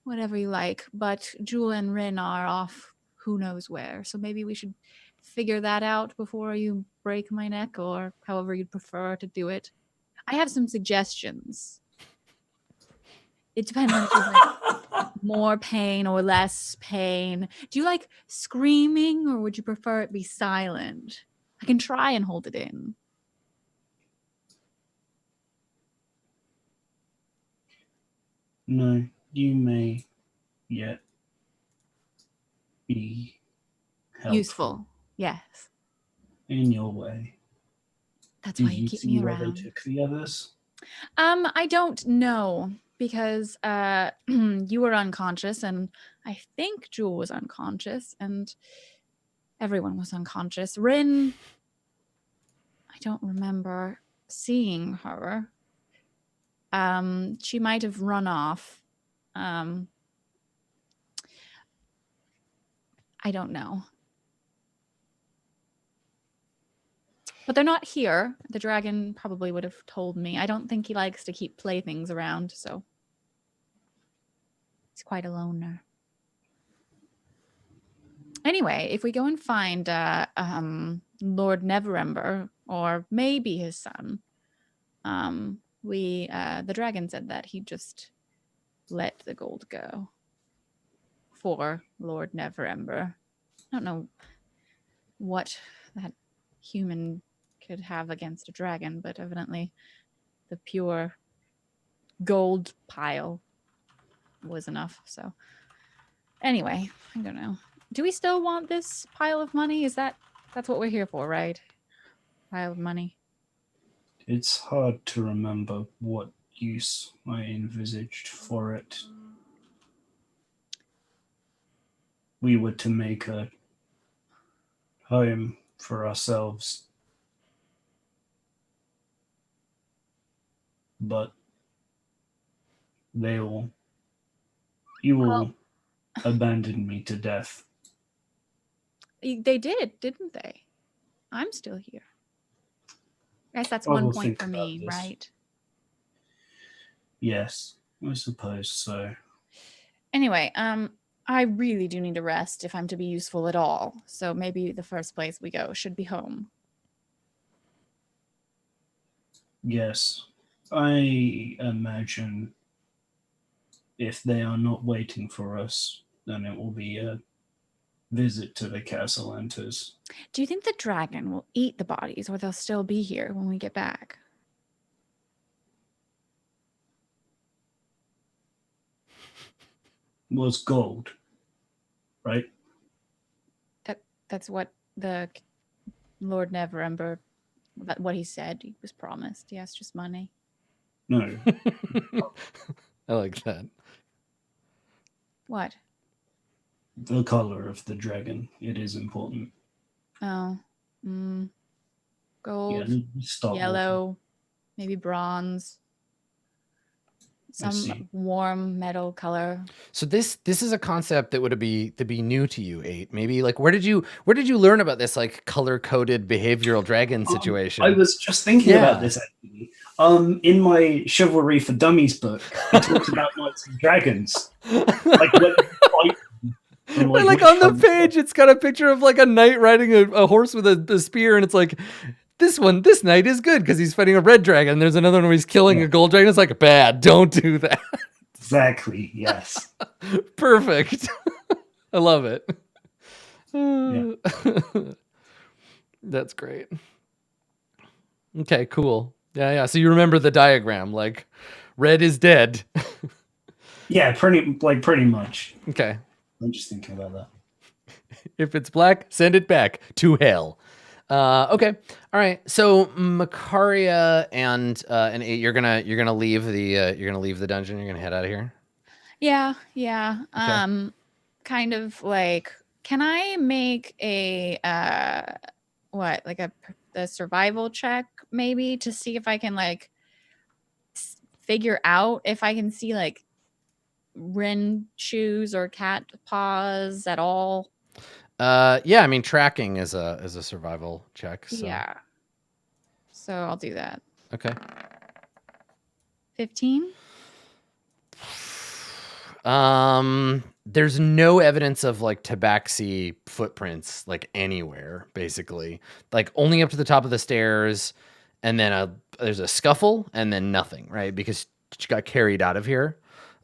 whatever you like. But Jewel and Rin are off who knows where. So maybe we should figure that out before you break my neck, or however you'd prefer to do it. I have some suggestions. It depends on if you like more pain or less pain. Do you like screaming, or would you prefer it be silent? I can try and hold it in. No, you may yet be helpful Useful. Yes. in your way. That's Did why you you keep see me where they around. took the others? I don't know, because you were unconscious, and I think Jewel was unconscious, and everyone was unconscious. Rin, I don't remember seeing her. She might have run off. I don't know. But they're not here. The dragon probably would have told me. I don't think he likes to keep playthings around, so he's quite a loner. Anyway, if we go and find Lord Neverember, or maybe his son, the dragon said that he just let the gold go for Lord Neverember. I don't know what that human could have against a dragon, but evidently the pure gold pile was enough. So anyway, I don't know. Do we still want this pile of money? That's what we're here for, right? Pile of money. It's hard to remember what use I envisaged for it. We were to make a home for ourselves. But you all abandoned me to death. They did, didn't they? I'm still here. I guess that's I one will point think for about me, this. right? Yes, I suppose so. Anyway, I really do need to rest if I'm to be useful at all. So maybe the first place we go should be home. Yes, I imagine if they are not waiting for us, then it will be a visit to the castle enters. Do you think the dragon will eat the bodies or they'll still be here when we get back? Was gold, right? That's what the Lord Neverember, what he said. He was promised. Yes, just money. No, I like that. What? the color of the dragon. It is important. Oh, gold, Yeah, stop yellow, maybe bronze, some see. warm metal color. So this is a concept that would be new to you, 8. Maybe like where did you learn about this like color coded behavioral dragon situation? I was just thinking about this actually. In my Chivalry for Dummies book, it talks about knights and dragons. Like when you fight them, and, like which on the comes page, it's got a picture of like a knight riding a horse with a spear, and it's like this knight is good because he's fighting a red dragon. There's another one where he's killing a gold dragon. It's like bad. Don't do that. Exactly. Yes. Perfect. I love it. Yeah. That's great. Okay, cool. Yeah. So you remember the diagram, like red is dead. Yeah, pretty much. Okay. I'm just thinking about that. If it's black, send it back to hell. Okay. All right. So Makaria and 8, you're gonna leave the dungeon. You're gonna head out of here. Yeah. Okay. Kind of like, can I make a like a survival check maybe to see if I can like figure out if I can see like Rin shoes or cat paws at all? Yeah. I mean, tracking is a survival check. So. Yeah. So I'll do that. Okay. 15. There's no evidence of like tabaxi footprints like anywhere, basically. Like only up to the top of the stairs, and then there's a scuffle, and then nothing, right? Because she got carried out of here.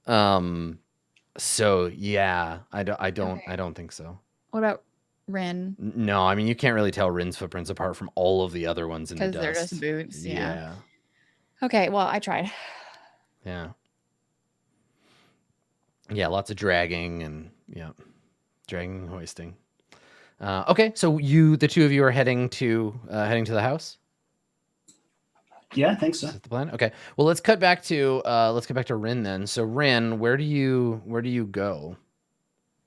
So yeah, I don't think so. What about Rin? No, I mean you can't really tell Rin's footprints apart from all of the other ones in the dust. Because they're just boots. Yeah. Yeah. Okay. Well, I tried. Yeah. Yeah, lots of dragging and dragging and hoisting. Okay, so the two of you are heading to the house. Yeah, I think so. Is that the plan? Okay. Well, let's cut back to Rin then. So Rin, where do you go?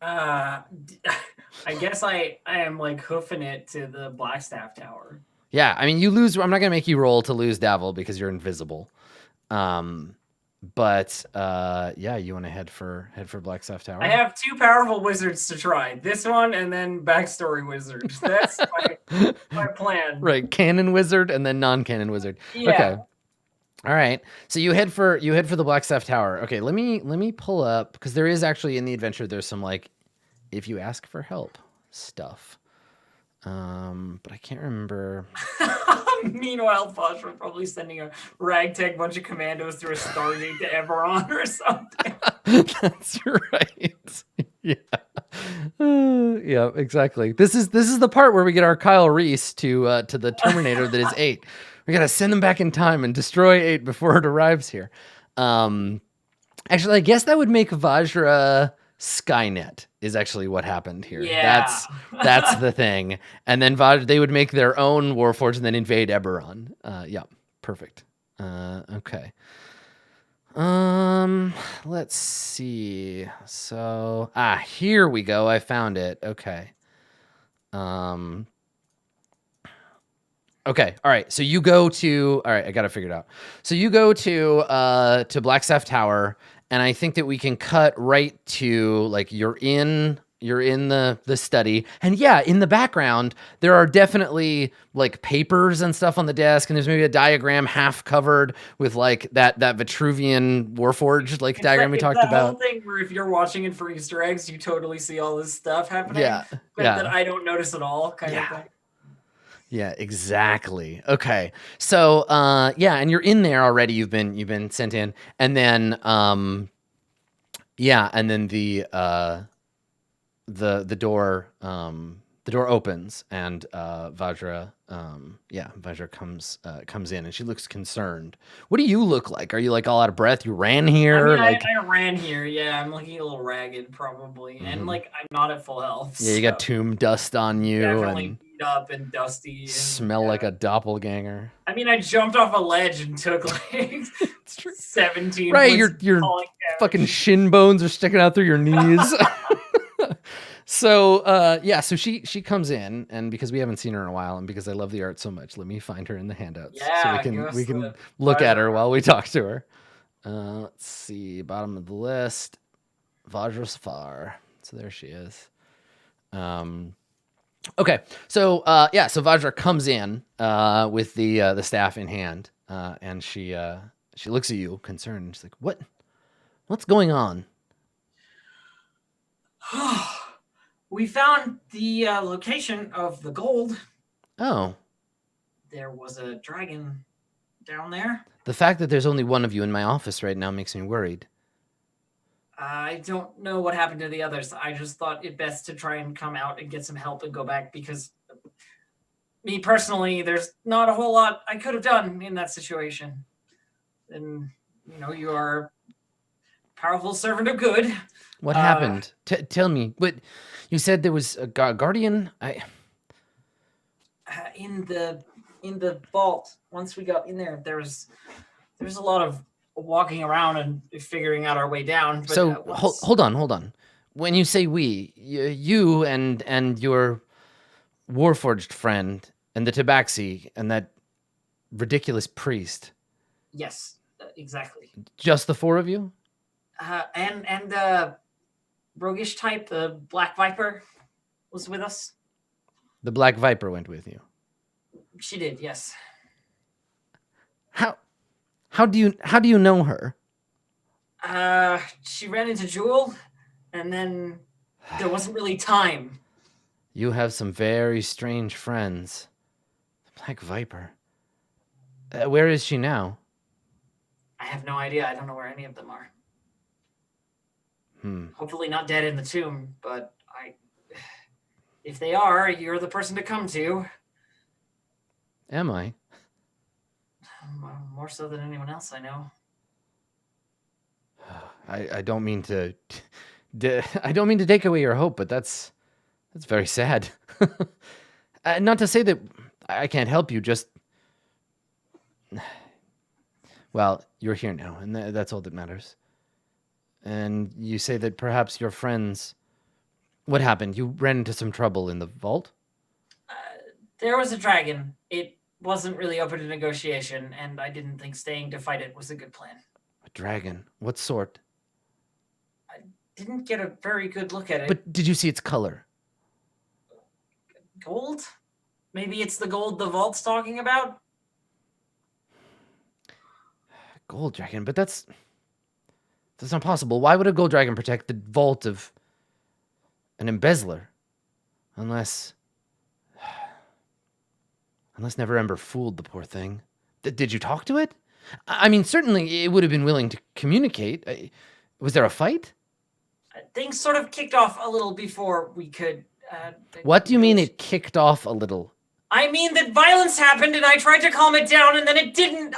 I guess I am like hoofing it to the Blackstaff Tower. Yeah, I mean you lose. I'm not gonna make you roll to lose Davil because you're invisible. But yeah, you want to head for Blackstaff Tower? I have 2 powerful wizards to try. This one and then backstory wizard. That's my plan. Right, canon wizard and then non-canon wizard. Yeah. Okay. All right. So you head for the Blackstaff Tower. Okay, let me pull up because there is actually in the adventure there's some like if you ask for help stuff. But I can't remember. Meanwhile, Fosh was probably sending a ragtag bunch of commandos through a Stargate to Eberron or something. That's right. Yeah. Yeah, exactly. This is the part where we get our Kyle Reese to the Terminator that is 8. We gotta send them back in time and destroy 8 before it arrives here. Actually, I guess that would make Vajra Skynet is actually what happened here. Yeah. That's the thing. And then they would make their own Warforged and then invade Eberron. Yeah. Perfect. Okay. Let's see. So, here we go. I found it. Okay. Okay. All right. So you go to. All right. I got to figure it out. So you go to Blackstaff Tower, and I think that we can cut right to like you're in the study, and yeah, in the background there are definitely like papers and stuff on the desk, and there's maybe a diagram half covered with like that Vitruvian Warforged like diagram we talked that about. whole thing where if you're watching it for Easter eggs, you totally see all this stuff happening. Yeah. But Yeah. that I don't notice at all, kind of Yeah. thing. Yeah, exactly. Okay. So, yeah, and you're in there already. You've been sent in, and then, yeah, and then the door opens, and Vajra, Vajra comes in, and she looks concerned. What do you look like? Are you like all out of breath? You ran here? I mean, like, I ran here. Yeah, I'm looking a little ragged, probably, and like I'm not at full health. yeah, you got tomb dust on you, definitely and beat up and dusty. And, smell like a doppelganger. I mean, I jumped off a ledge and took like 17. Right, your fucking shin bones are sticking out through your knees. So yeah, so she comes in, and because we haven't seen her in a while, and because I love the art so much, let me find her in the handouts so we can look at her while we talk to her. Let's see, bottom of the list, Vajra Safar. So there she is. Okay, so yeah, so Vajra comes in with the staff in hand, and she looks at you concerned. She's like, what's going on? We found the location of the gold. Oh. There was a dragon down there. The fact that there's only one of you in my office right now makes me worried. I don't know what happened to the others. I just thought it best to try and come out and get some help and go back because me personally, there's not a whole lot I could have done in that situation. And, you know, you are a powerful servant of good. What happened? Tell me. But you said there was a guardian? In the vault, once we got in there, there's a lot of walking around and figuring out our way down. But, so hold on. When you say we, you and your Warforged friend and the Tabaxi and that ridiculous priest. Yes, exactly. Just the four of you? And the roguish type, the Black Viper, was with us. The Black Viper went with you. She did, yes. How do you know her? She ran into Jewel, and then there wasn't really time. You have some very strange friends. The Black Viper. Where is she now? I have no idea. I don't know where any of them are. Hopefully not dead in the tomb, but if they are, you're the person to come to. Am I? More so than anyone else I know. I don't mean to I don't mean to take away your hope, but that's very sad. Not to say that I can't help you, just well, you're here now, and that's all that matters. And you say that perhaps your friends... What happened? You ran into some trouble in the vault? There was a dragon. It wasn't really open to negotiation, and I didn't think staying to fight it was a good plan. A dragon? What sort? I didn't get a very good look at it. But did you see its color? Gold? Maybe it's the gold the vault's talking about? Gold dragon, but that's not possible. Why would a gold dragon protect the vault of an embezzler? Unless Neverember fooled the poor thing. Did you talk to it? I mean, certainly it would have been willing to communicate. Was there a fight? Things sort of kicked off a little before we could... What do you mean it kicked off a little? I mean that violence happened and I tried to calm it down and then it didn't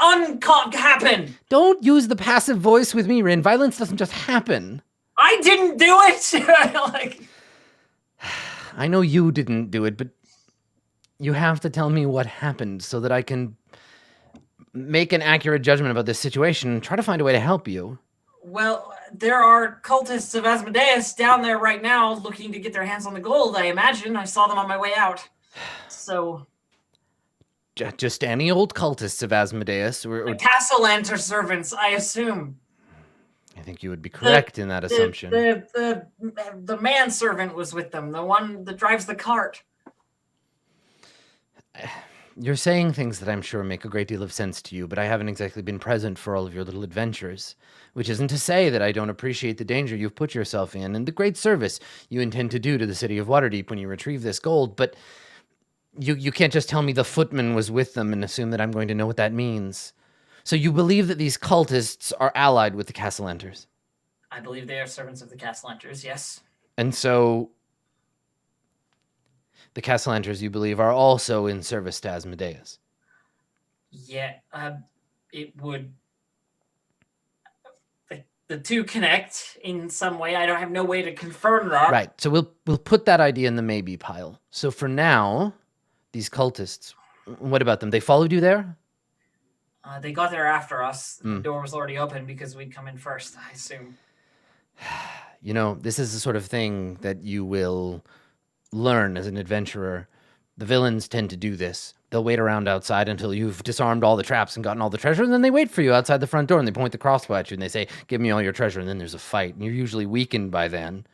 happen. Don't use the passive voice with me, Rin. Violence doesn't just happen. I didn't do it! I know you didn't do it, but you have to tell me what happened so that I can make an accurate judgment about this situation and try to find a way to help you. Well, there are cultists of Asmodeus down there right now looking to get their hands on the gold, I imagine. I saw them on my way out. So... Just any old cultists of Asmodeus? The Castellanter servants, I assume. I think you would be correct in that assumption. The manservant was with them, the one that drives the cart. You're saying things that I'm sure make a great deal of sense to you, but I haven't exactly been present for all of your little adventures. Which isn't to say that I don't appreciate the danger you've put yourself in and the great service you intend to do to the city of Waterdeep when you retrieve this gold, but you can't just tell me the footman was with them and assume that I'm going to know what that means. So you believe that these cultists are allied with the Castellanters? I believe they are servants of the Castellanters, yes. And so the Castellanters, you believe, are also in service to Asmodeus? Yeah, it would... The two connect in some way. I don't have no way to confirm that. Right, so we'll put that idea in the maybe pile. So for now, these cultists, what about them? They followed you there? They got there after us. The door was already open because we'd come in first, I assume. You know, this is the sort of thing that you will learn as an adventurer. The villains tend to do this. They'll wait around outside until you've disarmed all the traps and gotten all the treasure, and then they wait for you outside the front door, and they point the crossbow at you, and they say, give me all your treasure, and then there's a fight. And you're usually weakened by then.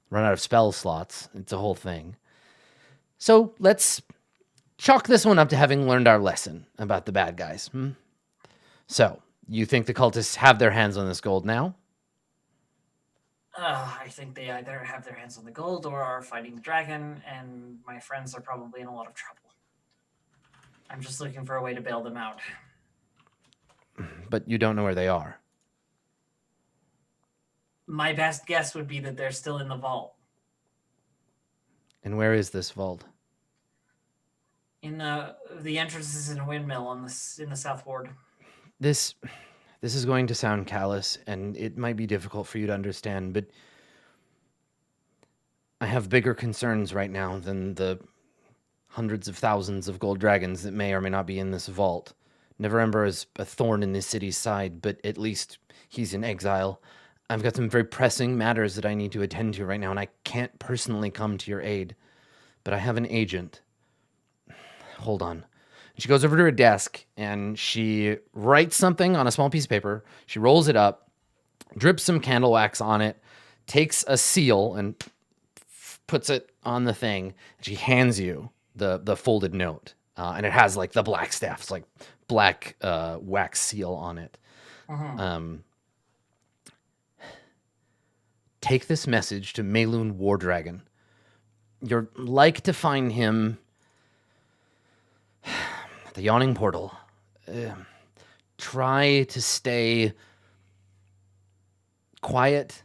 Run out of spell slots. It's a whole thing. So let's chalk this one up to having learned our lesson about the bad guys. So, you think the cultists have their hands on this gold now? I think they either have their hands on the gold or are fighting the dragon, and my friends are probably in a lot of trouble. I'm just looking for a way to bail them out. But you don't know where they are. My best guess would be that they're still in the vault. And where is this vault? In the entrance is in a windmill in the south ward. This is going to sound callous, and it might be difficult for you to understand, but I have bigger concerns right now than the hundreds of thousands of gold dragons that may or may not be in this vault. Neverember is a thorn in this city's side, but at least he's in exile. I've got some very pressing matters that I need to attend to right now, and I can't personally come to your aid. But I have an agent. Hold on. She goes over to her desk, and she writes something on a small piece of paper. She rolls it up, drips some candle wax on it, takes a seal, and puts it on the thing. She hands you the folded note, and it has like the black staffs, like black wax seal on it. Take this message to Mayloon Wardragon. You're like to find him at the Yawning Portal. Try to stay quiet.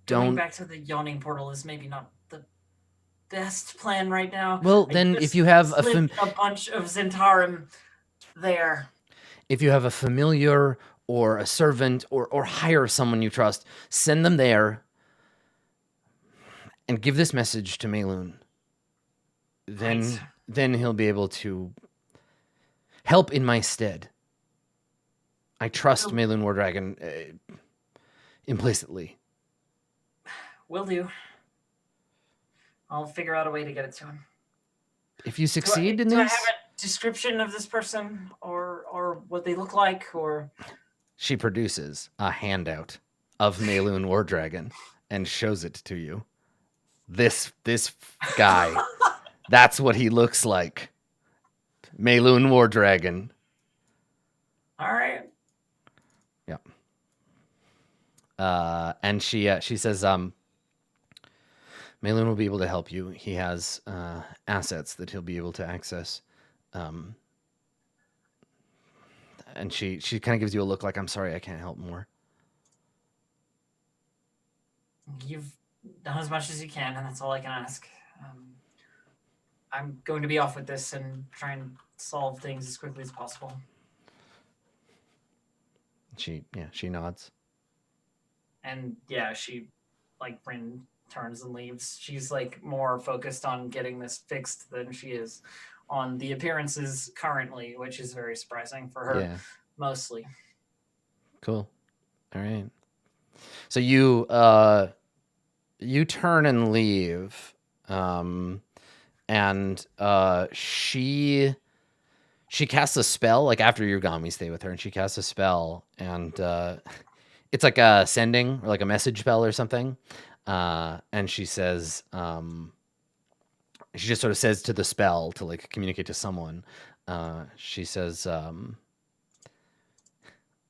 Going back to the Yawning Portal is maybe not the best plan right now. Well, then if you have a bunch of Zentarum there. If you have a familiar or a servant or hire someone you trust, send them there and give this message to Mayloon. Then he'll be able to help in my stead. I trust Mayloon Wardragon implicitly. Will do. I'll figure out a way to get it to him. If you succeed in this... Do I have a description of this person or what they look like, or... She produces a handout of Mayloon Wardragon and shows it to you. This guy, that's what he looks like. Mayloon Wardragon. All right. Yeah. And she says, Mayloon will be able to help you. He has assets that he'll be able to access. And she kind of gives you a look like, I'm sorry, I can't help more. You've done as much as you can, and that's all I can ask. I'm going to be off with this and try and solve things as quickly as possible. She nods. And yeah, she, like, Bryn turns and leaves. She's, like, more focused on getting this fixed than she is on the appearances currently, which is very surprising for her, Yeah. mostly. Cool. All right. So you turn and leave, and she casts a spell. Like after you're gone, we stay with her, and she casts a spell, and it's like a sending or like a message spell or something. And she says, she just sort of says to the spell to like communicate to someone. She says,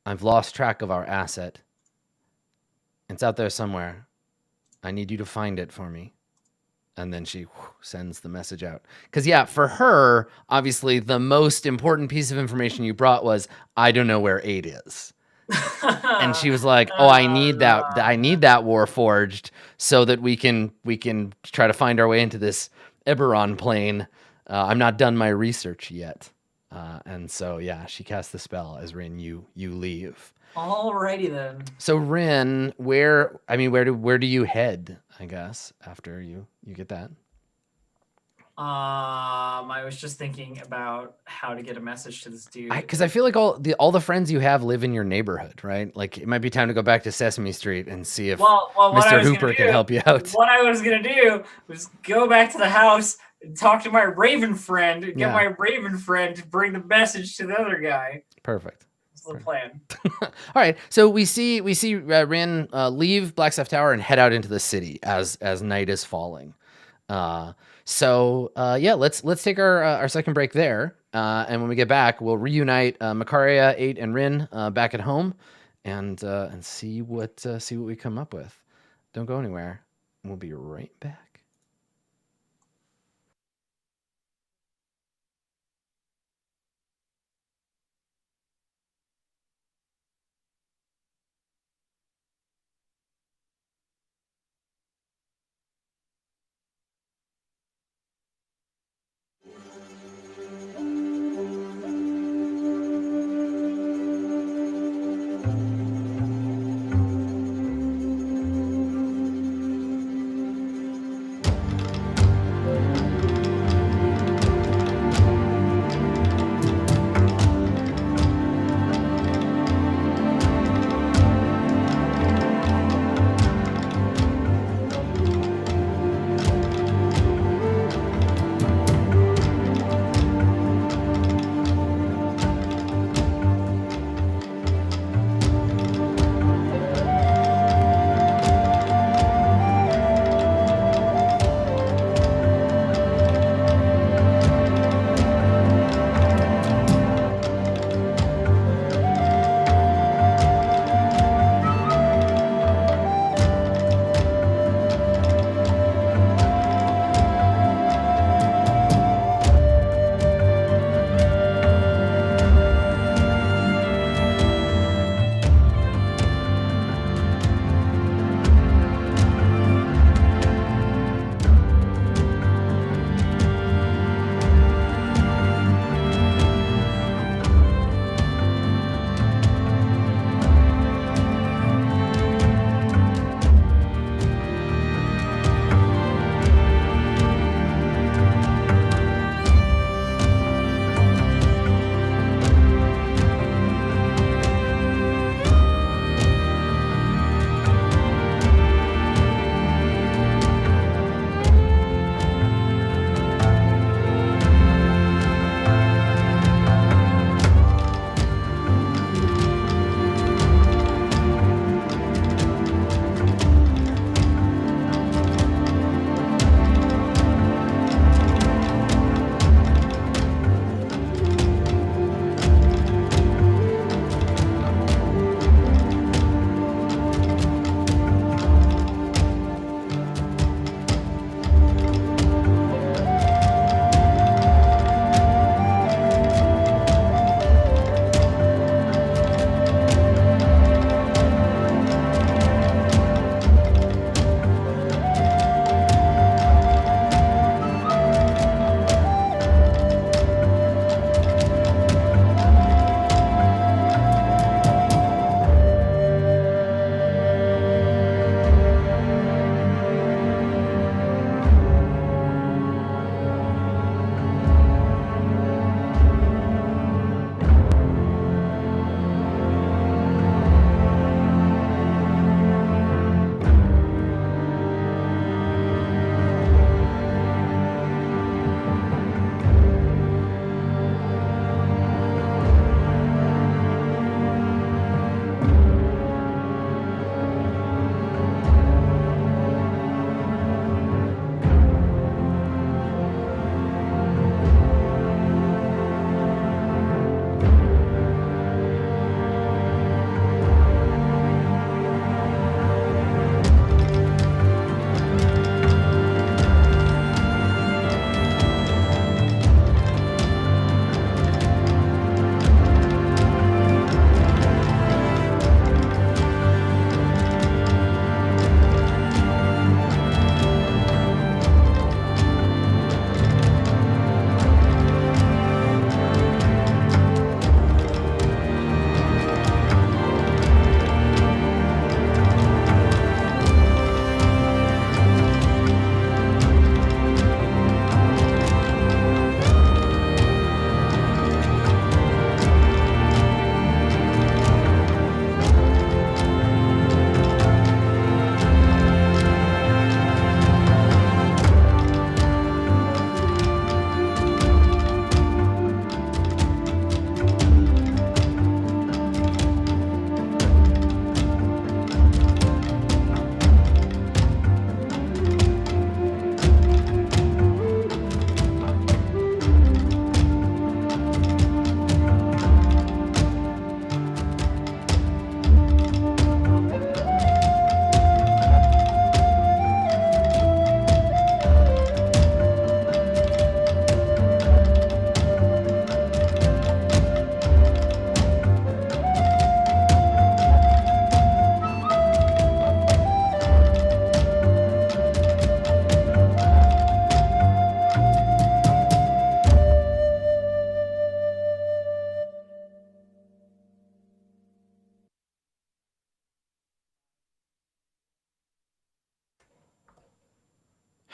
"I've lost track of our asset. It's out there somewhere. I need you to find it for me." And then she sends the message out. Because, yeah, for her, obviously, the most important piece of information you brought was, I don't know where 8 is. And she was like, "Oh, I need that. I need that Warforged so that we can try to find our way into this Eberron plane. I'm not done my research yet." And so, yeah, she casts the spell as Rin, you leave. Alrighty then. So Rin, where do you head, I guess, after you get that? I was just thinking about how to get a message to this dude. Because I feel like all the friends you have live in your neighborhood, right? Like it might be time to go back to Sesame Street and see if Mr. Hooper can help you out. What I was gonna do was go back to the house and talk to my Raven friend and get my Raven friend to bring the message to the other guy. Perfect. That's the plan. All right, so we see Rin leave Blackstaff Tower and head out into the city as night is falling. So let's take our second break there, and when we get back, we'll reunite Makaria, 8, and Rin back at home, and see what we come up with. Don't go anywhere. We'll be right back.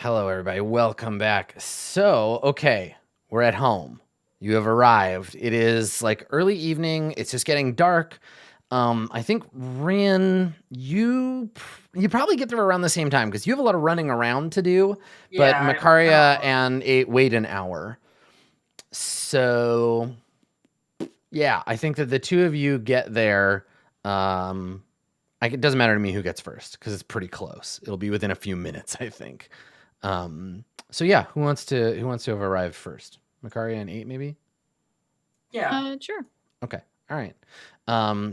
Hello, everybody. Welcome back. So, okay, we're at home. You have arrived. It is like early evening. It's just getting dark. I think Rin, you probably get there around the same time because you have a lot of running around to do. But Yeah, Makaria and it wait an hour. So, yeah, I think that the two of you get there. It doesn't matter to me who gets first because it's pretty close. It'll be within a few minutes, I think. So yeah, who wants to have arrived first? Makaria and 8 maybe? yeah. Sure. Okay. All right.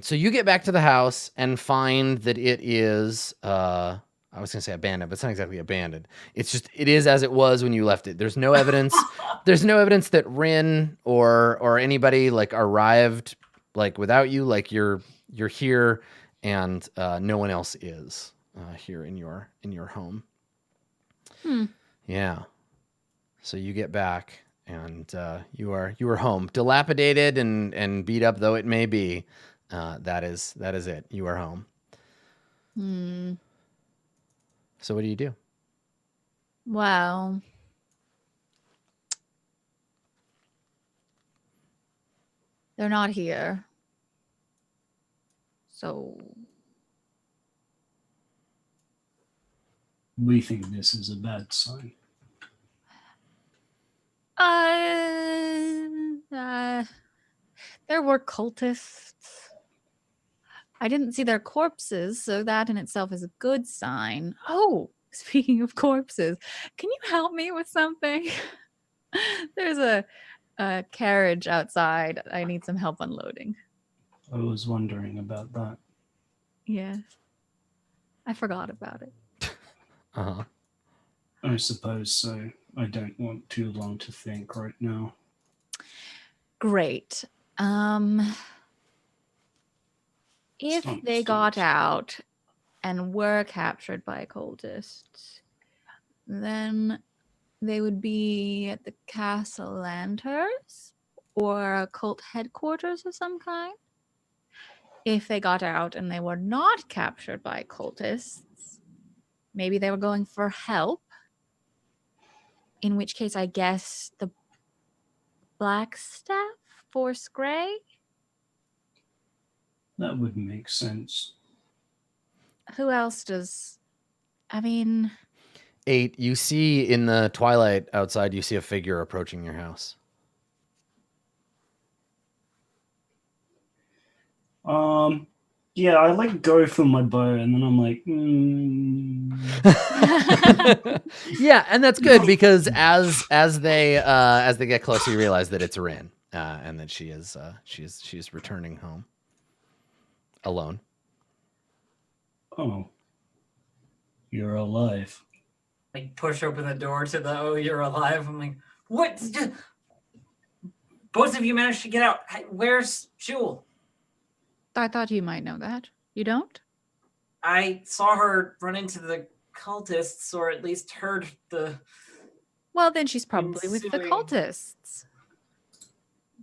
So you get back to the house and find that it is I was gonna say abandoned, but it's not exactly abandoned. It's just it is as it was when you left it. There's no evidence. There's no evidence that Rin or anybody like arrived like without you. Like you're here and no one else is here in your home. Yeah. So you get back and you are home, dilapidated and beat up though it may be. That is it. You are home. So what do you do? Well, they're not here. So We think this is a bad sign. there were cultists. I didn't see their corpses, so that in itself is a good sign. Oh, speaking of corpses, can you help me with something? There's a carriage outside. I need some help unloading. I was wondering about that. Yes. I forgot about it. Uh-huh. I suppose so. I don't want too long to think right now. Great. If they got out and were captured by cultists, then they would be at the Castle Lanterns or a cult headquarters of some kind. If they got out and they were not captured by cultists, maybe they were going for help. In which case, I guess the Blackstaff Force Grey? That would make sense. Who else does... I mean... 8, you see in the twilight outside, you see a figure approaching your house. Yeah, I like go for my bow, and then I'm like, Yeah, and that's good because as they get closer, you realize that it's Rin, and that she's returning home alone. Oh, you're alive. Like push open the door to the "oh, you're alive." I'm like, what? Both of you managed to get out. Where's Jewel? I thought you might know that. You don't? I saw her run into the cultists, or at least heard the... Well, then she's probably with the ensuing- cultists.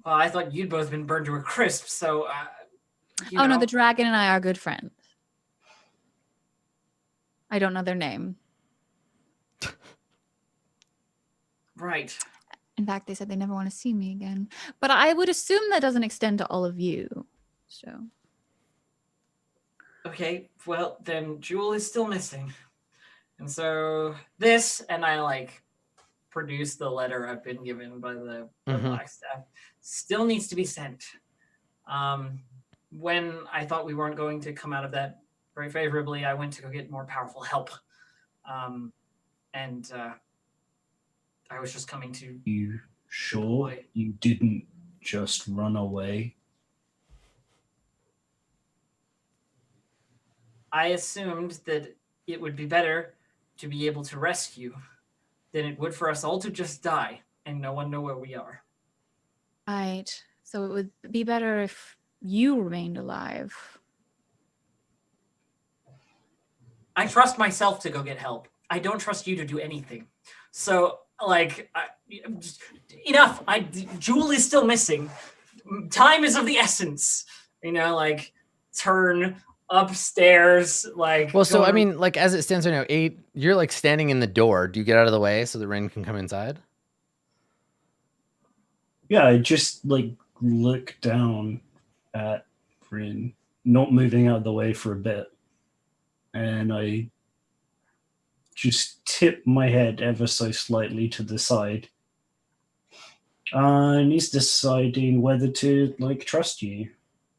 Well, I thought you'd both been burned to a crisp, so... No, the dragon and I are good friends. I don't know their name. Right. In fact, they said they never want to see me again. But I would assume that doesn't extend to all of you. So... Okay, well, then Jewel is still missing. And so this, and I like produce the letter I've been given by the Blackstaff, still needs to be sent. When I thought we weren't going to come out of that very favorably, I went to go get more powerful help. And I was just coming to... You sure you didn't just run away? I assumed that it would be better to be able to rescue than it would for us all to just die and no one know where we are. Right. So it would be better if you remained alive. I trust myself to go get help. I don't trust you to do anything. So, like, enough. Jewel is still missing. Time is of the essence. You know, like, turn upstairs. Like, Well, so I going- mean, like as it stands right now, 8, you're like standing in the door. Do you get out of the way so that Rin can come inside? Yeah, I just like look down at Rin, not moving out of the way for a bit, and I just tip my head ever so slightly to the side. And he's deciding whether to like trust you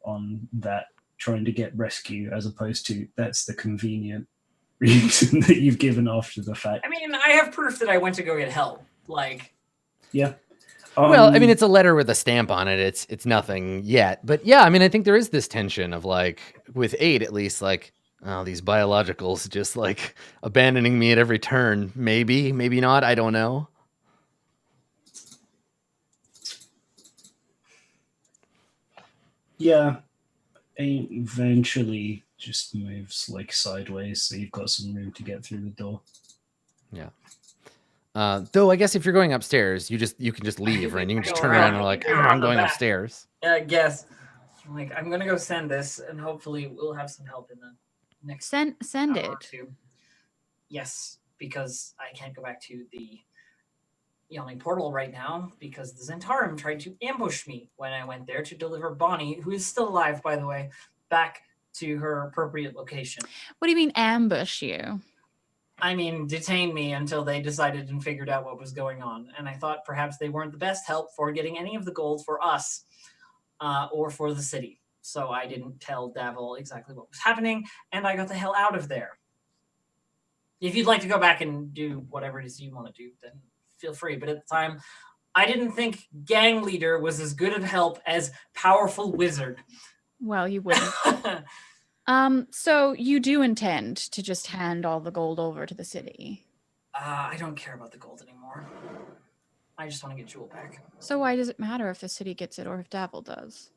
on that, trying to get rescue, as opposed to that's the convenient reason that you've given after the fact. I mean, I have proof that I went to go get help. Like, Yeah. Well, I mean, it's a letter with a stamp on it. It's nothing yet, but yeah, I mean, I think there is this tension of like with 8 at least, like, oh, these biologicals just like abandoning me at every turn. Maybe, maybe not. I don't know. Yeah. Eventually just moves like sideways, so you've got some room to get through the door. Yeah. Though I guess if you're going upstairs, you can just leave, right? You can just turn around and you're like, oh, I'm going upstairs. I guess. Like, I'm gonna go send this, and hopefully we'll have some help in the next Send hour or it. two. Yes, because I can't go back to the yawning portal right now because the Zentarum tried to ambush me when I went there to deliver Bonnie, who is still alive, by the way, back to her appropriate location. What do you mean ambush you? I mean, detain me until they decided and figured out what was going on. And I thought perhaps they weren't the best help for getting any of the gold for us or for the city. So I didn't tell Davil exactly what was happening, and I got the hell out of there. If you'd like to go back and do whatever it is you want to do, then feel free. But at the time, I didn't think gang leader was as good of help as powerful wizard. Well, you wouldn't. So you do intend to just hand all the gold over to the city? I don't care about the gold anymore. I just want to get Jewel back. So why does it matter if the city gets it or if Davil does?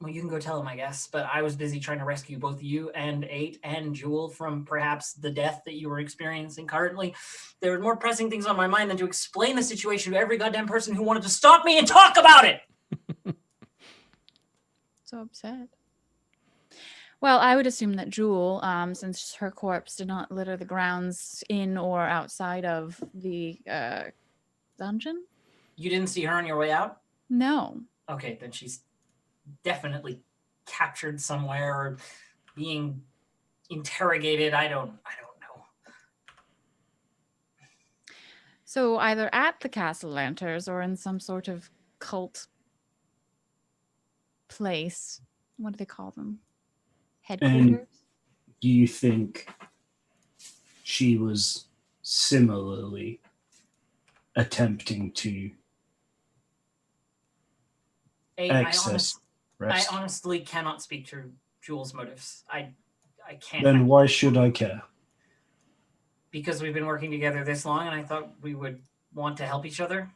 Well, you can go tell him, I guess. But I was busy trying to rescue both you and 8 and Jewel from perhaps the death that you were experiencing currently. There were more pressing things on my mind than to explain the situation to every goddamn person who wanted to stop me and talk about it. So upset. Well, I would assume that Jewel, since her corpse did not litter the grounds in or outside of the dungeon. You didn't see her on your way out? No. Okay, then she's definitely captured somewhere or being interrogated. I don't know. So either at the Castle Lanterns or in some sort of cult place. What do they call them? Headquarters? Do you think she was similarly attempting to access I rest? honestly cannot speak to Jewel's motives. I can't. Then why should I care? Because we've been working together this long, and I thought we would want to help each other.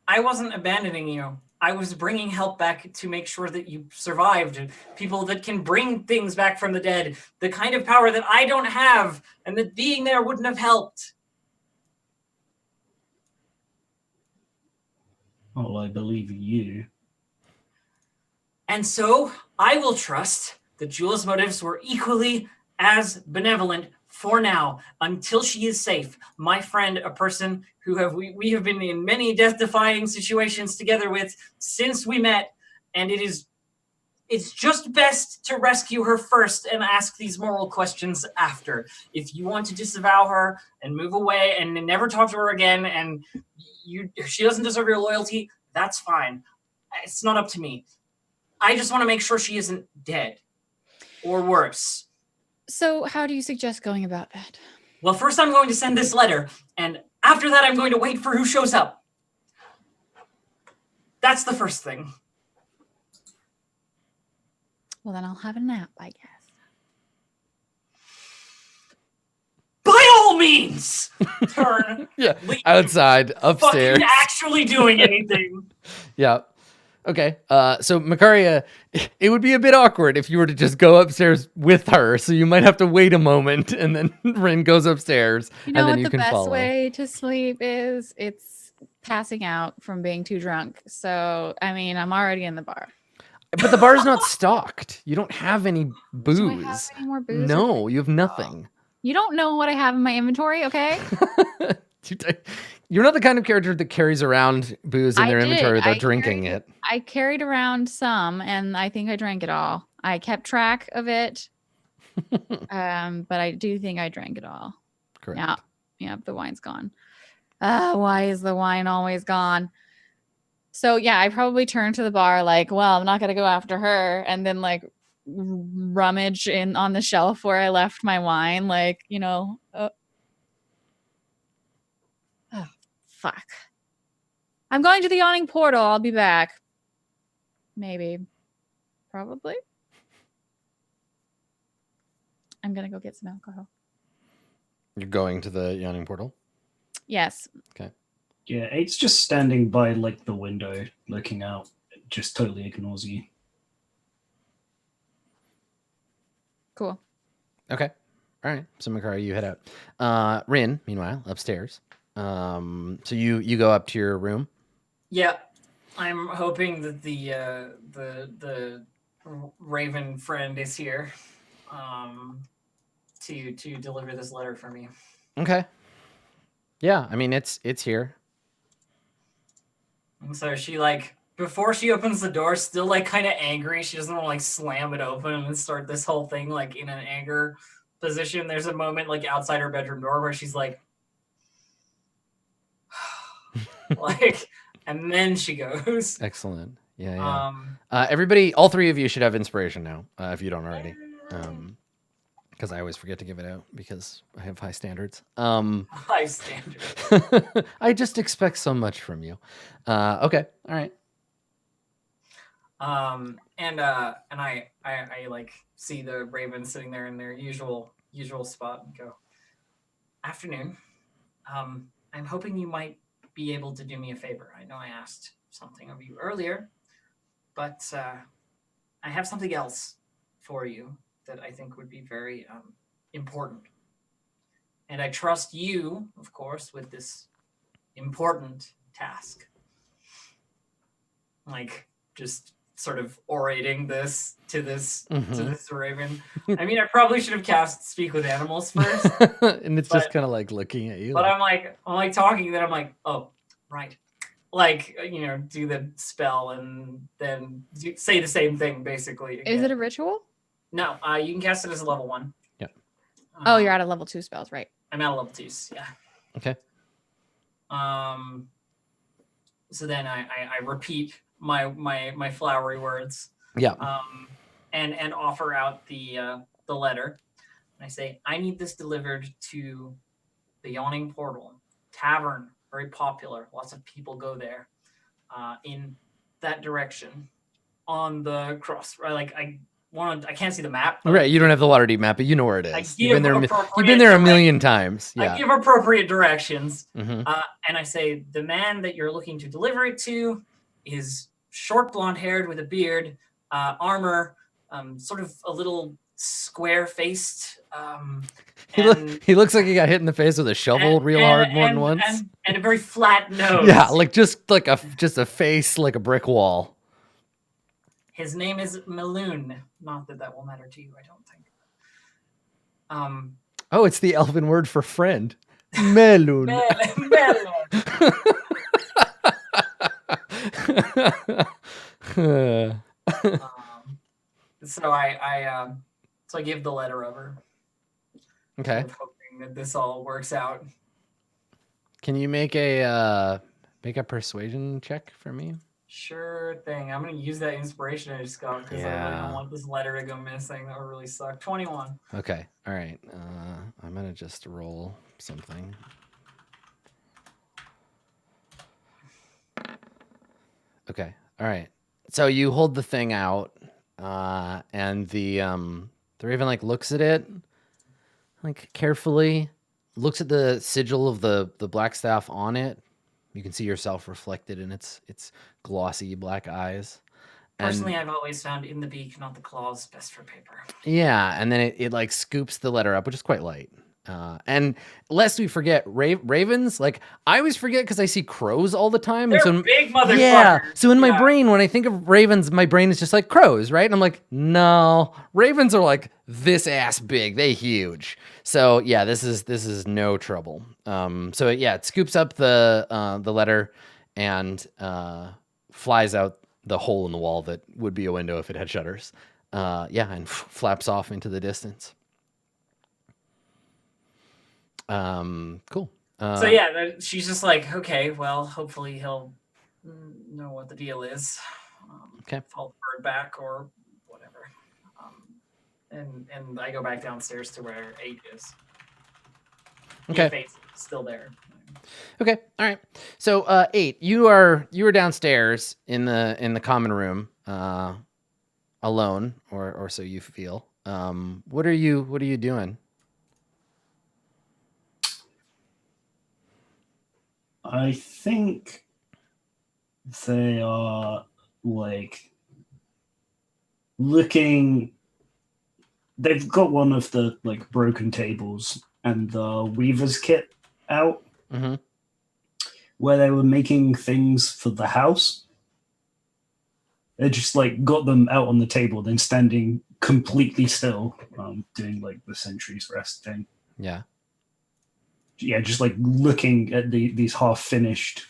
I wasn't abandoning you. I was bringing help back to make sure that you survived. People that can bring things back from the dead. The kind of power that I don't have, and that being there wouldn't have helped. Well, I believe you. And so I will trust that Jewel's motives were equally as benevolent for now, until she is safe. My friend, a person who we have been in many death-defying situations together with since we met, and it's just best to rescue her first and ask these moral questions after. If you want to disavow her and move away and never talk to her again, and she doesn't deserve your loyalty, that's fine. It's not up to me. I just want to make sure she isn't dead or worse. So how do you suggest going about that? Well, first I'm going to send this letter, and after that I'm going to wait for who shows up. That's the first thing. Well, then I'll have a nap, I guess. By all means! Turn. Yeah, leave, outside, upstairs. Fucking actually doing anything. Yeah. Okay. So Makaria, it would be a bit awkward if you were to just go upstairs with her. So you might have to wait a moment, and then Rin goes upstairs, You know and then what you the can best follow. way to sleep is? It's passing out from being too drunk. So, I mean, I'm already in the bar. But the bar's not stocked. You don't have any booze. Do I have any more booze? No, you have nothing. You don't know what I have in my inventory, okay? You're not the kind of character that carries around booze in their inventory without drinking it. I carried around some, and I think I drank it all. I kept track of it, but I do think I drank it all. Correct. Yeah, the wine's gone. Why is the wine always gone? So yeah, I probably turned to the bar like, well, I'm not gonna go after her, and then like rummage in on the shelf where I left my wine, like, you know. Oh, fuck. I'm going to the yawning portal. I'll be back. Maybe. Probably. I'm gonna go get some alcohol. You're going to the yawning portal? Yes. Okay. Yeah, it's just standing by like the window, looking out. It just totally ignores you. Cool. Okay. All right. So Makari, you head out. Rin, meanwhile, upstairs. So you go up to your room. Yeah, I'm hoping that the Raven friend is here, to deliver this letter for me. Okay. Yeah, I mean it's here. And so she, like, before she opens the door, still like kind of angry. She doesn't want to like slam it open and start this whole thing like in an anger position. There's a moment like outside her bedroom door where she's like, like, and then she goes. Excellent. Yeah. Everybody, all three of you should have inspiration now, if you don't already. Because I always forget to give it out because I have high standards. High standards. I just expect so much from you. Okay. All right. And I like see the Raven sitting there in their usual spot and go, afternoon. I'm hoping you might be able to do me a favor. I know I asked something of you earlier, but I have something else for you that I think would be very important. And I trust you, of course, with this important task. Like, just sort of orating this to this Raven. I mean, I probably should have cast Speak with Animals first. And it's just kind of like looking at you. But I'm like talking, then I'm like, oh, right. Like, you know, do the spell and then say the same thing, basically. Is it a ritual? No, you can cast it as a level 1. Yeah. Oh, you're at a level 2 spells, right? I'm at a level 2s, yeah. Okay. So then I repeat my flowery words. Yeah. And offer out the letter. And I say, I need this delivered to the Yawning Portal Tavern, very popular. Lots of people go there. In that direction, on the cross. Right, like I can't see the map. Right, you don't have the Waterdeep map, but you know where it is. You've been there a million times. Yeah. I give appropriate directions, Mm-hmm. and I say the man that you're looking to deliver it to is short, blonde-haired with a beard, armor, sort of a little square-faced. He looks like he got hit in the face with a shovel real hard more than once, and a very flat nose. Yeah, like just a face like a brick wall. His name is Meloon. Not that will matter to you, I don't think. Oh, it's the elven word for friend. Meloon. So I give the letter over. Okay. Hoping that this all works out. Can you make a persuasion check for me? Sure thing. I'm gonna use that inspiration I just got because I really don't want this letter to go missing. That would really suck. 21. Okay. All right. I'm gonna just roll something. Okay. All right. So you hold the thing out, and the Raven like looks at it, like carefully, looks at the sigil of the black staff on it. You can see yourself reflected in its glossy black eyes. Personally, I've always found in the beak, not the claws, best for paper. Yeah, and then it like scoops the letter up, which is quite light, And lest we forget, ravens, like I always forget because I see crows all the time. They're and so big motherfuckers. Yeah. So in my brain, when I think of ravens, my brain is just like crows, right? And I'm like, no, ravens are like this ass big. They huge. So yeah, this is no trouble. So yeah, it scoops up the letter and flies out the hole in the wall that would be a window if it had shutters. Yeah, and flaps off into the distance. Cool. So yeah, she's just like, okay, well, hopefully he'll know what the deal is. Okay. Fall the bird back or whatever. And I go back downstairs to where 8 is. Okay. If 8's still there. Okay. All right. So 8, you are downstairs in the common room, alone, or so you feel. What are you doing? I think they are like looking. They've got one of the like broken tables and the weaver's kit out, where they were making things for the house. They just like got them out on the table, then standing completely still, doing like the sentry's rest thing. Yeah. Yeah, just like looking at these half finished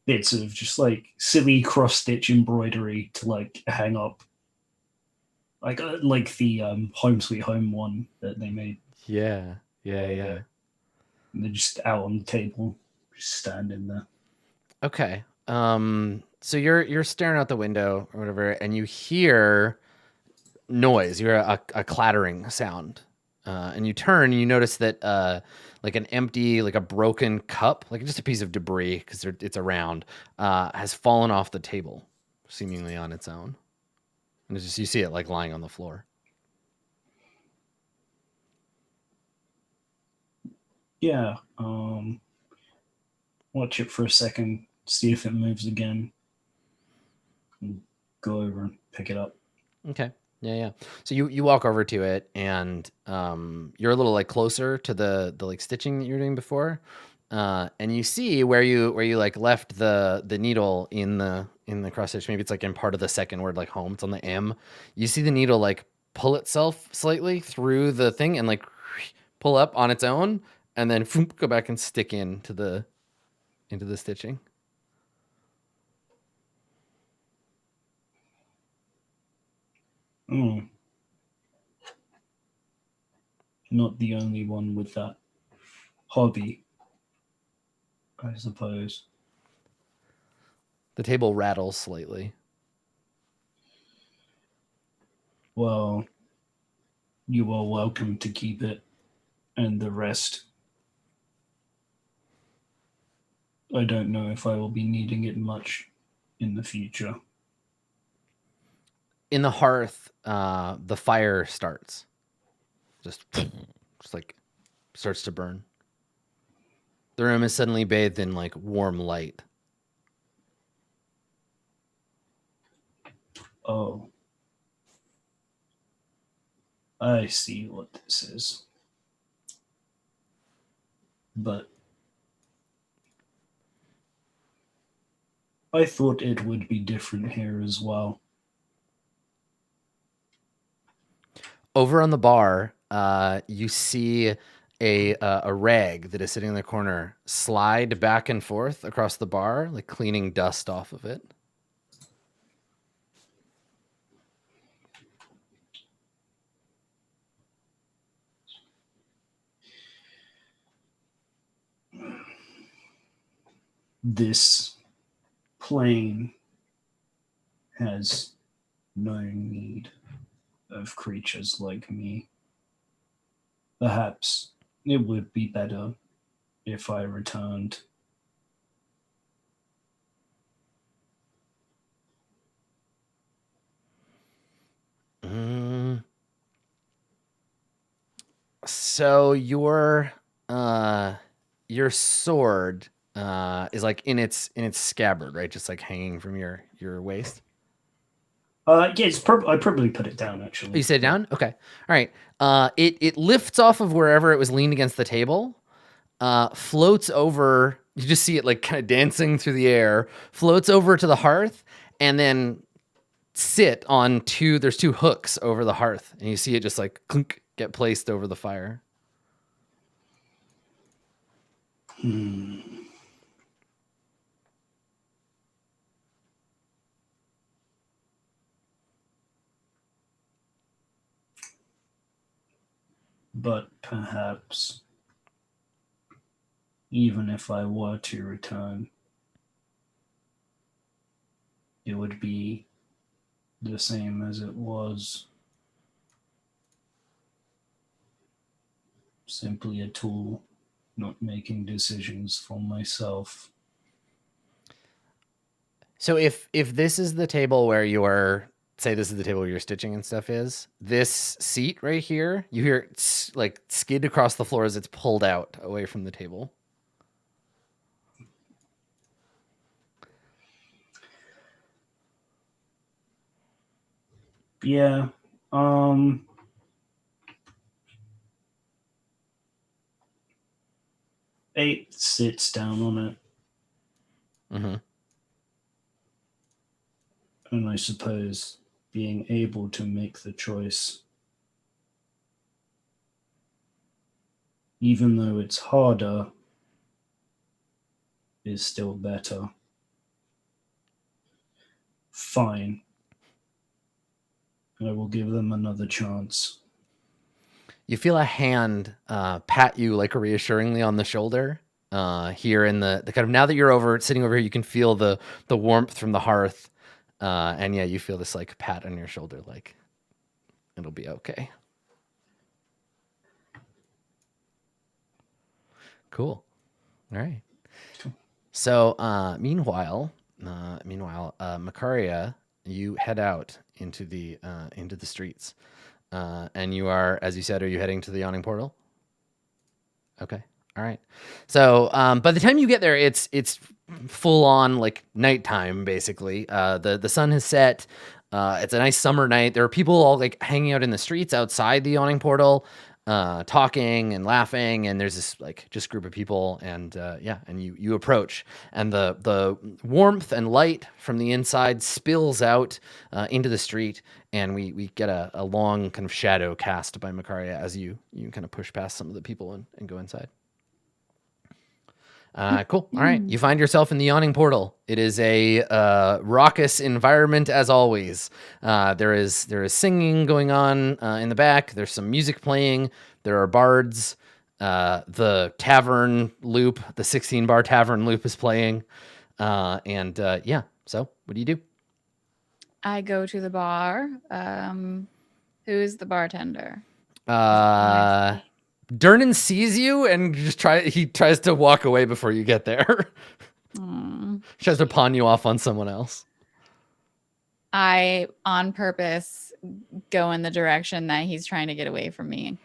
bits of just like silly cross stitch embroidery to like hang up, like the Home Sweet Home one that they made. Yeah. And they're just out on the table, just standing there. Okay. So you're staring out the window or whatever, and you hear noise. You hear a clattering sound. And you turn and you notice that like an empty, like a broken cup, like just a piece of debris because it's around, has fallen off the table, seemingly on its own. And it's just you see it like lying on the floor. Yeah. Watch it for a second, see if it moves again, and go over and pick it up. Okay. Yeah. So you walk over to it, and you're a little like closer to the like stitching that you were doing before, and you see where you like left the needle in the cross stitch. Maybe it's like in part of the second word, like home. It's on the M. You see the needle like pull itself slightly through the thing and like pull up on its own, and then go back and stick into the stitching. Mm. Not the only one with that hobby, I suppose. The table rattles slightly. Well, you are welcome to keep it, and the rest. I don't know if I will be needing it much in the future. In the hearth, the fire starts. Just like starts to burn. The room is suddenly bathed in like warm light. Oh. I see what this is. But I thought it would be different here as well. Over on the bar, you see a rag that is sitting in the corner slide back and forth across the bar, like cleaning dust off of it. This plane has no need of creatures like me. Perhaps it would be better if I returned. So your sword is like in its scabbard, right? Just like hanging from your waist. Yeah, I probably put it down actually. You set it down? Okay. All right. It lifts off of wherever it was leaned against the table, floats over. You just see it like kind of dancing through the air, floats over to the hearth, and then sit on there's two hooks over the hearth, and you see it just like clunk, get placed over the fire. But perhaps, even if I were to return, it would be the same as it was. Simply a tool, not making decisions for myself. So if this is the table where you're, say this is the table where your stitching and stuff is, this seat right here, you hear it like skid across the floor as it's pulled out away from the table. Yeah. Eight sits down on it. Mm-hmm. And I suppose being able to make the choice, even though it's harder, is still better. Fine. I will give them another chance. You feel a hand pat you like reassuringly on the shoulder. Here in the kind of, now that you're sitting over here, you can feel the warmth from the hearth. And yeah, you feel this like pat on your shoulder, like it'll be okay. Cool. All right. So meanwhile, Makaria, you head out into the streets, and you are, as you said, are you heading to the yawning portal? Okay. All right. So by the time you get there, it's full on like nighttime, basically. The sun has set. It's a nice summer night. There are people all like hanging out in the streets outside the yawning portal, talking and laughing. And there's this like just group of people, and and you approach, and the warmth and light from the inside spills out into the street, and we get a long kind of shadow cast by Makaria as you kind of push past some of the people and go inside. Cool. All right. You find yourself in the yawning portal. It is a raucous environment as always. There is singing going on in the back. There's some music playing. There are bards. The tavern loop, the 16-bar tavern loop is playing. So what do you do? I go to the bar. Who's the bartender? Durnan sees you and he tries to walk away before you get there. Tries to pawn you off on someone else. I, on purpose, go in the direction that he's trying to get away from me.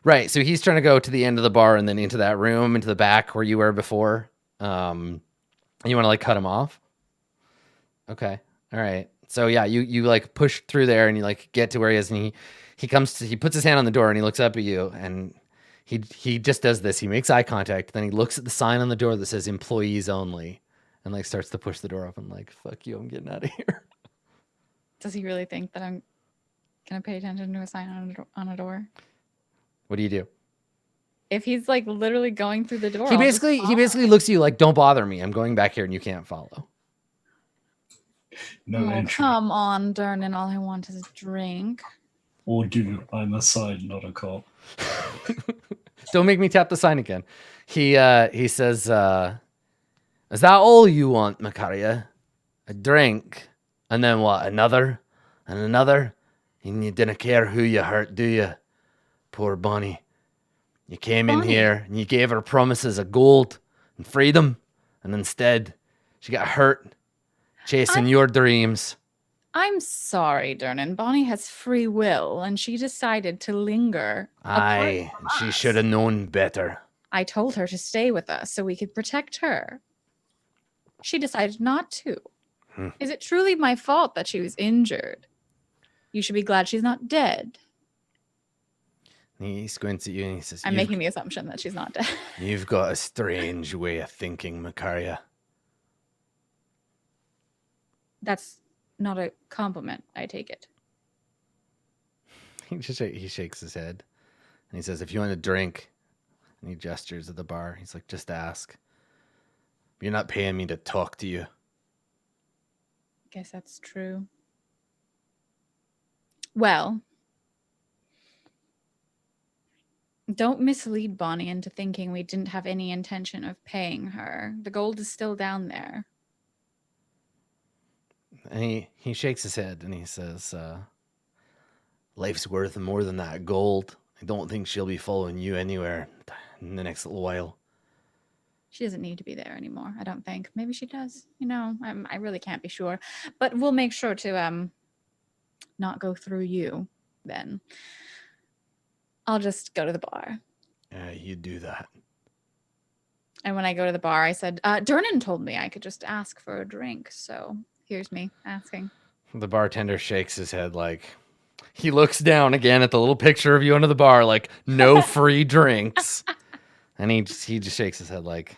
Right. So he's trying to go to the end of the bar and then into that room, into the back where you were before. And you want to like cut him off? Okay. All right. So yeah, you like push through there and you like get to where he is, and he puts his hand on the door and he looks up at you, and he just does this. He makes eye contact. Then he looks at the sign on the door that says employees only, and like starts to push the door open, like, fuck you, I'm getting out of here. Does he really think that I'm going to pay attention to a sign on a door? What do you do? If he's like literally going through the door, he basically looks at you like, don't bother me. I'm going back here and you can't follow. No entry. Come on, Durnan. All I want is a drink. Or do I'm a sign, not a cop. Don't make me tap the sign again. He says, is that all you want, Makaria? A drink? And then what? Another? And another? And you didn't care who you hurt, do you? Poor Bonnie. You came in here and you gave her promises of gold and freedom, and instead she got hurt chasing your dreams. I'm sorry, Durnan. Bonnie has free will, and she decided to linger. Aye, she should have known better. I told her to stay with us so we could protect her. She decided not to. Is it truly my fault that she was injured? You should be glad she's not dead. He squints at you and he says, I'm making the assumption that she's not dead. You've got a strange way of thinking, Macaria. That's not a compliment, I take it. He shakes his head and he says, if you want a drink, and he gestures at the bar. He's like, just ask. You're not paying me to talk to you. Guess that's true. Well, don't mislead Bonnie into thinking we didn't have any intention of paying her. The gold is still down there. And he shakes his head and he says, life's worth more than that gold. I don't think she'll be following you anywhere in the next little while. She doesn't need to be there anymore, I don't think. Maybe she does. You know, I really can't be sure. But we'll make sure to not go through you then. I'll just go to the bar. Yeah, you do that. And when I go to the bar, I said, Durnan told me I could just ask for a drink. So here's me asking. The bartender shakes his head like, he looks down again at the little picture of you under the bar, like, no free drinks. And he just shakes his head like,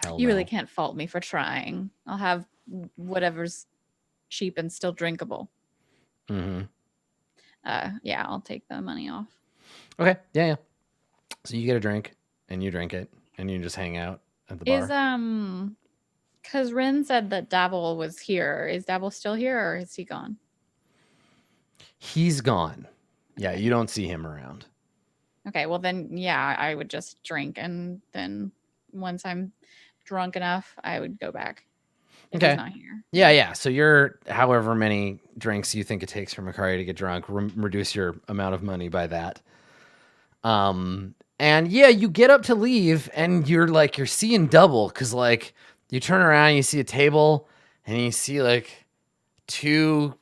hell You no. really can't fault me for trying. I'll have whatever's cheap and still drinkable. Mm-hmm. Yeah, I'll take the money off. Okay, yeah. So you get a drink, and you drink it, and you just hang out at the bar. Is, because Rin said that Davil was here. Is Davil still here, or is he gone? He's gone. Yeah, you don't see him around. Okay, well then, yeah, I would just drink, and then once I'm drunk enough, I would go back. If Okay. he's not here. Yeah. So you're however many drinks you think it takes for Macaria to get drunk, reduce your amount of money by that. And yeah, you get up to leave, and you're seeing double because like you turn around, you see a table, and you see like two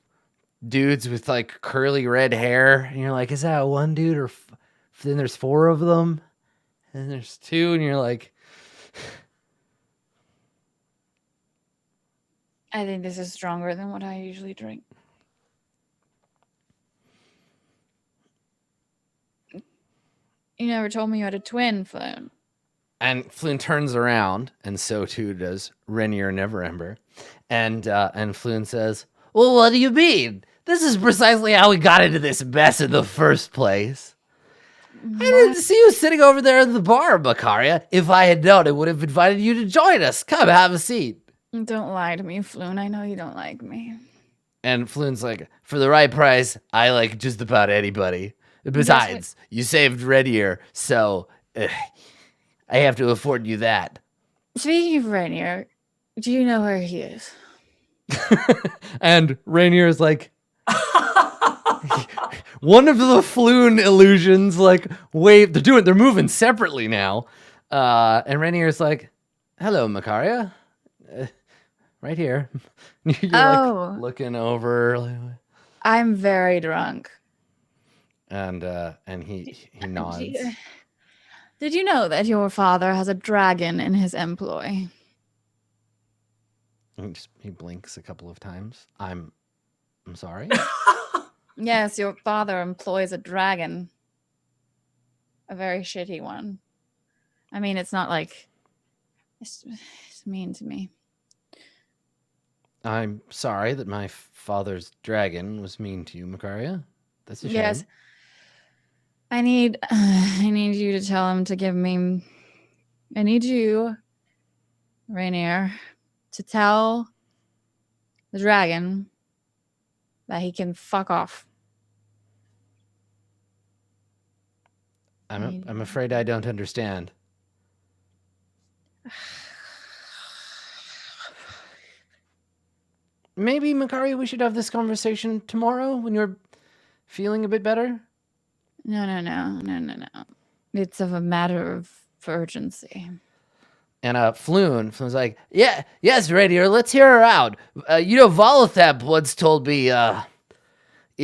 dudes with like curly red hair, and you're like, is that one dude or? Then there's four of them, and there's two, and you're like, I think this is stronger than what I usually drink. You never told me you had a twin, Floon. and Floon turns around, and so too does Renier Neverember, and Floon says, well, what do you mean? This is precisely how we got into this mess in the first place. I didn't see you sitting over there at the bar, Macaria. If I had known, I would have invited you to join us. Come, have a seat. Don't lie to me, Floon. I know you don't like me. And Floon's like, for the right price, I like just about anybody. Besides, you saved Renier, so I have to afford you that. Speaking of Rainier, do you know where he is? And Rainier is like, one of the Floon illusions, like, wait, they're moving separately now. And Rainier is like, hello, Macaria. Right here. You're like looking over. I'm very drunk. And he nods. Did you know that your father has a dragon in his employ? He blinks a couple of times. I'm sorry. Yes, your father employs a dragon. A very shitty one. I mean, it's not like it's mean to me. I'm sorry that my father's dragon was mean to you, Macaria. That's a shame. Yes. I need you to tell him to give me. I need you, Rainier, to tell the dragon that he can fuck off. I'm afraid I don't understand. Maybe, Macaria, we should have this conversation tomorrow when you're feeling a bit better? No. It's of a matter of urgency. And Floon's like, yes, Rainier, let's hear her out. Volothap once told me, in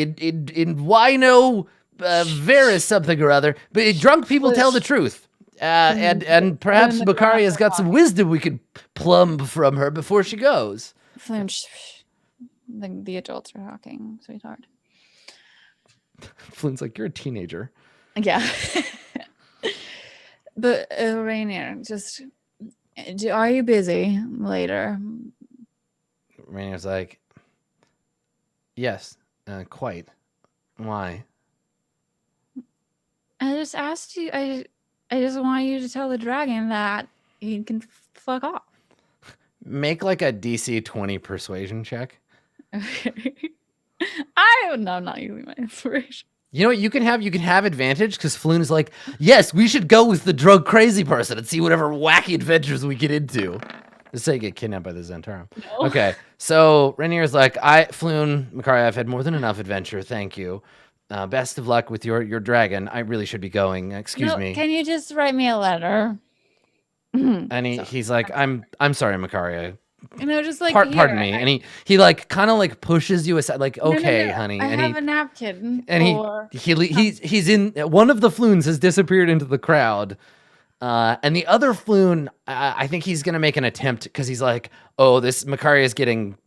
Wino, Veris something or other, but drunk people tell the truth. And perhaps the Macaria's ground got some wisdom we could plumb from her before she goes. Flynn, the adults are talking, sweetheart. Flynn's like, you're a teenager. Yeah. But Rainier, just are you busy later? Rainier's like, yes, quite. Why? I just asked you. I just want you to tell the dragon that he can fuck off. Make like a DC 20 persuasion check. Okay. I'm not using my inspiration. You know what you can have advantage because Floon's like, yes, we should go with the drug crazy person and see whatever wacky adventures we get into. Let's say you get kidnapped by the Zentarum. No. Okay, so Rainier's like, Floon, Macaria, I've had more than enough adventure. Thank you. Best of luck with your dragon. I really should be going. Excuse me. Can you just write me a letter? And he's like, I'm sorry, Macaria. Just like Pardon me. And he like kind of like pushes you aside, like, okay, no. honey. I And have a napkin. and he's in one of the Floons has disappeared into the crowd. And the other Floon, I think he's gonna make an attempt because he's like, oh, this Macaria is getting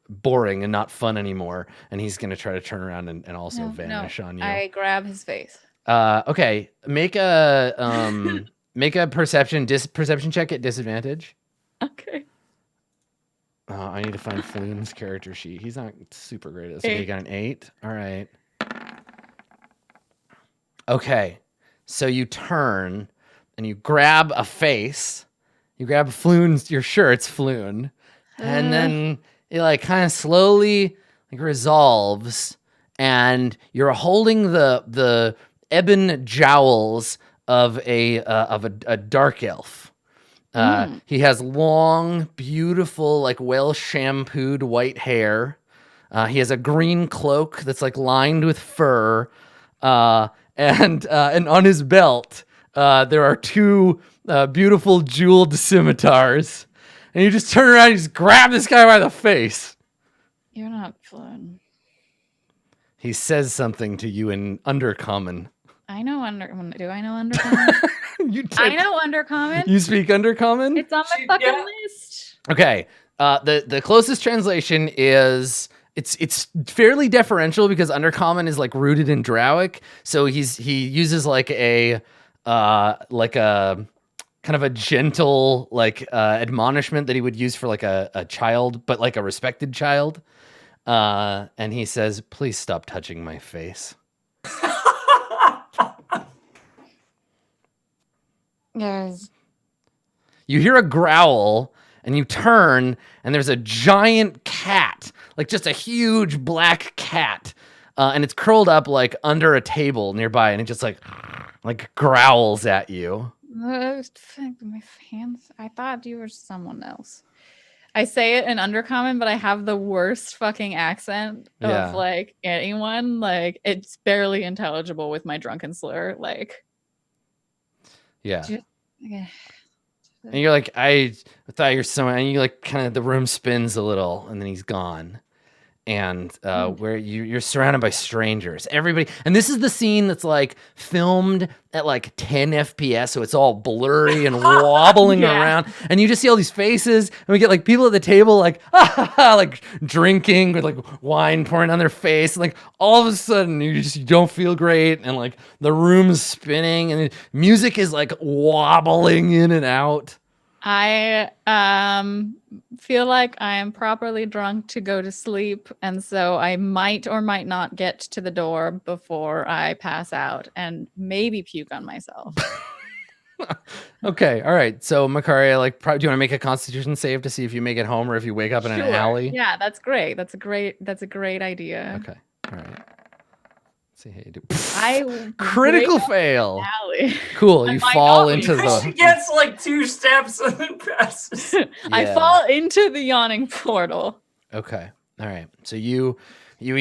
boring and not fun anymore, and he's gonna try to turn around and also vanish on you. I grab his face. Okay, make a perception check at disadvantage. Okay. I need to find Floon's character sheet. He's not super great at this. Okay, you got an 8. All right. Okay, so you turn and you grab a face. You grab you're sure it's Floon. And then it like kind of slowly like resolves and you're holding the ebon jowls of a dark elf. He has long, beautiful, like well shampooed white hair. He has a green cloak that's like lined with fur. And on his belt, there are 2 beautiful jeweled scimitars. And you just turn around and just grab this guy by the face. You're not Floon. He says something to you in Undercommon. I know Do I know Undercommon? I know Undercommon. You speak Undercommon? It's on my fucking list. Okay. The closest translation is it's fairly deferential because Undercommon is like rooted in Drowic, so he uses like a kind of a gentle like admonishment that he would use for like a child, but like a respected child. And he says, "Please stop touching my face." Yes. You hear a growl and you turn and there's a giant cat, like just a huge black cat. And it's curled up like under a table nearby and it just like growls at you. My hands. I thought you were someone else. I say it in Undercommon, but I have the worst fucking accent of like anyone. Like it's barely intelligible with my drunken slur. Like, yeah. And you're like, I thought you're someone, and you like kind of the room spins a little, and then he's gone. And where you're surrounded by strangers, everybody, and this is the scene that's like filmed at like 10 FPS, so it's all blurry and wobbling around, and you just see all these faces, and we get like people at the table like like drinking with like wine pouring on their face, and like all of a sudden you don't feel great, and like the room's spinning, and the music is like wobbling in and out. I feel like I am properly drunk to go to sleep, and so I might or might not get to the door before I pass out and maybe puke on myself. Okay, all right. So Macaria, like, do you want to make a Constitution save to see if you make it home or if you wake up in an alley? Yeah, that's great. That's a great idea. Okay, all right. See how you do. I critical fail. Alley. Cool. You fall into the. She gets like 2 steps and then passes. I fall into the yawning portal. Okay. All right. So you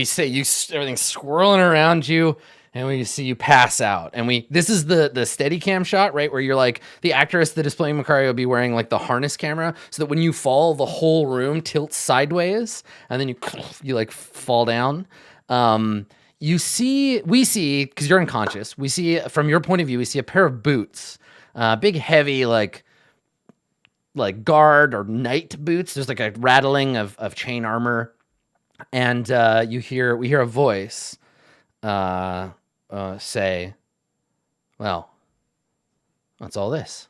say everything's swirling around you, and we see you pass out. And this is the steady cam shot, right, where you're like the actress that is playing Macaria will be wearing like the harness camera, so that when you fall, the whole room tilts sideways, and then you like fall down. We see, because you're unconscious, we see, from your point of view, we see a pair of boots big heavy like guard or knight boots. There's like a rattling of chain armor, and we hear a voice say, "Well, what's all this?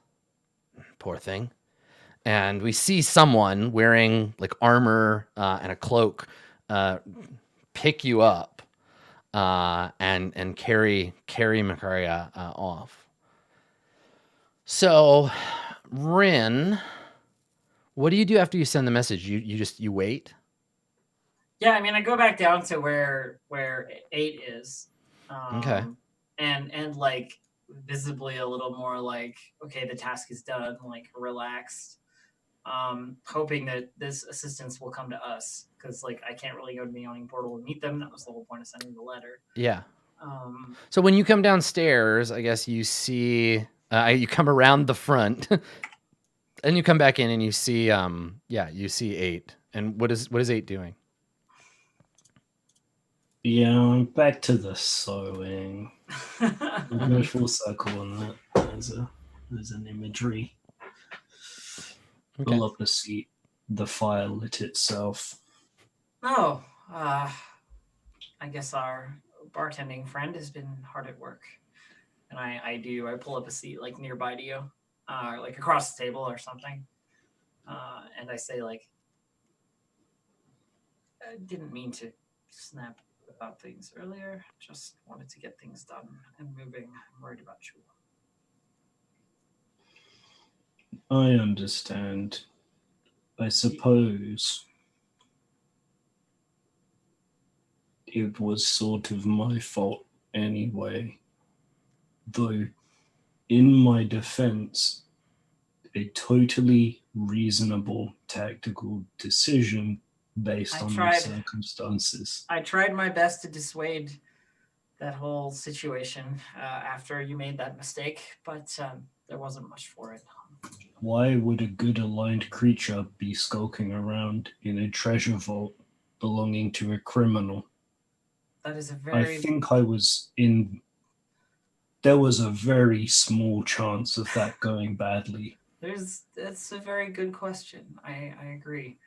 Poor thing." And we see someone wearing like armor and a cloak pick you up and carry Makaria off. So, Rin, what do you do after you send the message? You wait? Yeah, I mean, I go back down to where 8 is. Okay. And like visibly a little more like, okay, the task is done, like relaxed. Hoping that this assistance will come to us, because like I can't really go to the yawning portal and meet them. That was the whole point of sending the letter. Yeah. So when you come downstairs, I guess you see you come around the front and you come back in and you see you see 8. And what is 8 doing? Yeah, I'm back to the sewing. I'm going full circle on that. There's an imagery. Okay. Pull up the seat. The fire lit itself. Oh, I guess our bartending friend has been hard at work. And I pull up a seat like nearby to you, like across the table or something. And I say like, I didn't mean to snap about things earlier. Just wanted to get things done and moving. I'm worried about you. I understand. I suppose it was sort of my fault anyway. Though, in my defense, a totally reasonable tactical decision based on the circumstances. I tried my best to dissuade that whole situation after you made that mistake, but there wasn't much for it. Why would a good aligned creature be skulking around in a treasure vault belonging to a criminal? That is a very... I think I was in... There was a very small chance of that going badly. That's a very good question. I agree.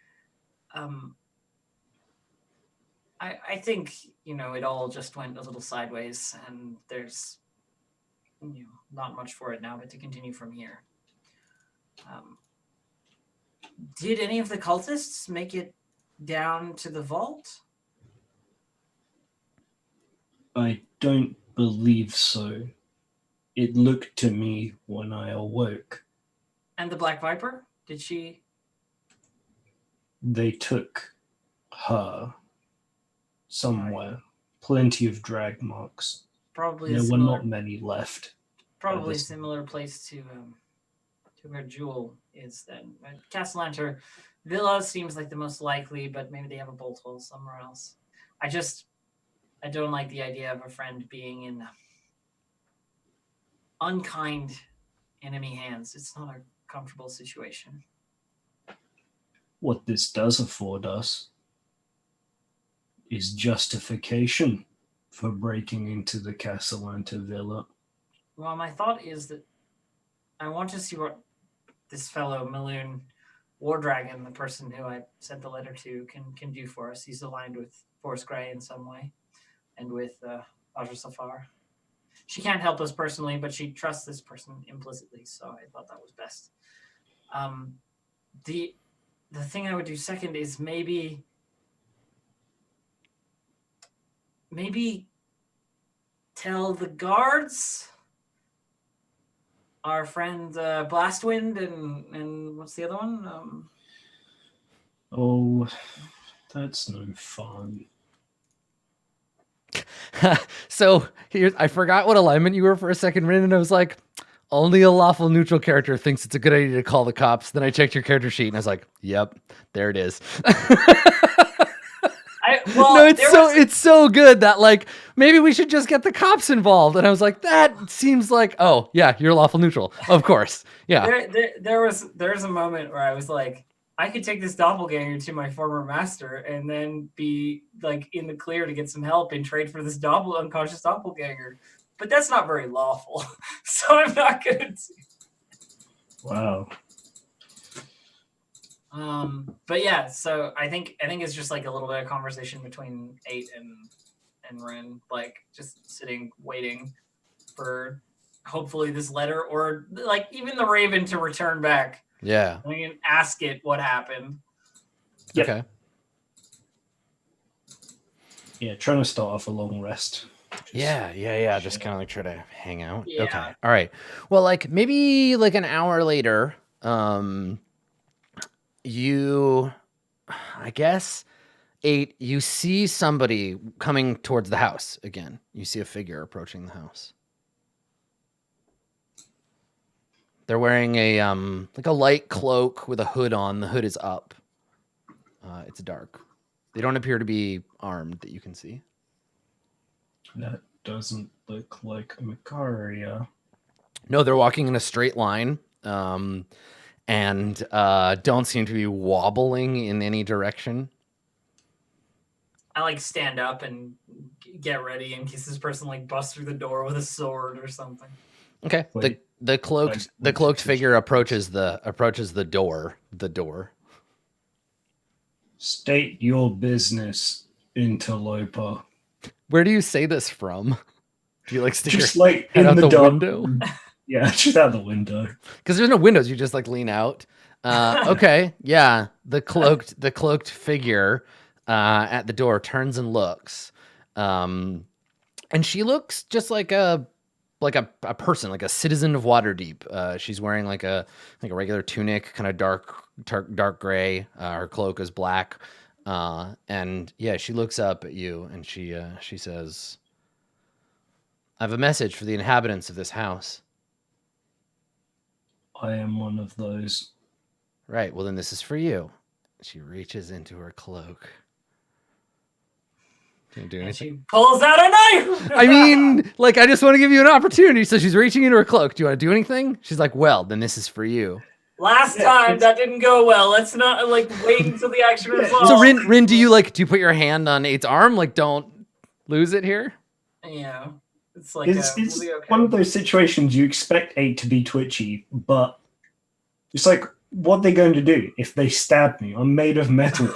I think, it all just went a little sideways, and there's not much for it now but to continue from here. Did any of the cultists make it down to the vault? I don't believe so. It looked to me when I awoke. And the Black Viper? Did she? They took her somewhere. Right. Plenty of drag marks. Probably there were not many left. Probably a similar place to where Jewel is then. Castellanter Villa seems like the most likely, but maybe they have a bolt hole somewhere else. I don't like the idea of a friend being in unkind enemy hands. It's not a comfortable situation. What this does afford us is justification for breaking into the Castellanter Villa. Well, my thought is that I want to see what this fellow Maloon War Dragon, the person who I sent the letter to, can do for us. He's aligned with Force Grey in some way, and with Aja Safar. She can't help us personally, but she trusts this person implicitly, so I thought that was best. The thing I would do second is maybe tell the guards, our friend Blastwind, and what's the other one? Oh, that's no fun. So I forgot what alignment you were for a second, Rin, and I was like, only a lawful neutral character thinks it's a good idea to call the cops. Then I checked your character sheet and I was like, yep, there it is. It's so good that like maybe we should just get the cops involved. And I was like, that seems like, oh yeah, you're lawful neutral, of course, yeah. There was a moment where I was like, I could take this doppelganger to my former master and then be like in the clear to get some help and trade for this unconscious doppelganger. But that's not very lawful. So I'm not going to. Wow. But yeah, so I think it's just like a little bit of conversation between 8 and Ren, like just sitting waiting for hopefully this letter or like even the Raven to return back. Yeah. I mean, ask it what happened. Yep. Okay. Yeah, trying to start off a long rest. Yeah. Just kind of like try to hang out. Yeah. Okay. All right. Well, like maybe like an hour later, you, I guess, 8, you see somebody coming towards the house again. You see a figure approaching the house. They're wearing a like a light cloak with a hood on. The hood is up. It's dark. They don't appear to be armed that you can see. That doesn't look like a Macaria. No, they're walking in a straight line, and don't seem to be wobbling in any direction. I like stand up and get ready in case this person like busts through the door with a sword or something. Okay. Wait. The cloaked figure approaches the door. The door. State your business, interloper. Where do you say this from? Do you like stick Just your like head in out the the dark. window? Yeah, just out the window. Because there's no windows. You just like lean out. Okay. Yeah. The cloaked figure at the door turns and looks, and she looks just like a person, like a citizen of Waterdeep. She's wearing like a regular tunic, kind of dark gray. Her cloak is black, and yeah, she looks up at you and she says, "I have a message for the inhabitants of this house." I am one of those. Right. Well, then this is for you. She reaches into her cloak. Can you do And anything? she pulls out a knife. I mean, like, I just want to give you an opportunity. So she's reaching into her cloak. Do you want to do anything? She's like, well, then this is for you. Last Yeah, time it's- that didn't go well. Let's not like wait until the action Yeah, resolves. So Rin, do you put your hand on 8's arm? Like, don't lose it here. Yeah, it's like It's we'll be okay. one of those situations you expect 8 to be twitchy, but it's like, what are they going to do if they stab me? I'm made of metal.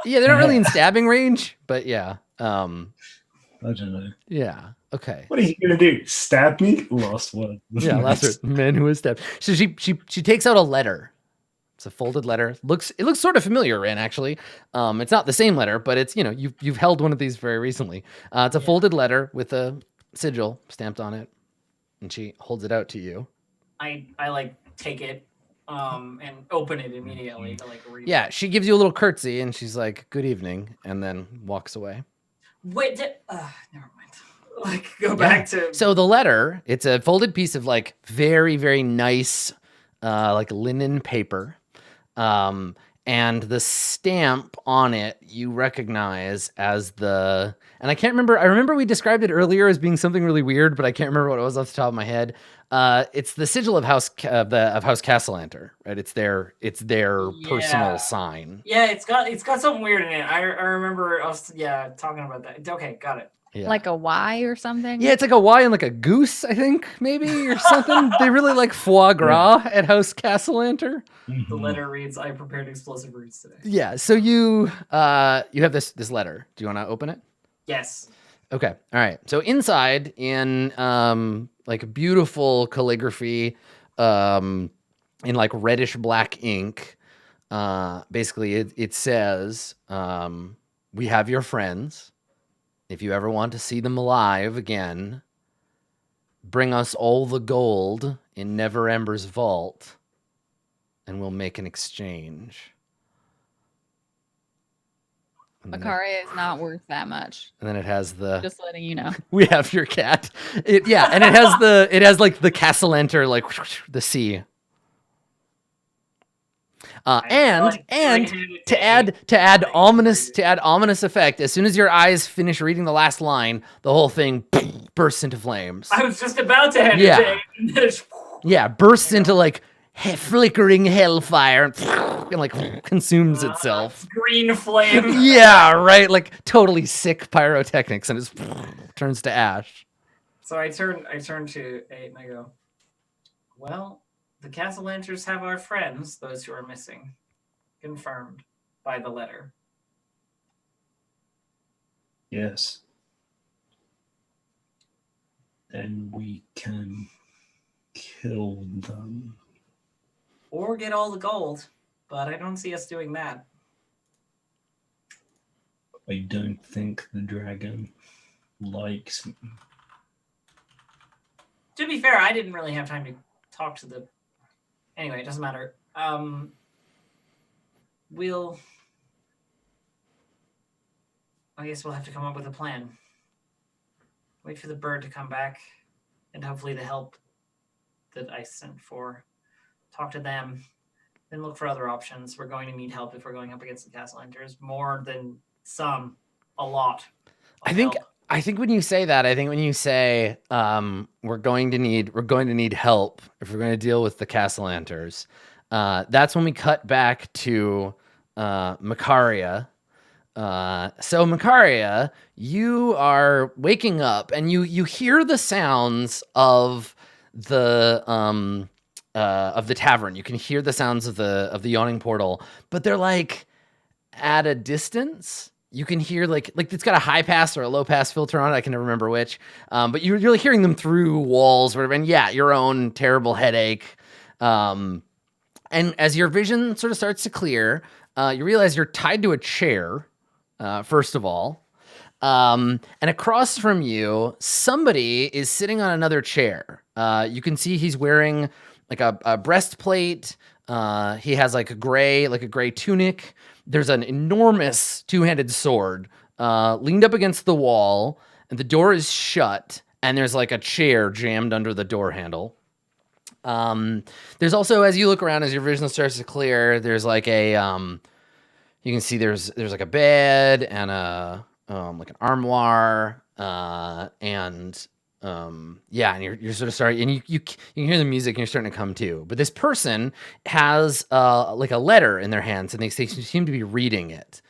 Yeah, they're not really in stabbing range, but yeah. I don't know. Yeah. Okay. What are you going to do? Stab me? Last word. Yeah, last word. Man who was stabbed. So she takes out a letter. It's a folded letter. It looks sort of familiar, Rin, actually. It's not the same letter, but it's, you've held one of these very recently. It's a folded letter with a sigil stamped on it, and she holds it out to you. I like take it and open it immediately to like read. Yeah, she gives you a little curtsy, and she's like, "Good evening," and then walks away. Wait, never mind. Like go back to So the letter, it's a folded piece of like very, very nice like linen paper. And the stamp on it you recognize as and I can't remember. I remember we described it earlier as being something really weird, but I can't remember what it was off the top of my head. It's the sigil of House Castellanter, right? It's their personal sign. Yeah, it's got something weird in it. I remember us talking about that. Okay, got it. Yeah. Like a Y or something? Yeah, it's like a Y and like a goose, I think, maybe, or something. They really like foie gras at House Castellanter. The letter reads, "I prepared explosive roots today." Yeah, so you have this letter. Do you want to open it? Yes. Okay. All right. So inside, in like beautiful calligraphy, in like reddish black ink, basically it says, "We have your friends. If you ever want to see them alive again, bring us all the gold in Never Ember's vault, and we'll make an exchange." Macaria is not worth that much. And then it has Just letting you know. "We have your cat." And it has like the Castellanter, like the sea. And to add ominous effect, as soon as your eyes finish reading the last line, the whole thing bursts into flames. I was just about to hand Yeah. it. Yeah, bursts into like flickering hellfire and like consumes itself. Green flame. Yeah, right. Like totally sick pyrotechnics, and it turns to ash. So I turn to 8 and I go, well, The castle enters have our friends, those who are missing. Confirmed by the letter. Yes. Then we can kill them. Or get all the gold, but I don't see us doing that. I don't think the dragon likes me. To be fair, I didn't really have time to talk to the... Anyway, it doesn't matter. I guess we'll have to come up with a plan. Wait for the bird to come back, and hopefully the help that I sent for. Talk to them, then look for other options. We're going to need help if we're going up against the castle hunters. More than some, a lot. I think when you say that, we're going to need help if we're going to deal with the Castellanters. That's when we cut back to Macaria. So Macaria, you are waking up and you hear the sounds of the tavern. You can hear the sounds of the yawning portal, but they're like at a distance. You can hear like it's got a high pass or a low pass filter on it. I can never remember which. But you're really hearing them through walls, whatever. And yeah, your own terrible headache. And as your vision sort of starts to clear, you realize you're tied to a chair. First of all, and across from you, somebody is sitting on another chair. You can see he's wearing like a breastplate. He has like a gray tunic. There's an enormous two-handed sword leaned up against the wall, and the door is shut, and there's like a chair jammed under the door handle. There's also, as you look around, as your vision starts to clear, there's like a, you can see there's like a bed and a, like an armoire, and you're sort of starting, and you can hear the music and you're starting to come to. But this person has like a letter in their hands, and they seem to be reading it.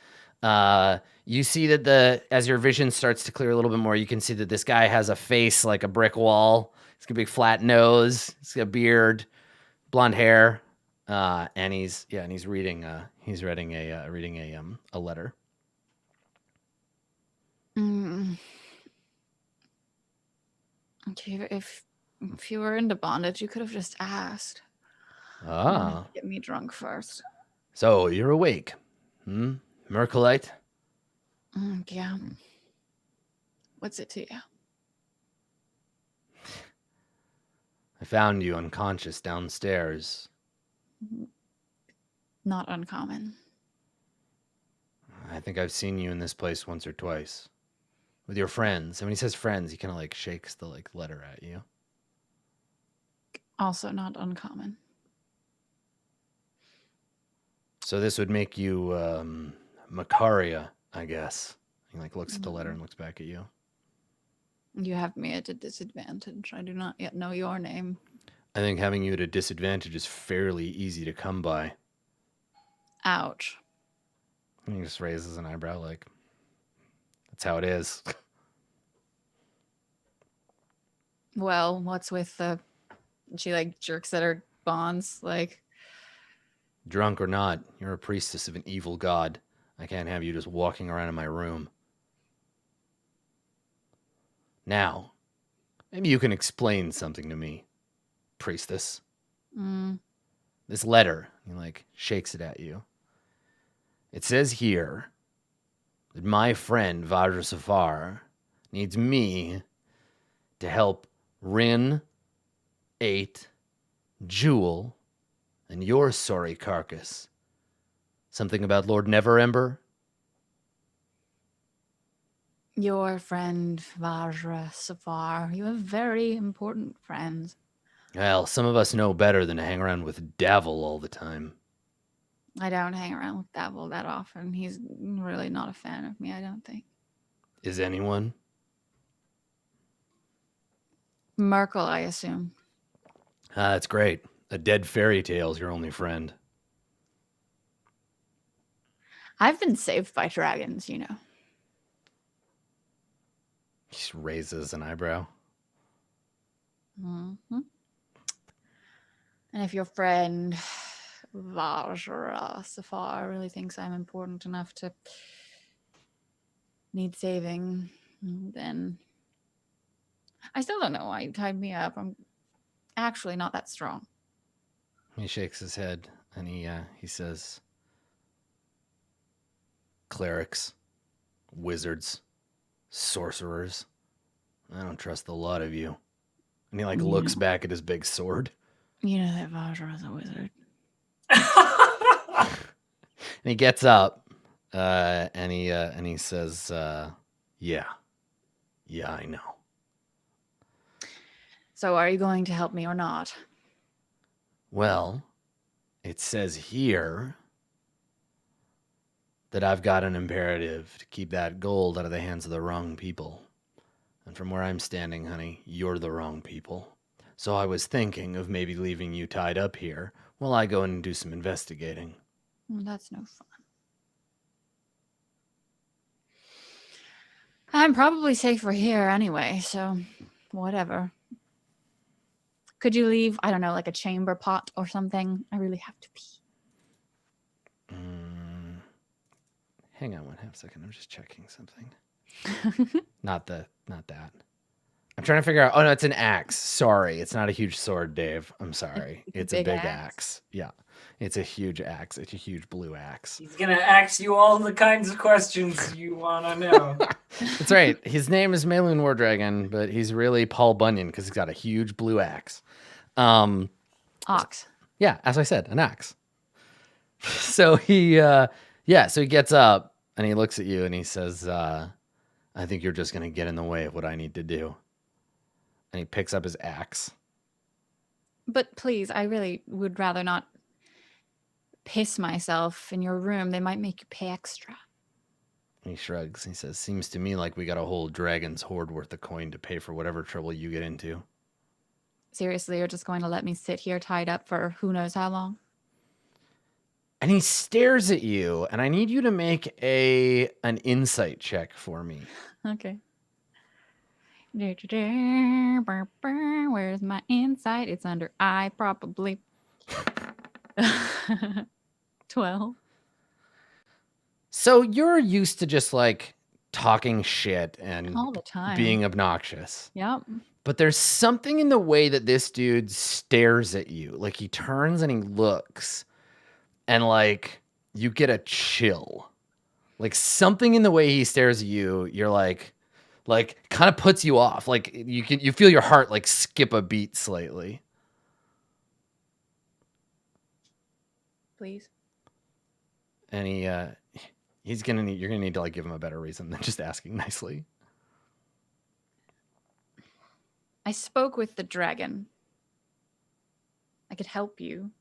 You see that as your vision starts to clear a little bit more, you can see that this guy has a face like a brick wall. He's got a big flat nose. He's got a beard, blonde hair, and he's reading a letter. Okay, if you were into bondage, you could have just asked. Get me drunk first. So you're awake, Mercolite? Yeah. What's it to you? I found you unconscious downstairs. Not uncommon. I think I've seen you in this place once or twice. With your friends. And when he says friends, he kind of like shakes the like letter at you. Also not uncommon. So this would make you Macaria, I guess. He like looks at the letter and looks back at you. You have me at a disadvantage. I do not yet know your name. I think having you at a disadvantage is fairly easy to come by. Ouch. And he just raises an eyebrow like, that's how it is. Well, what's with the... She like jerks at her bonds, like... Drunk or not, you're a priestess of an evil god. I can't have you just walking around in my room. Now, maybe you can explain something to me, priestess. This letter, he like shakes it at you. It says here that my friend Vajra Safar needs me to help Rin, 8, Jewel, and your sorry carcass. Something about Lord Neverember? Your friend Vajra Safar. You have very important friends. Well, some of us know better than to hang around with Davil all the time. I don't hang around with Davil that often. He's really not a fan of me, I don't think. Is anyone? Merkel, I assume. That's great. A dead fairy tale's your only friend. I've been saved by dragons, you know. He just raises an eyebrow. And if your friend Vajra Safar really thinks I'm important enough to need saving, then I still don't know why you tied me up. I'm actually not that strong. He shakes his head and he says, clerics, wizards, sorcerers. I don't trust a lot of you. And he looks back at his big sword. You know that Vajra is a wizard. And he gets up and he says, yeah, I know. So are you going to help me or not? Well, it says here that I've got an imperative to keep that gold out of the hands of the wrong people. And from where I'm standing, honey, you're the wrong people. So I was thinking of maybe leaving you tied up here while I go in and do some investigating. Well, that's no fun. I'm probably safer here anyway, so whatever. Could you leave, I don't know, like a chamber pot or something? I really have to pee. Hang on 1/2 second. I'm just checking something. Not that. I'm trying to figure out. Oh, no, it's an axe. Sorry. It's not a huge sword, Dave. I'm sorry. It's a big axe. Yeah. It's a huge axe. It's a huge blue axe. He's going to ask you all the kinds of questions you want to know. That's right. His name is Melun Wardragon, but he's really Paul Bunyan because he's got a huge blue axe. Ox. Yeah, as I said, an axe. So he gets up and he looks at you and he says, I think you're just going to get in the way of what I need to do. And he picks up his axe. But please, I really would rather not piss myself in your room. They might make you pay extra. And he shrugs. He says, seems to me like we got a whole dragon's hoard worth of coin to pay for whatever trouble you get into. Seriously, you're just going to let me sit here tied up for who knows how long? And he stares at you, and I need you to make an insight check for me. Okay. Where's my insight? It's under I, probably. 12. So you're used to just talking shit and All the time. being obnoxious. Yep. But there's something in the way that this dude stares at you. Like he turns and he looks and you get a chill. Like something in the way he stares at you, you're kind of puts you off. Like you feel your heart skip a beat slightly. Please. And you're gonna need to give him a better reason than just asking nicely. I spoke with the dragon. I could help you.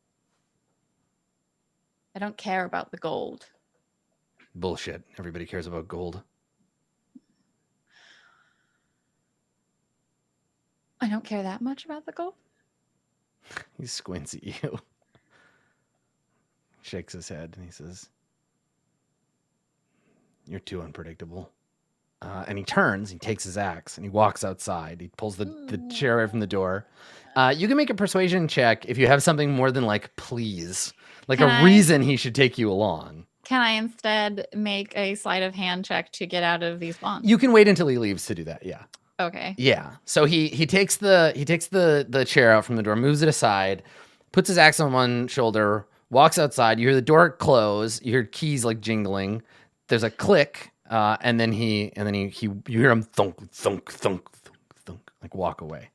I don't care about the gold. Bullshit. Everybody cares about gold. I don't care that much about the gold. He squints at you. Shakes his head and he says, you're too unpredictable. And he turns, he takes his axe, and he walks outside. He pulls the chair away from the door. You can make a persuasion check if you have something more than please. Reason he should take you along. Can I instead make a sleight of hand check to get out of these bonds? You can wait until he leaves to do that, yeah. Okay. Yeah. So he takes the chair out from the door, moves it aside, puts his axe on one shoulder, walks outside. You hear the door close. You hear keys jingling. There's a click. And then you hear him thunk, thunk, thunk, thunk, thunk, walk away.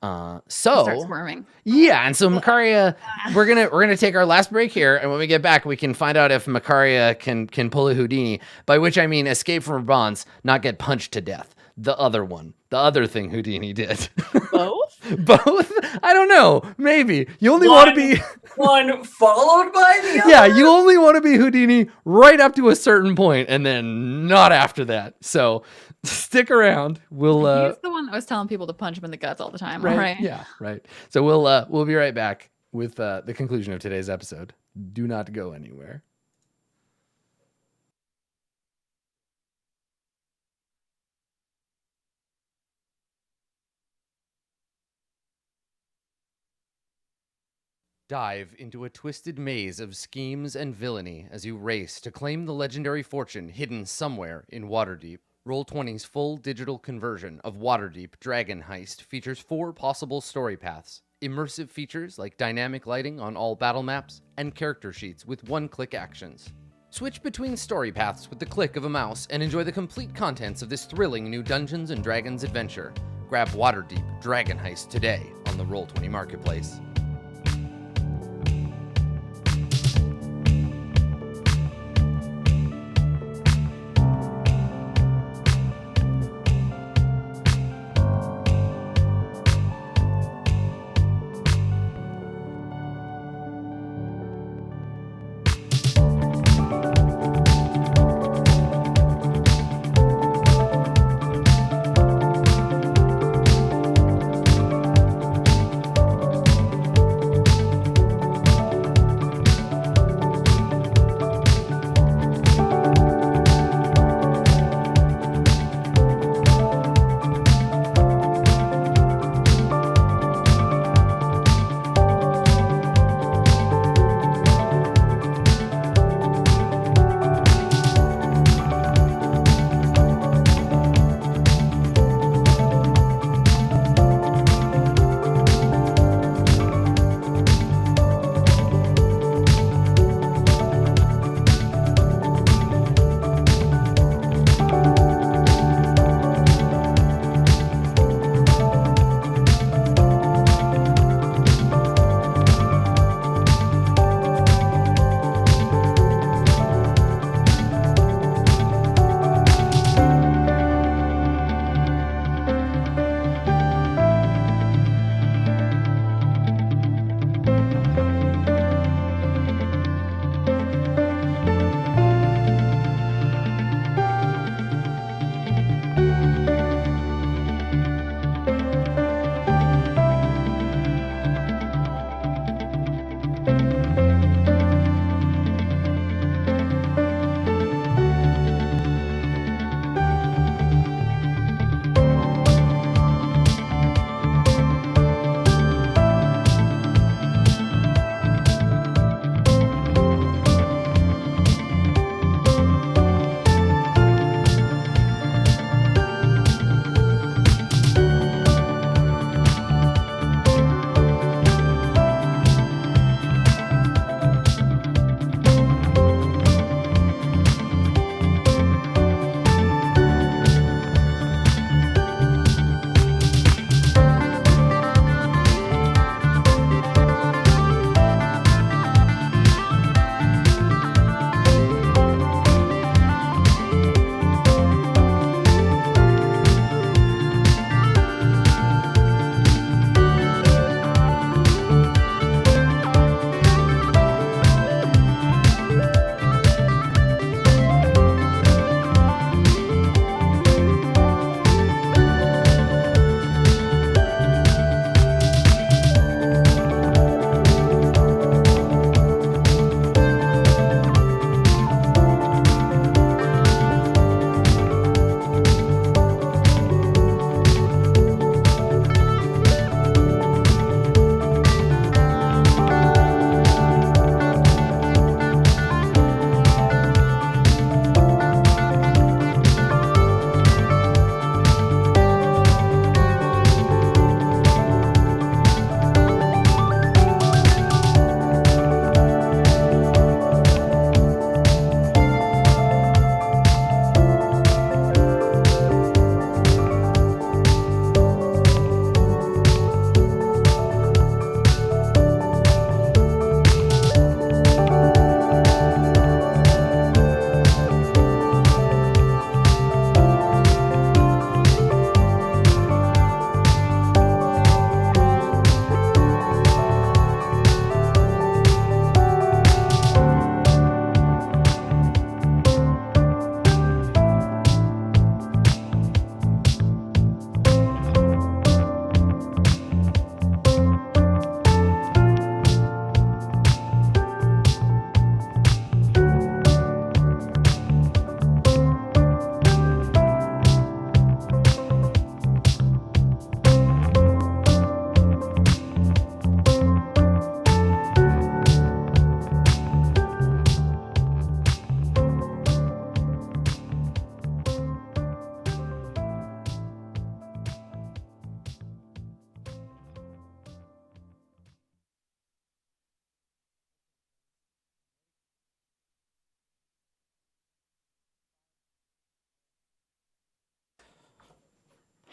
So start squirming. Yeah, and so Makaria, we're gonna take our last break here, and when we get back, we can find out if Makaria can pull a Houdini. By which I mean escape from her bonds, not get punched to death. The other thing Houdini did. Both? Both? I don't know. Maybe you only want to be one followed by the other. Yeah, you only want to be Houdini right up to a certain point, and then not after that. So stick around. He's the one that was telling people to punch him in the guts all the time, right? Yeah, right. So we'll be right back with the conclusion of today's episode. Do not go anywhere. Dive into a twisted maze of schemes and villainy as you race to claim the legendary fortune hidden somewhere in Waterdeep. Roll20's full digital conversion of Waterdeep Dragon Heist features 4 possible story paths, immersive features like dynamic lighting on all battle maps, and character sheets with one-click actions. Switch between story paths with the click of a mouse and enjoy the complete contents of this thrilling new Dungeons & Dragons adventure. Grab Waterdeep Dragon Heist today on the Roll20 Marketplace.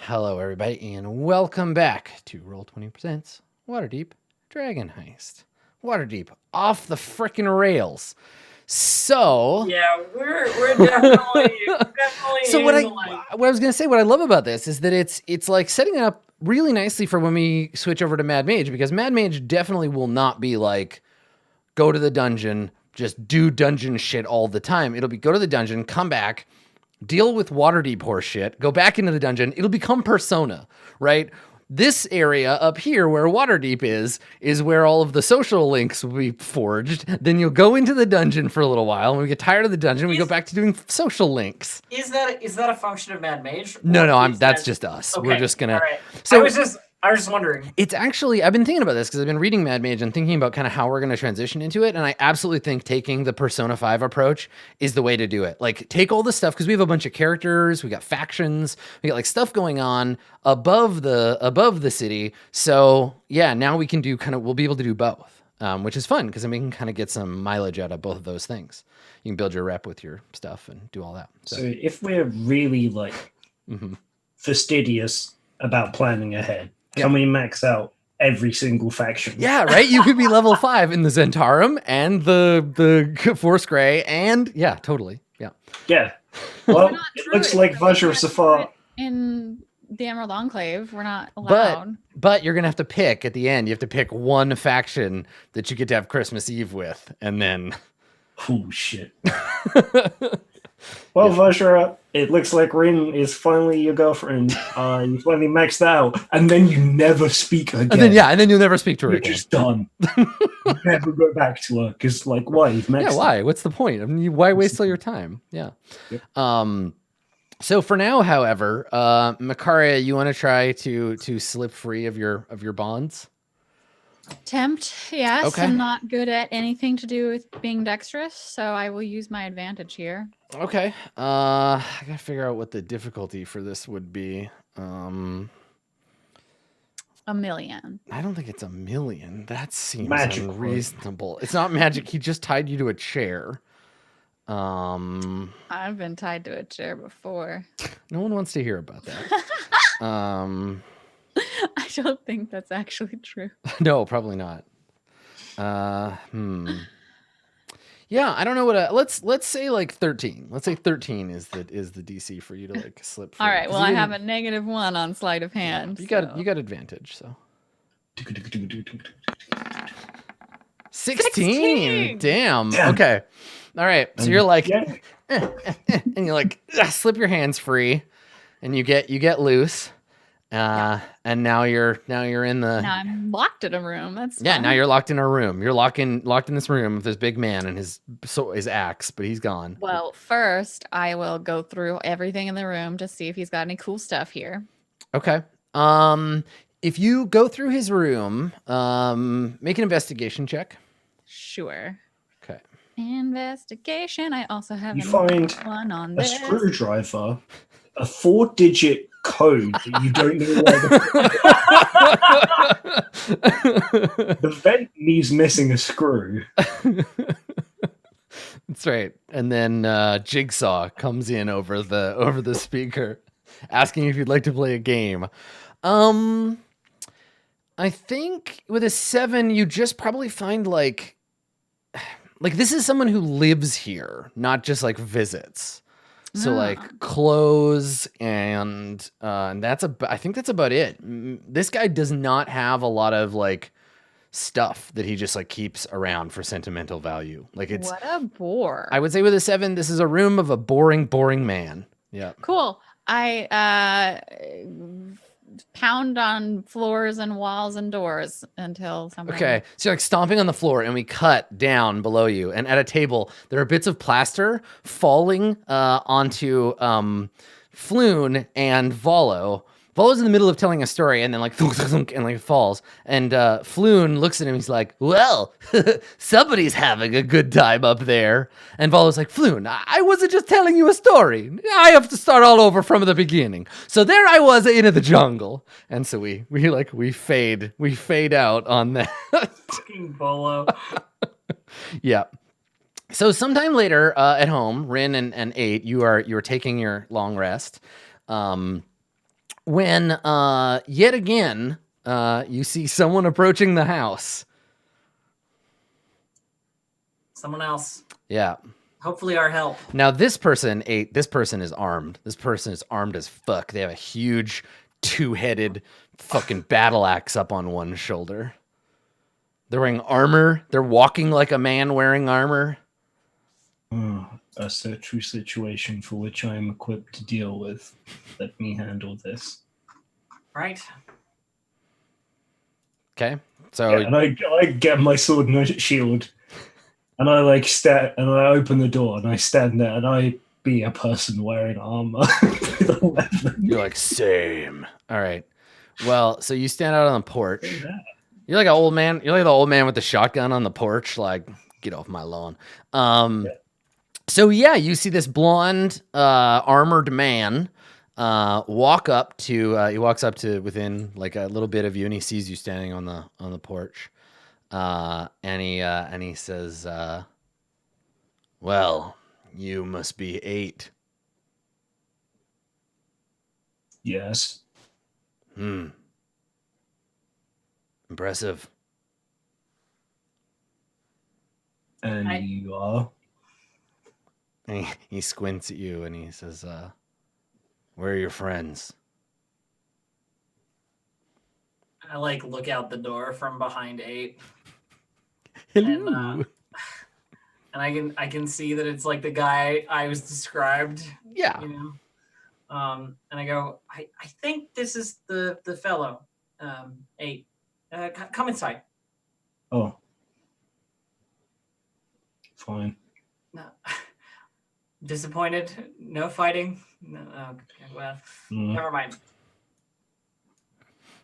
Hello, everybody, and welcome back to Roll20 Presents Waterdeep Dragon Heist. Waterdeep, off the frickin' rails. So Yeah, we're definitely so what I was gonna say, what I love about this is that it's like setting it up really nicely for when we switch over to Mad Mage, because Mad Mage definitely will not be like go to the dungeon, just do dungeon shit all the time. It'll be go to the dungeon, come back, deal with Waterdeep horse shit, go back into the dungeon. It'll become Persona, right? This area up here where Waterdeep is where all of the social links will be forged. Then you'll go into the dungeon for a little while. When we get tired of the dungeon, we go back to doing social links. Is that a function of Mad Mage? No, that's just us. Okay. We're just gonna. All right. So I was just wondering. it's actually, I've been thinking about this because I've been reading Mad Mage and thinking about kind of how we're going to transition into it. And I absolutely think taking the Persona 5 approach is the way to do it. Like, take all the stuff, because we have a bunch of characters, we got factions, we got like stuff going on above the city. So yeah, now we can do we'll be able to do both, which is fun because then we can kind of get some mileage out of both of those things. You can build your rep with your stuff and do all that. So if we're really like fastidious about planning ahead, can we max out every single faction? Yeah, right? You could be level 5 in the Zentarum and the Force Grey, and yeah, totally. Yeah. Yeah. Well, it looks like Vajra Safar. In the Emerald Enclave, we're not allowed. But you're going to have to pick at the end. You have to pick one faction that you get to have Christmas Eve with, and then... Oh, shit. Well, Vajra, it looks like Rin is finally your girlfriend. You finally maxed out, and then you never speak again. And then you'll never speak to her You're again. just done. You never go back to her, because, like, why? You've maxed Yeah, why? What's the point? I mean, why waste all your time? Yeah. Yep. So for now, however, Makaria, you want to try to slip free of your bonds? Tempt, yes. Okay. I'm not good at anything to do with being dexterous, so I will use my advantage here. Okay. I gotta figure out what the difficulty for this would be. 1,000,000. I don't think it's 1,000,000. That seems Magic, right? unreasonable. It's not magic. He just tied you to a chair. I've been tied to a chair before. No one wants to hear about that. I don't think that's actually true. No, probably not. Yeah, I don't know what. Let's say like 13. Let's say 13 is the DC for you to like slip free. All right. Well, I have a -1 on sleight of hand. You got advantage. So 16. Damn. Okay. All right. So you're like, and you like slip your hands free, and you get loose. And now you're in the. Now I'm locked in a room. That's yeah. fun. Now you're locked in a room. You're locked in this room with this big man and his axe, but he's gone. Well, first I will go through everything in the room to see if he's got any cool stuff here. Okay. If you go through his room, make an investigation check. Sure. Okay. Investigation. I also have You find one on a this. screwdriver, a 4-digit code that you don't know where the vent needs missing a screw. That's right. And then Jigsaw comes in over the speaker, asking if you'd like to play a game. I think with a 7, you just probably find like this is someone who lives here, not just like visits. So like clothes and I think that's about it. This guy does not have a lot of like stuff that he just like keeps around for sentimental value. Like it's what a bore. I would say with a 7, this is a room of a boring man. Yeah. Cool. I pound on floors and walls and doors until someone. Okay, so you're like stomping on the floor, and we cut down below you, and at a table there are bits of plaster falling onto Floon and Volo. Volo's in the middle of telling a story, and then like and like falls, and Floon looks at him. He's like, "Well, somebody's having a good time up there." And Volo's like, "Floon, I wasn't just telling you a story. I have to start all over from the beginning. So there I was in the jungle." And so we fade out on that. Fucking Bolo. Yeah. So sometime later at home, Rin and 8, you are taking your long rest. when yet again you see someone approaching the house. Someone else. Yeah. Hopefully our help. Now this person is armed. This person is armed as fuck. They have a huge two-headed fucking battle axe up on one shoulder. They're wearing armor. They're walking like a man wearing armor. A true situation for which I am equipped to deal with. Let me handle this. Right. Okay. So Yeah, and I get my sword and shield, and I and I open the door and I stand there and I be a person wearing armor with a weapon. you're like, same. All right. Well, so you stand out on the porch. You're like an old man. You're like the old man with the shotgun on the porch. Like, get off my lawn. So yeah, you see this blonde, armored man walk up to. He walks up to within like a little bit of you, and he sees you standing on the porch. And he says, "Well, you must be 8." Yes. Impressive. And you are? And he squints at you and he says, "Where are your friends?" I like look out the door from behind 8. Hello. And I can see that it's like the guy I was described. Yeah. You know? And I go, I think this is the fellow. 8. Come inside. Oh. Fine. No. Disappointed? No fighting? No. Okay, well, never mind.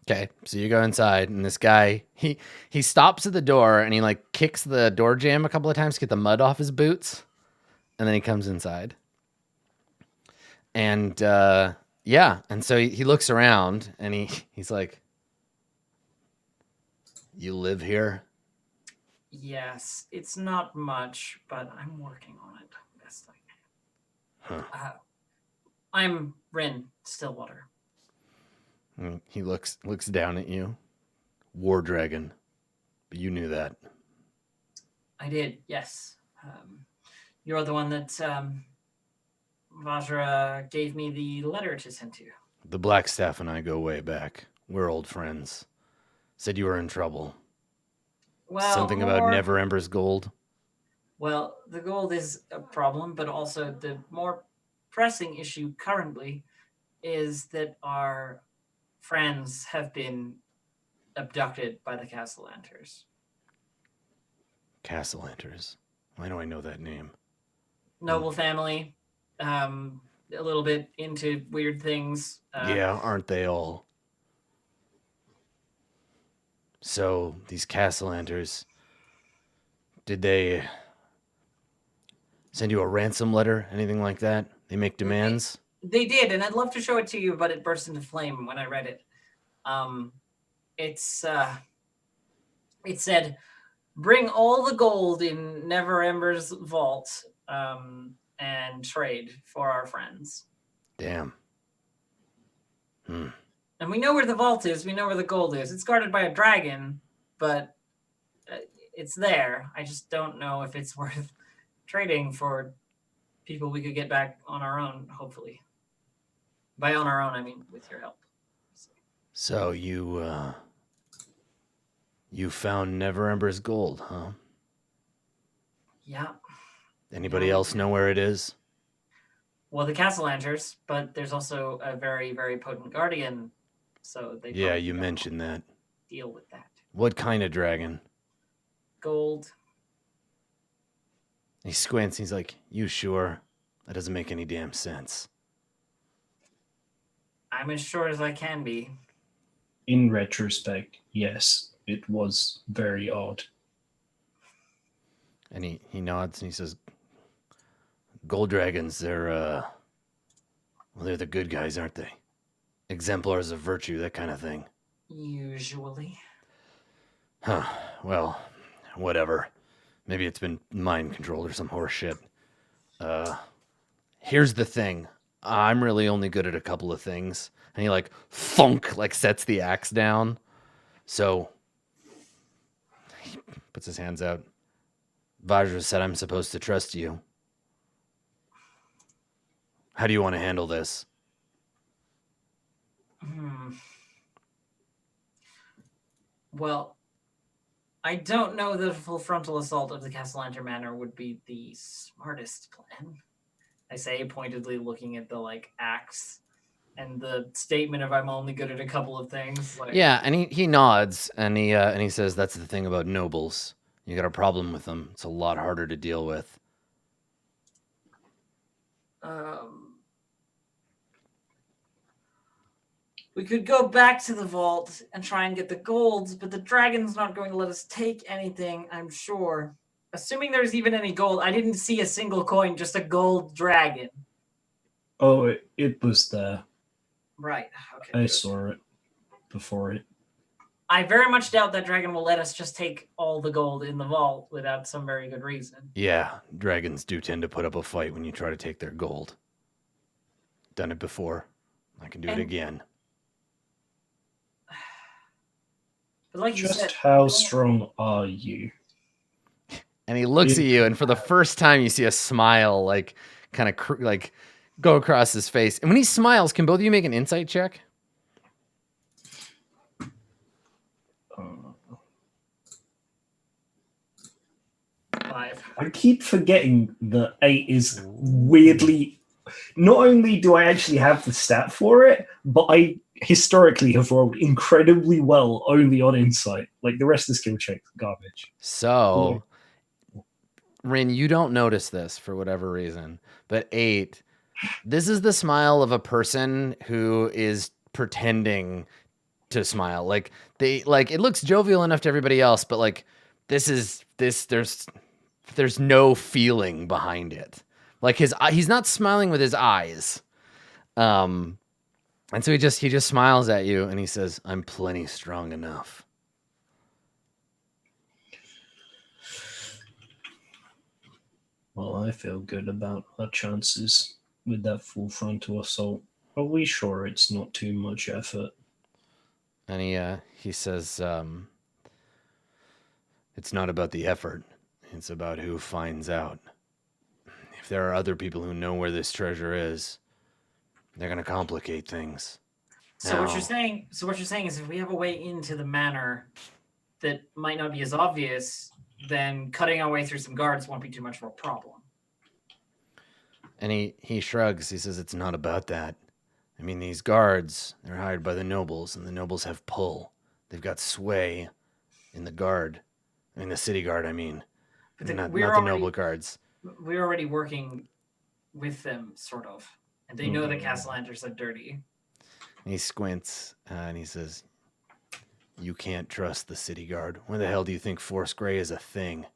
Okay, so you go inside, and this guy he stops at the door and he like kicks the door jamb a couple of times to get the mud off his boots, and then he comes inside. And yeah, and so he looks around and he's like, "You live here?" Yes, it's not much, but I'm working on it best I can. I'm Rin Stillwater. And he looks down at you. War dragon. But you knew that. I did, yes. You're the one that Vajra gave me the letter to send to. The Blackstaff and I go way back. We're old friends. Said you were in trouble. Well, something about Never Ember's gold. Well, the gold is a problem, but also the more pressing issue currently is that our friends have been abducted by the Castellanters. Castellanters. Why do I know that name? Noble family, a little bit into weird things. Yeah, aren't they all? So, these Castellanters, did they send you a ransom letter? Anything like that? They make demands? They did, and I'd love to show it to you, but it burst into flame when I read it. It said, "Bring all the gold in Never Ember's vault and trade for our friends." Damn. And we know where the vault is. We know where the gold is. It's guarded by a dragon, but it's there. I just don't know if it's worth trading for people we could get back on our own, hopefully. By on our own, I mean with your help. So you found Never Ember's gold, huh? Yeah. Anybody else know where it is? Well, the Castellanters, but there's also a very, very potent guardian. So they you mentioned that. Deal with that. What kind of dragon? Gold. He squints. He's like, "You sure? That doesn't make any damn sense." I'm as sure as I can be. In retrospect, yes, it was very odd. And he nods and he says, "Gold dragons, they're the good guys, aren't they? Exemplars of virtue, that kind of thing." Usually. Huh. Well, whatever. Maybe it's been mind controlled or some horse shit. Here's the thing. I'm really only good at a couple of things. And he like thunk, like sets the axe down. So he puts his hands out. Vajra said I'm supposed to trust you. How do you want to handle this? Well, I don't know that a full frontal assault of the Castellanter Manor would be the smartest plan. I say, pointedly looking at the like axe and the statement of I'm only good at a couple of things. Like, Yeah, and he nods and he says that's the thing about nobles. You got a problem with them. It's a lot harder to deal with. We could go back to the vault and try and get the golds, but the dragon's not going to let us take anything, I'm sure. Assuming there's even any gold. I didn't see a single coin, just a gold dragon. Oh, it was there. Right. Okay. I good. saw it before it. I very much doubt that dragon will let us just take all the gold in the vault without some very good reason. Yeah, dragons do tend to put up a fight when you try to take their gold. Done it before. I can do it again. But like you Just said, how strong are you? And he looks at you, and for the first time, you see a smile, like kind of like go across his face. And when he smiles, can both of you make an insight check? 5. I keep forgetting that 8 is weirdly. Not only do I actually have the stat for it, but I historically have rolled incredibly well only on insight. Like the rest of the skill check, garbage. So, Rin, you don't notice this for whatever reason, but 8, this is the smile of a person who is pretending to smile. Like it looks jovial enough to everybody else, but like there's no feeling behind it. Like he's not smiling with his eyes. And so he just smiles at you and he says, "I'm plenty strong enough." Well, I feel good about our chances with that full frontal assault. Are we sure it's not too much effort? And he says, "It's not about the effort. It's about who finds out. If there are other people who know where this treasure is, they're going to complicate things." So what you're saying is if we have a way into the manor that might not be as obvious, then cutting our way through some guards won't be too much of a problem. And he shrugs. He says, "It's not about that. I mean, these guards, they're hired by the nobles, and the nobles have pull. They've got sway in the guard. I mean, the city guard, I mean. But Not the noble guards." We're already working with them, sort of. And they know the Castellanters are dirty. And he squints, and he says, "You can't trust the city guard. Where the hell do you think Force Grey is a thing?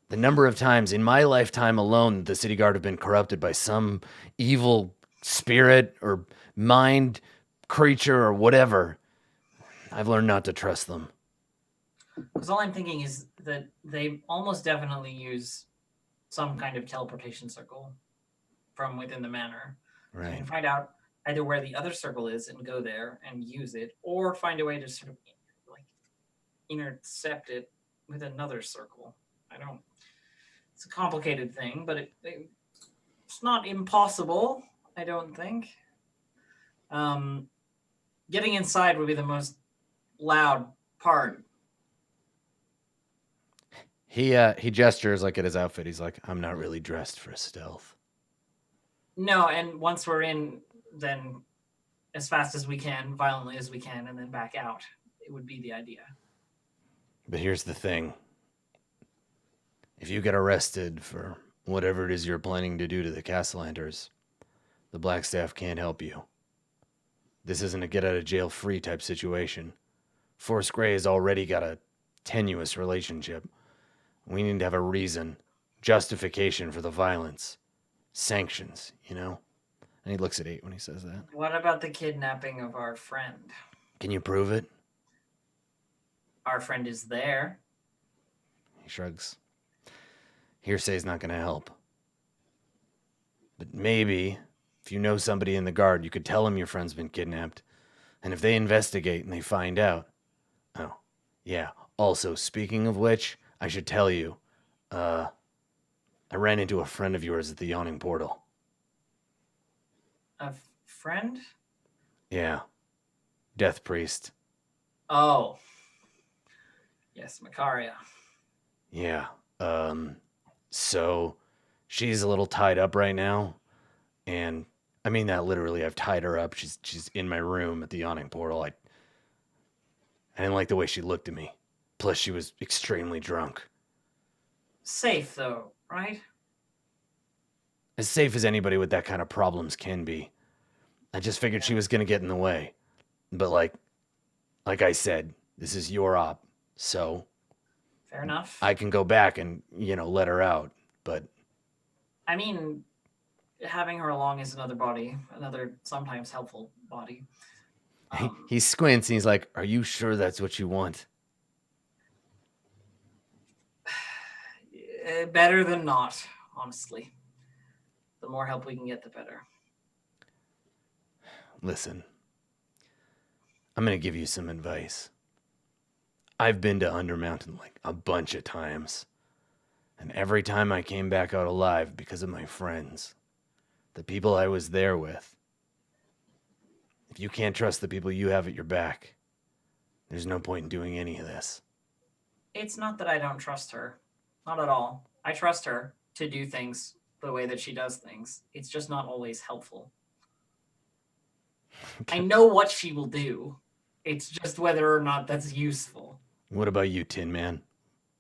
The number of times in my lifetime alone the city guard have been corrupted by some evil spirit or mind creature or whatever. I've learned not to trust them." Because all I'm thinking is that they almost definitely use some kind of teleportation circle from within the manor. Right. You can find out either where the other circle is and go there and use it, or find a way to sort of like intercept it with another circle. It's a complicated thing, but it's not impossible, I don't think. Getting inside would be the most loud part. He gestures like at his outfit. He's like, "I'm not really dressed for stealth." No, and once we're in, then as fast as we can, violently as we can, and then back out. It would be the idea. But here's the thing. If you get arrested for whatever it is you're planning to do to the Castellanters, the Blackstaff can't help you. This isn't a get-out-of-jail-free type situation. Force Grey has already got a tenuous relationship. We need to have a reason, justification for the violence, sanctions, you know? And he looks at 8 when he says that. What about the kidnapping of our friend? Can you prove it? Our friend is there. He shrugs. Hearsay's not going to help. But maybe if you know somebody in the guard, you could tell them your friend's been kidnapped. And if they investigate and they find out... Oh, yeah. Also, speaking of which, I should tell you, I ran into a friend of yours at the Yawning Portal. A friend? Yeah. Death Priest. Oh. Yes, Makaria. Yeah. So she's a little tied up right now. And I mean that literally. I've tied her up. She's in my room at the Yawning Portal. I didn't like the way she looked at me. Plus, she was extremely drunk. Safe, though, right? As safe as anybody with that kind of problems can be. I just figured she was going to get in the way. But like I said, this is your op. So Fair enough. I can go back and, let her out. But I mean, having her along is another sometimes helpful body. he squints and he's like, "Are you sure that's what you want?" Better than not, honestly. The more help we can get, the better. Listen, I'm going to give you some advice. I've been to Undermountain like a bunch of times. And every time I came back out alive because of my friends, the people I was there with. If you can't trust the people you have at your back, there's no point in doing any of this. It's not that I don't trust her. Not at all. I trust her to do things the way that she does things. It's just not always helpful. I know what she will do. It's just whether or not that's useful. What about you, Tin Man?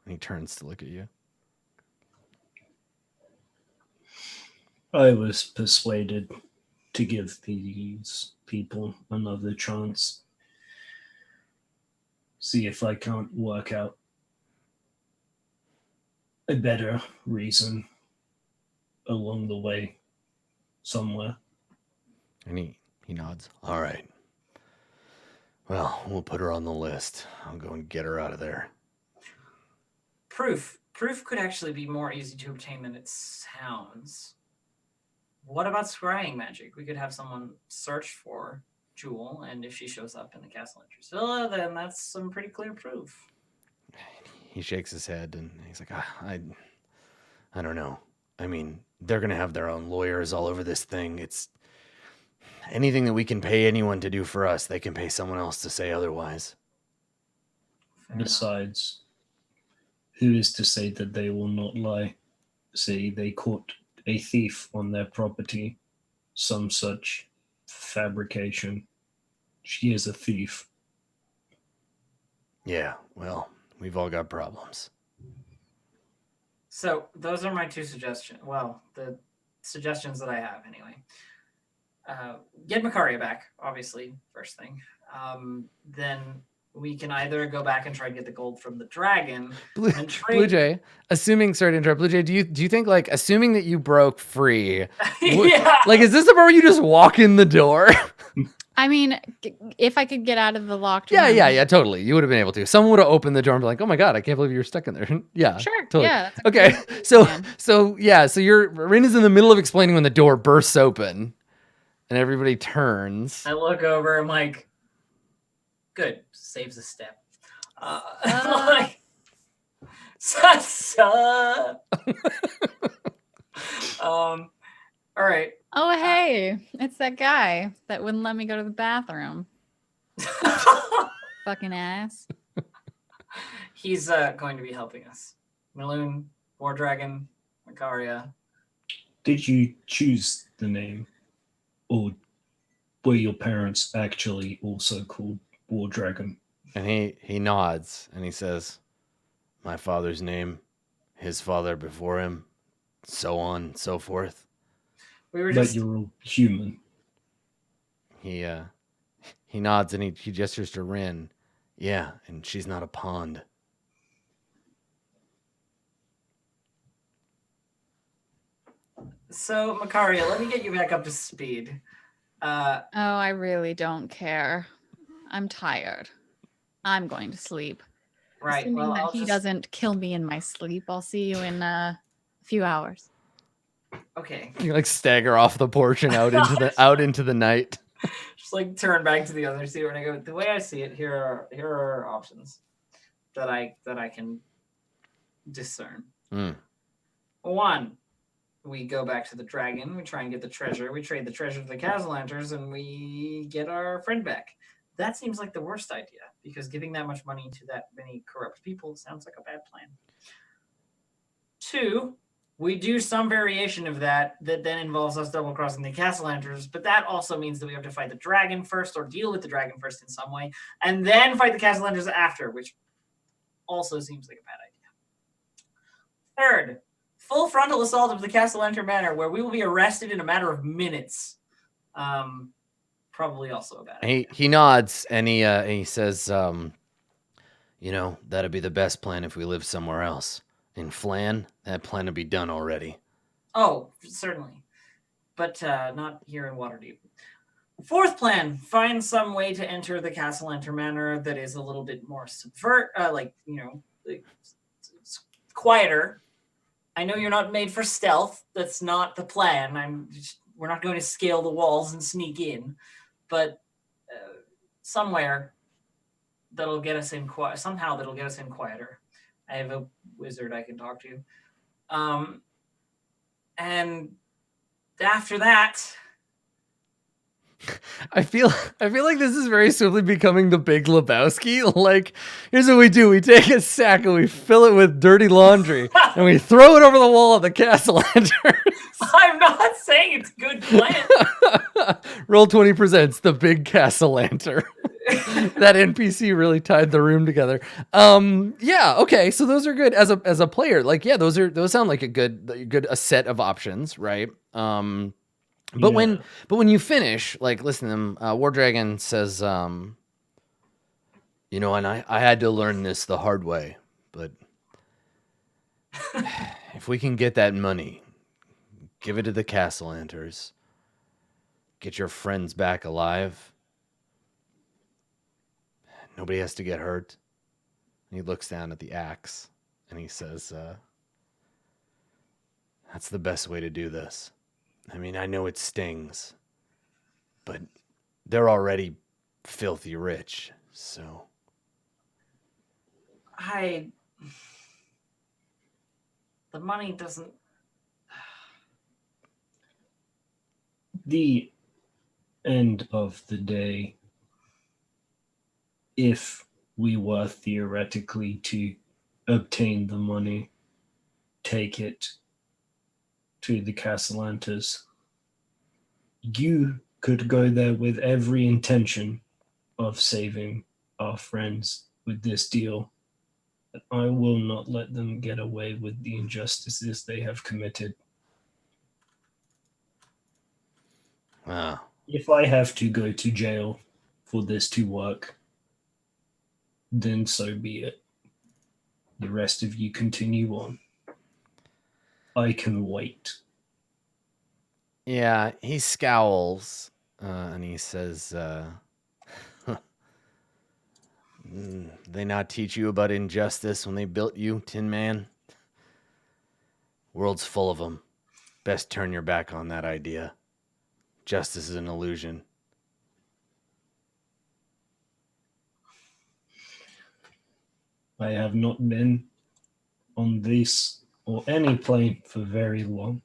And he turns to look at you. I was persuaded to give these people another chance. See if I can't work out a better reason along the way somewhere. And he nods. All right. Well, we'll put her on the list. I'll go and get her out of there. Proof could actually be more easy to obtain than it sounds. What about scrying magic? We could have someone search for Jewel, and if she shows up in the castle entrance villa, then that's some pretty clear proof. He shakes his head and he's like, I don't know. I mean, they're going to have their own lawyers all over this thing. It's anything that we can pay anyone to do for us, they can pay someone else to say otherwise. Besides, who is to say that they will not lie? Say they caught a thief on their property, some such fabrication. She is a thief. Yeah, well, we've all got problems. So those are my two suggestions. Well, the suggestions that I have anyway. Get Makaria back, obviously, first thing. Then we can either go back and try and get the gold from the dragon and trade. Blue Jay, sorry to interrupt. Blue Jay, do you think, like, assuming that you broke free, Yeah. like, is this the part where you just walk in the door? I mean, if I could get out of the locked Yeah, room. totally. You would have been able to. Someone would have opened the door and be like, "Oh my god, I can't believe you were stuck in there." Yeah, Sure. totally. Yeah. That's a Okay, great so plan. Raina's in the middle of explaining when the door bursts open, and everybody turns. I look over. I'm like, good. Saves a step. Like, all right. Oh, hey, it's that guy that wouldn't let me go to the bathroom. Fucking ass. He's going to be helping us. Maloon, War Dragon, Makaria. Did you choose the name? Or were your parents actually also called War Dragon? And he nods and he says, "My father's name, his father before him, so on and so forth." We were But just you're all human. He nods and he gestures to Rin. "Yeah, and she's not a pond." So, Makaria, let me get you back up to speed. Oh, I really don't care. I'm tired. I'm going to sleep. Right. Assuming Well, that I'll he just... doesn't kill me in my sleep. I'll see you in a few hours. Okay. You like stagger off the porch and out into the night. Just like turn back to the other seat and I go, the way I see it, here are options that I can discern. One, we go back to the dragon, we try and get the treasure, we trade the treasure to the Casalanters, and we get our friend back. That seems like the worst idea, because giving that much money to that many corrupt people sounds like a bad plan. Two, we do some variation of that then involves us double-crossing the Casalanters, but that also means that we have to fight the dragon first, or deal with the dragon first in some way, and then fight the Casalanters after, which also seems like a bad idea. Third, full frontal assault of the Castellanter Manor, where we will be arrested in a matter of minutes. Probably also a bad idea. He nods and he says, that'd be the best plan if we lived somewhere else. In Flan, that plan would be done already. Oh, certainly. But not here in Waterdeep. Fourth plan, find some way to enter the Castellanter Manor that is a little bit more quieter. I know you're not made for stealth. That's not the plan. We're not going to scale the walls and sneak in. But somewhere that'll get us in somehow that'll get us in quieter. I have a wizard I can talk to. And after that, I feel like this is very swiftly becoming the Big Lebowski. Like, here's what we do. We take a sack and we fill it with dirty laundry and we throw it over the wall of the Castellanters. I'm not saying it's a good plan. Roll20 presents the Big Castellanter. That NPC really tied the room together. Yeah, okay, so those are good as a player. Like, yeah, those sound like a good set of options, right? But when you finish, like, listen to them, War Dragon says, and I had to learn this the hard way, but if we can get that money, give it to the Castellanters, get your friends back alive, nobody has to get hurt. And he looks down at the axe and he says, that's the best way to do this. I mean, I know it stings, but they're already filthy rich, so. The money doesn't. The end of the day, if we were theoretically to obtain the money, take it to the Castellanters, you could go there with every intention of saving our friends with this deal. But I will not let them get away with the injustices they have committed. Wow. If I have to go to jail for this to work, then so be it. The rest of you continue on. I can wait. Yeah, he scowls and he says, they not teach you about injustice when they built you, Tin Man? World's full of them. Best turn your back on that idea. Justice is an illusion. I have not been on this or any plane for very long.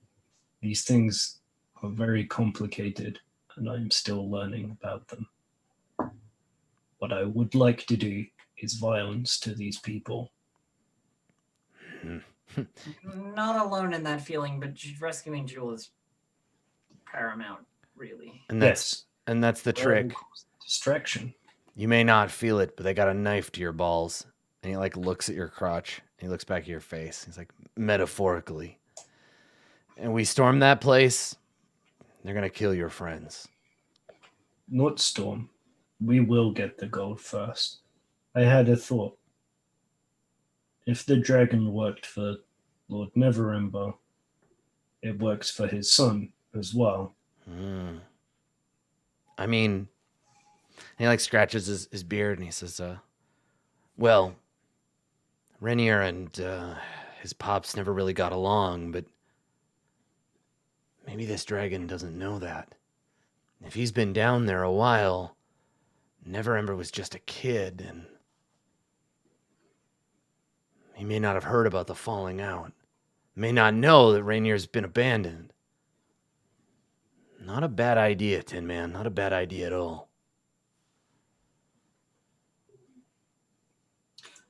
These things are very complicated, and I'm still learning about them. What I would like to do is violence to these people. Not alone in that feeling, but rescuing Jewel is paramount, really. And that's the trick. Distraction. You may not feel it, but they got a knife to your balls. And he like looks at your crotch. And he looks back at your face. He's like, metaphorically. And we storm that place. They're gonna kill your friends. Not storm. We will get the gold first. I had a thought. If the dragon worked for Lord Neverember, it works for his son as well. I mean, he like scratches his beard and he says, well, Renier and his pops never really got along, but maybe this dragon doesn't know that. If he's been down there a while, Neverember was just a kid, and he may not have heard about the falling out. May not know that Rainier's been abandoned. Not a bad idea, Tin Man. Not a bad idea at all.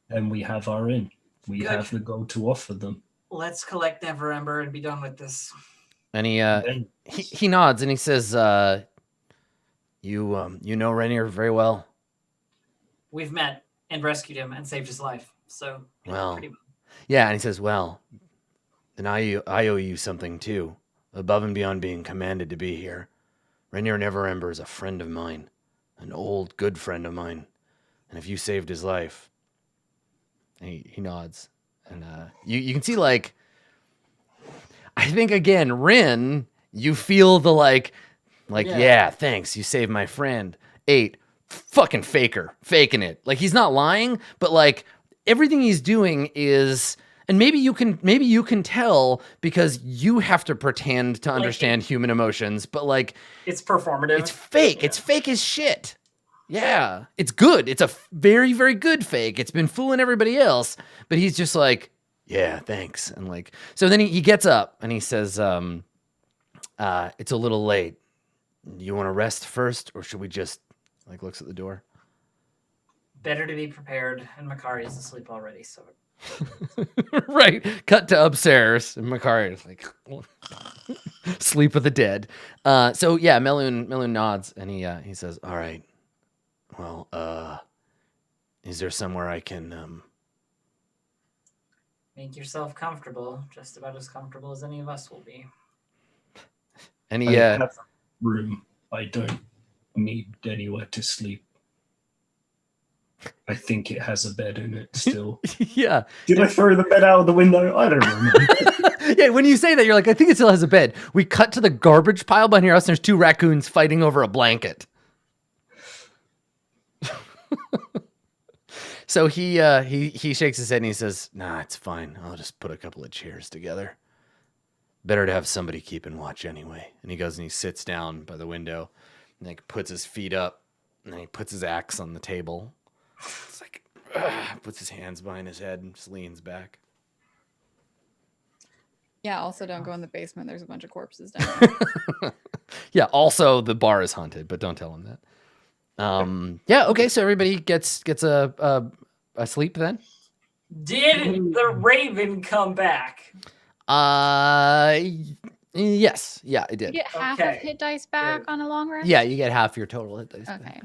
And we have our in. We Good. have the gold to offer them. Let's collect Neverember and be done with this. And Then he nods and he says, "You know Rainier very well." We've met and rescued him and saved his life. So Well, pretty much. yeah, and he says, "Well, then I owe you something too, above and beyond being commanded to be here. Rainier Neverember is a friend of mine, an old good friend of mine, and if you saved his life," and he nods, and you can see like, I think again, Rin, you feel the like, yeah, thanks, you saved my friend. 8, fucking faking it. Like he's not lying, but like everything he's doing is, and maybe you can tell because you have to pretend to understand human emotions, but like It's performative. it's fake. Yeah. It's fake as shit. Yeah, it's good. It's a very, very good fake. It's been fooling everybody else, but he's just like, yeah, thanks. And like, so then he gets up and he says, it's a little late. You want to rest first, or should we just, like, looks at the door? Better to be prepared, and Makari is asleep already, so Right. Cut to upstairs, and Makari is like, sleep of the dead. So yeah, Melun nods, and he says, "All right. Well, is there somewhere I can make yourself comfortable, just about as comfortable as any of us will be." And I he have a room. I don't need anywhere to sleep. I think it has a bed in it still. yeah. Did I throw the bed out of the window? I don't remember. Yeah, when you say that, you're like, I think it still has a bed. We cut to the garbage pile behind your house, and there's 2 raccoons fighting over a blanket. So he shakes his head and he says, "Nah, it's fine. I'll just put a couple of chairs together. Better to have somebody keeping watch anyway." And he goes and he sits down by the window and like puts his feet up and then he puts his axe on the table. It's like, puts his hands behind his head and just leans back. Yeah, also don't go in the basement. There's a bunch of corpses down there. Yeah, also the bar is haunted, but don't tell him that. Yeah, okay, so everybody gets a sleep then? Did the Raven come back? Yes. Yeah, it You did. get half of Okay. hit dice back on a long rest? Yeah, you get half your total hit dice. back. Okay.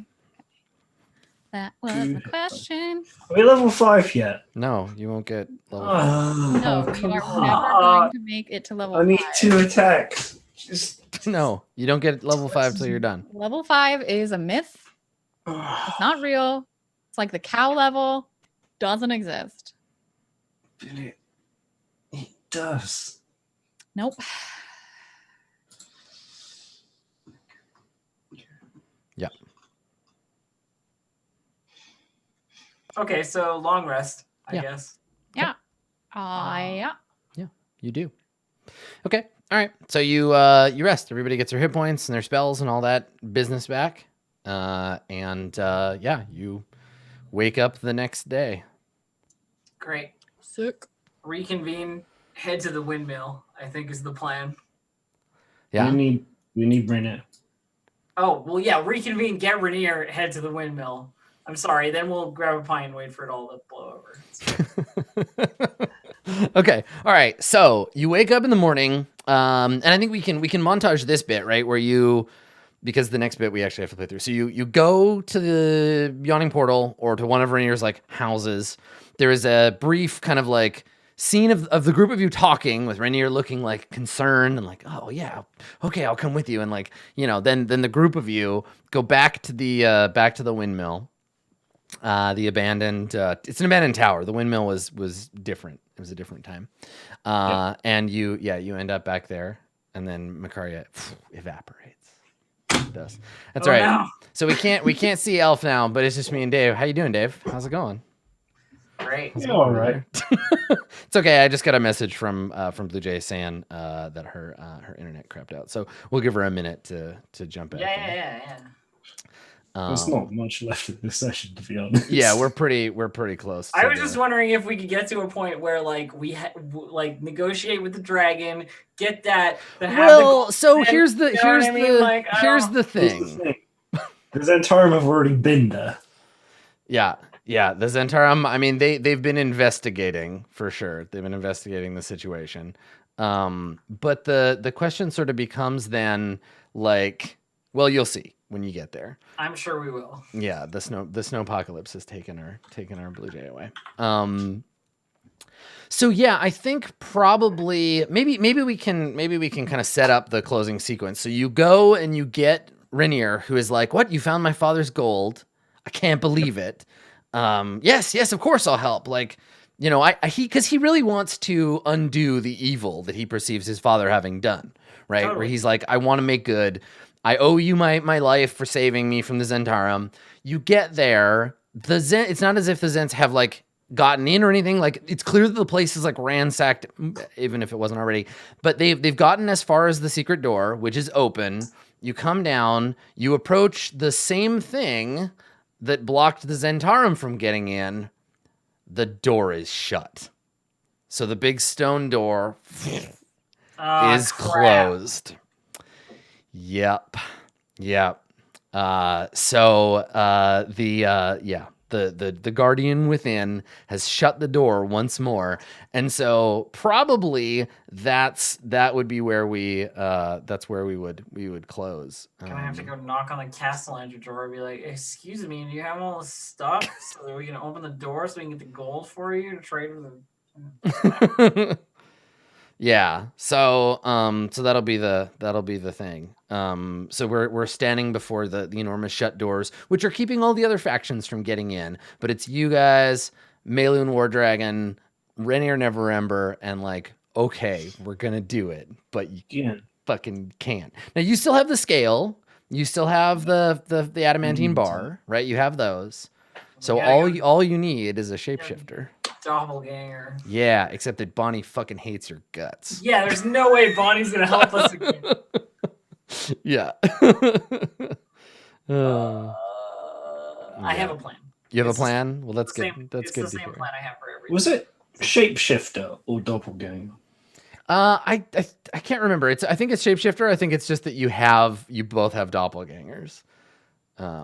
That was Two the hit dice. question. Are we level 5 yet? No, you won't get level. No, you come are on. never going to make it to level I need 5. 2 attacks. Just No, you don't get level 5 till you're done. Level 5 is a myth. It's not real. It's like the cow level. Doesn't exist. But it does. Nope. Okay, so long rest, I Yeah. guess. Yeah. You do. Okay. All right. So you rest. Everybody gets their hit points and their spells and all that business back. Yeah, you wake up the next day. Great. Sick. Reconvene, head to the windmill, I think is the plan. Yeah. We need Renner. Oh, well, yeah, reconvene, get Rainier, head to the windmill. I'm sorry, then we'll grab a pint and wait for it all to blow over. Okay. All right. So you wake up in the morning, and I think we can montage this bit, right? Where you, because the next bit we actually have to play through. So you go to the Yawning Portal or to one of Rainier's like houses. There is a brief kind of like scene of the group of you talking with Rainier looking like concerned and like, oh yeah, okay, I'll come with you. And like, then the group of you go back to the windmill. The abandoned, it's an abandoned tower. The windmill was different. It was a different time. And you end up back there, and then Makaria evaporates. It does. That's Oh, right. no. So we can't see Elf now, but it's just me and Dave. How you doing, Dave? How's it going? great. How's it Yeah, going all over right. there? It's okay. I just got a message from Blue Jay saying that her internet crapped out. So we'll give her a minute to jump back in. Yeah. There's not much left of this session, to be honest. Yeah, we're pretty close. I to was the- just wondering if we could get to a point where like we like negotiate with the dragon, get that. Then have the Well, gold, so and- here's the you know what I mean? Like, I here's don't- the Here's the thing. thing. The Zentarum have already been there. Yeah, the Zentarum. I mean, they've been investigating for sure. They've been investigating the situation. But the question sort of becomes then like, well, you'll see when you get there. I'm sure we will. Yeah, the snow apocalypse has taken our Blue Jay away. So yeah, I think probably maybe we can kind of set up the closing sequence. So you go and you get Rainier, who is like, "What? You found my father's gold? I can't believe it." Yes, of course I'll help. Like, you know, because he really wants to undo the evil that he perceives his father having done, right? Totally. Where he's like, I want to make good. I owe you my life for saving me from the Zentarum. You get there, it's not as if the Zents have like gotten in or anything. Like, it's clear that the place is like ransacked, even if it wasn't already. But they've gotten as far as the secret door, which is open. You come down, you approach the same thing that blocked the Zentarum from getting in. The door is shut. So the big stone door is Crap. closed. Yep. The guardian within has shut the door once more, and so probably that would be where we would close. Gonna have to go knock on the castle entry door and be like, "Excuse me, do you have all the stuff so that we can open the door so we can get the gold for you to trade with the." Yeah. So that'll be the thing. So we're standing before the enormous shut doors, which are keeping all the other factions from getting in. But it's you guys, Maloon War Dragon, Rainier Neverember, and like, okay, we're gonna do it, but you fucking can't. Now you still have the scale, you still have the adamantine bar, right? You have those. So Yeah, all you need is a shapeshifter. Doppelganger. Yeah, except that Bonnie fucking hates your guts. Yeah, there's no way Bonnie's gonna help us again. Yeah. I have a plan. You have It's a plan? Well, that's the good. same- That's it's good the to same hear. plan I have for everything. Was it shapeshifter or doppelganger? I can't remember. I think it's shapeshifter. I think it's just that you both have doppelgangers.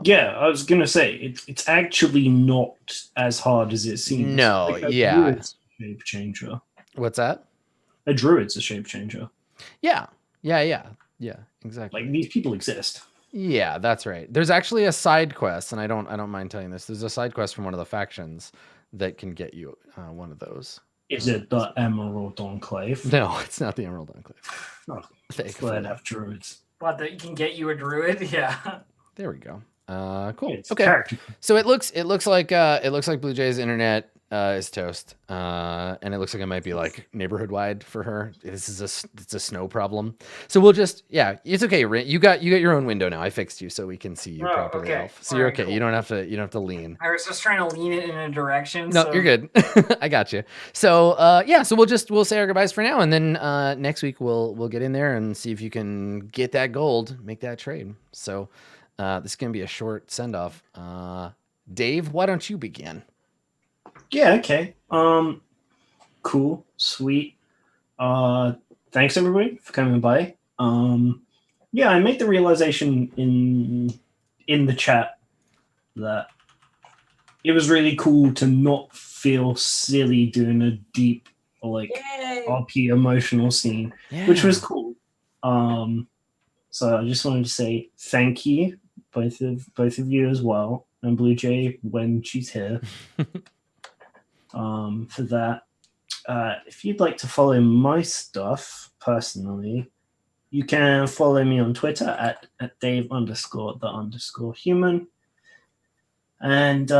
Yeah, I was gonna say it's actually not as hard as it seems. No, Like, a yeah. druid's a shape changer. What's that? A druid's a shape changer. Yeah, exactly. Like, these people exist. Yeah, that's right. There's actually a side quest, and I don't mind telling this. There's a side quest from one of the factions that can get you one of those. Is it the Emerald Enclave? No, it's not the Emerald Enclave. Oh, Thankfully. glad I have druids. What, that you can get you a druid? Yeah. There we go. Cool. Yeah, it's Okay. character. So it looks like Blue Jay's internet is toast, and it looks like it might be like neighborhood wide for her. It's a snow problem. So we'll just it's okay. You got your own window now. I fixed you so we can see you Oh, properly. okay. Elf. So you're Alright, okay. cool. You don't have to lean. I was just trying to lean it in a direction. No, so... you're good. I got you. So so we'll say our goodbyes for now, and then next week we'll get in there and see if you can get that gold, make that trade. So this is gonna be a short send off. Dave, why don't you begin? Yeah, okay. Cool, sweet. Thanks everybody for coming by. Yeah, I made the realization in the chat that it was really cool to not feel silly doing a deep like Yay! RP emotional scene, which was cool. So I just wanted to say thank you, both of you as well, and Blue Jay when she's here. For that. If you'd like to follow my stuff personally, you can follow me on Twitter at Dave_the_human. And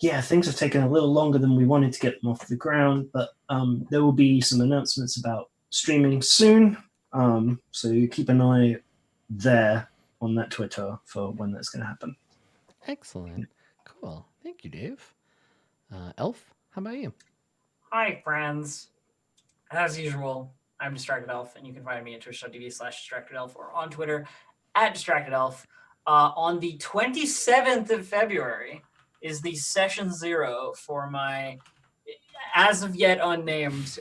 yeah, things have taken a little longer than we wanted to get them off the ground, but there will be some announcements about streaming soon. So keep an eye there on that Twitter for when that's going to happen. Excellent. Cool. Thank you, Dave. Elf, how about you? Hi, friends. As usual, I'm Distracted Elf, and you can find me at twitch.tv/DistractedElf or on Twitter @DistractedElf. On the 27th of February is the session 0 for my as of yet unnamed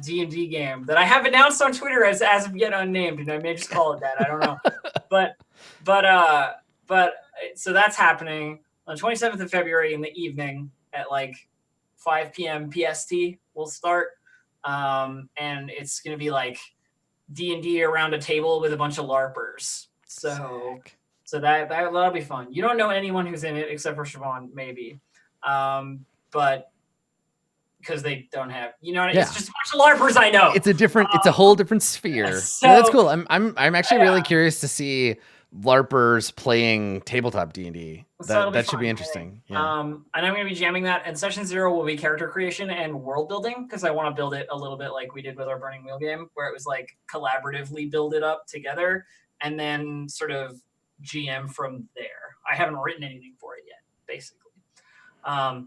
D&D game that I have announced on Twitter as of yet unnamed, and I may just call it that. I don't know. but so that's happening on the 27th of February in the evening at like 5 p.m. PST. We'll start. And it's going to be like D&D around a table with a bunch of LARPers. So that'll be fun. You don't know anyone who's in it except for Siobhan, maybe. But because they don't have, it's just a bunch of LARPers I know. It's a whole different sphere. So, that's cool. I'm actually really curious to see LARPers playing tabletop D&D. That should be interesting. Yeah. And I'm going to be jamming that. And session 0 will be character creation and world building, because I want to build it a little bit like we did with our Burning Wheel game, where it was like collaboratively build it up together and then sort of GM from there. I haven't written anything for it yet, basically.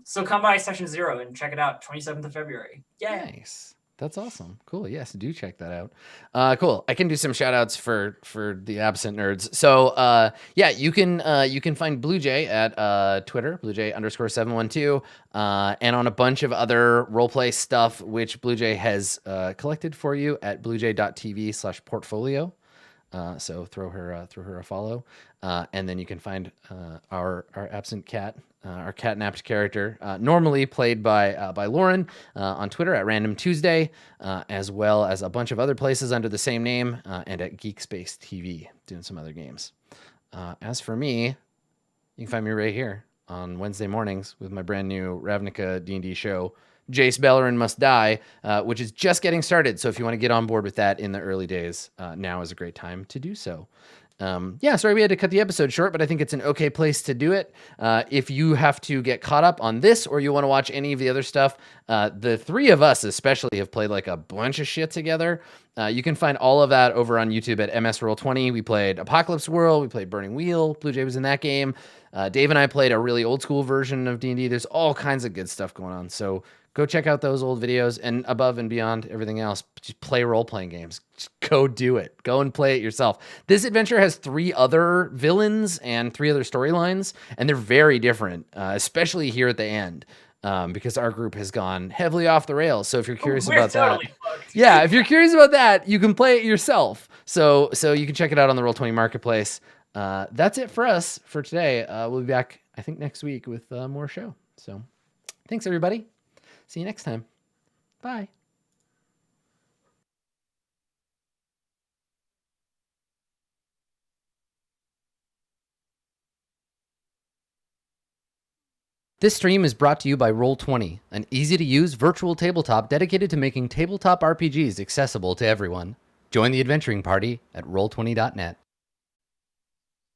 So come by session 0 and check it out. 27th of February. Yay. Nice. That's awesome. Cool. Yes, do check that out. Cool. I can do some shout outs for the absent nerds. So you can find Blue Jay at Twitter, BlueJay_712, and on a bunch of other roleplay stuff, which Blue Jay has collected for you at bluejay.tv/portfolio. So throw her a follow, and then you can find our absent cat, our catnapped character, normally played by Lauren on Twitter at Random Tuesday, as well as a bunch of other places under the same name, and at Geekspace TV doing some other games. As for me, you can find me right here on Wednesday mornings with my brand new Ravnica D&D show, Jace Bellerin Must Die, which is just getting started. So if you want to get on board with that in the early days, now is a great time to do so. Sorry we had to cut the episode short, but I think it's an okay place to do it. If you have to get caught up on this or you want to watch any of the other stuff, the three of us especially have played like a bunch of shit together. You can find all of that over on YouTube at MS Roll20. We played Apocalypse World. We played Burning Wheel. Blue Jay was in that game. Dave and I played a really old school version of D&D. There's all kinds of good stuff going on. So go check out those old videos, and above and beyond everything else, just play role-playing games. Just go do it. Go and play it yourself. This adventure has 3 other villains and 3 other storylines, and they're very different, especially here at the end, because our group has gone heavily off the rails. So if you're curious about that, if you're curious about that, you can play it yourself. So you can check it out on the Roll20 Marketplace. That's it for us for today. We'll be back, I think, next week with more show. So thanks, everybody. See you next time. Bye. This stream is brought to you by Roll20, an easy-to-use virtual tabletop dedicated to making tabletop RPGs accessible to everyone. Join the adventuring party at roll20.net.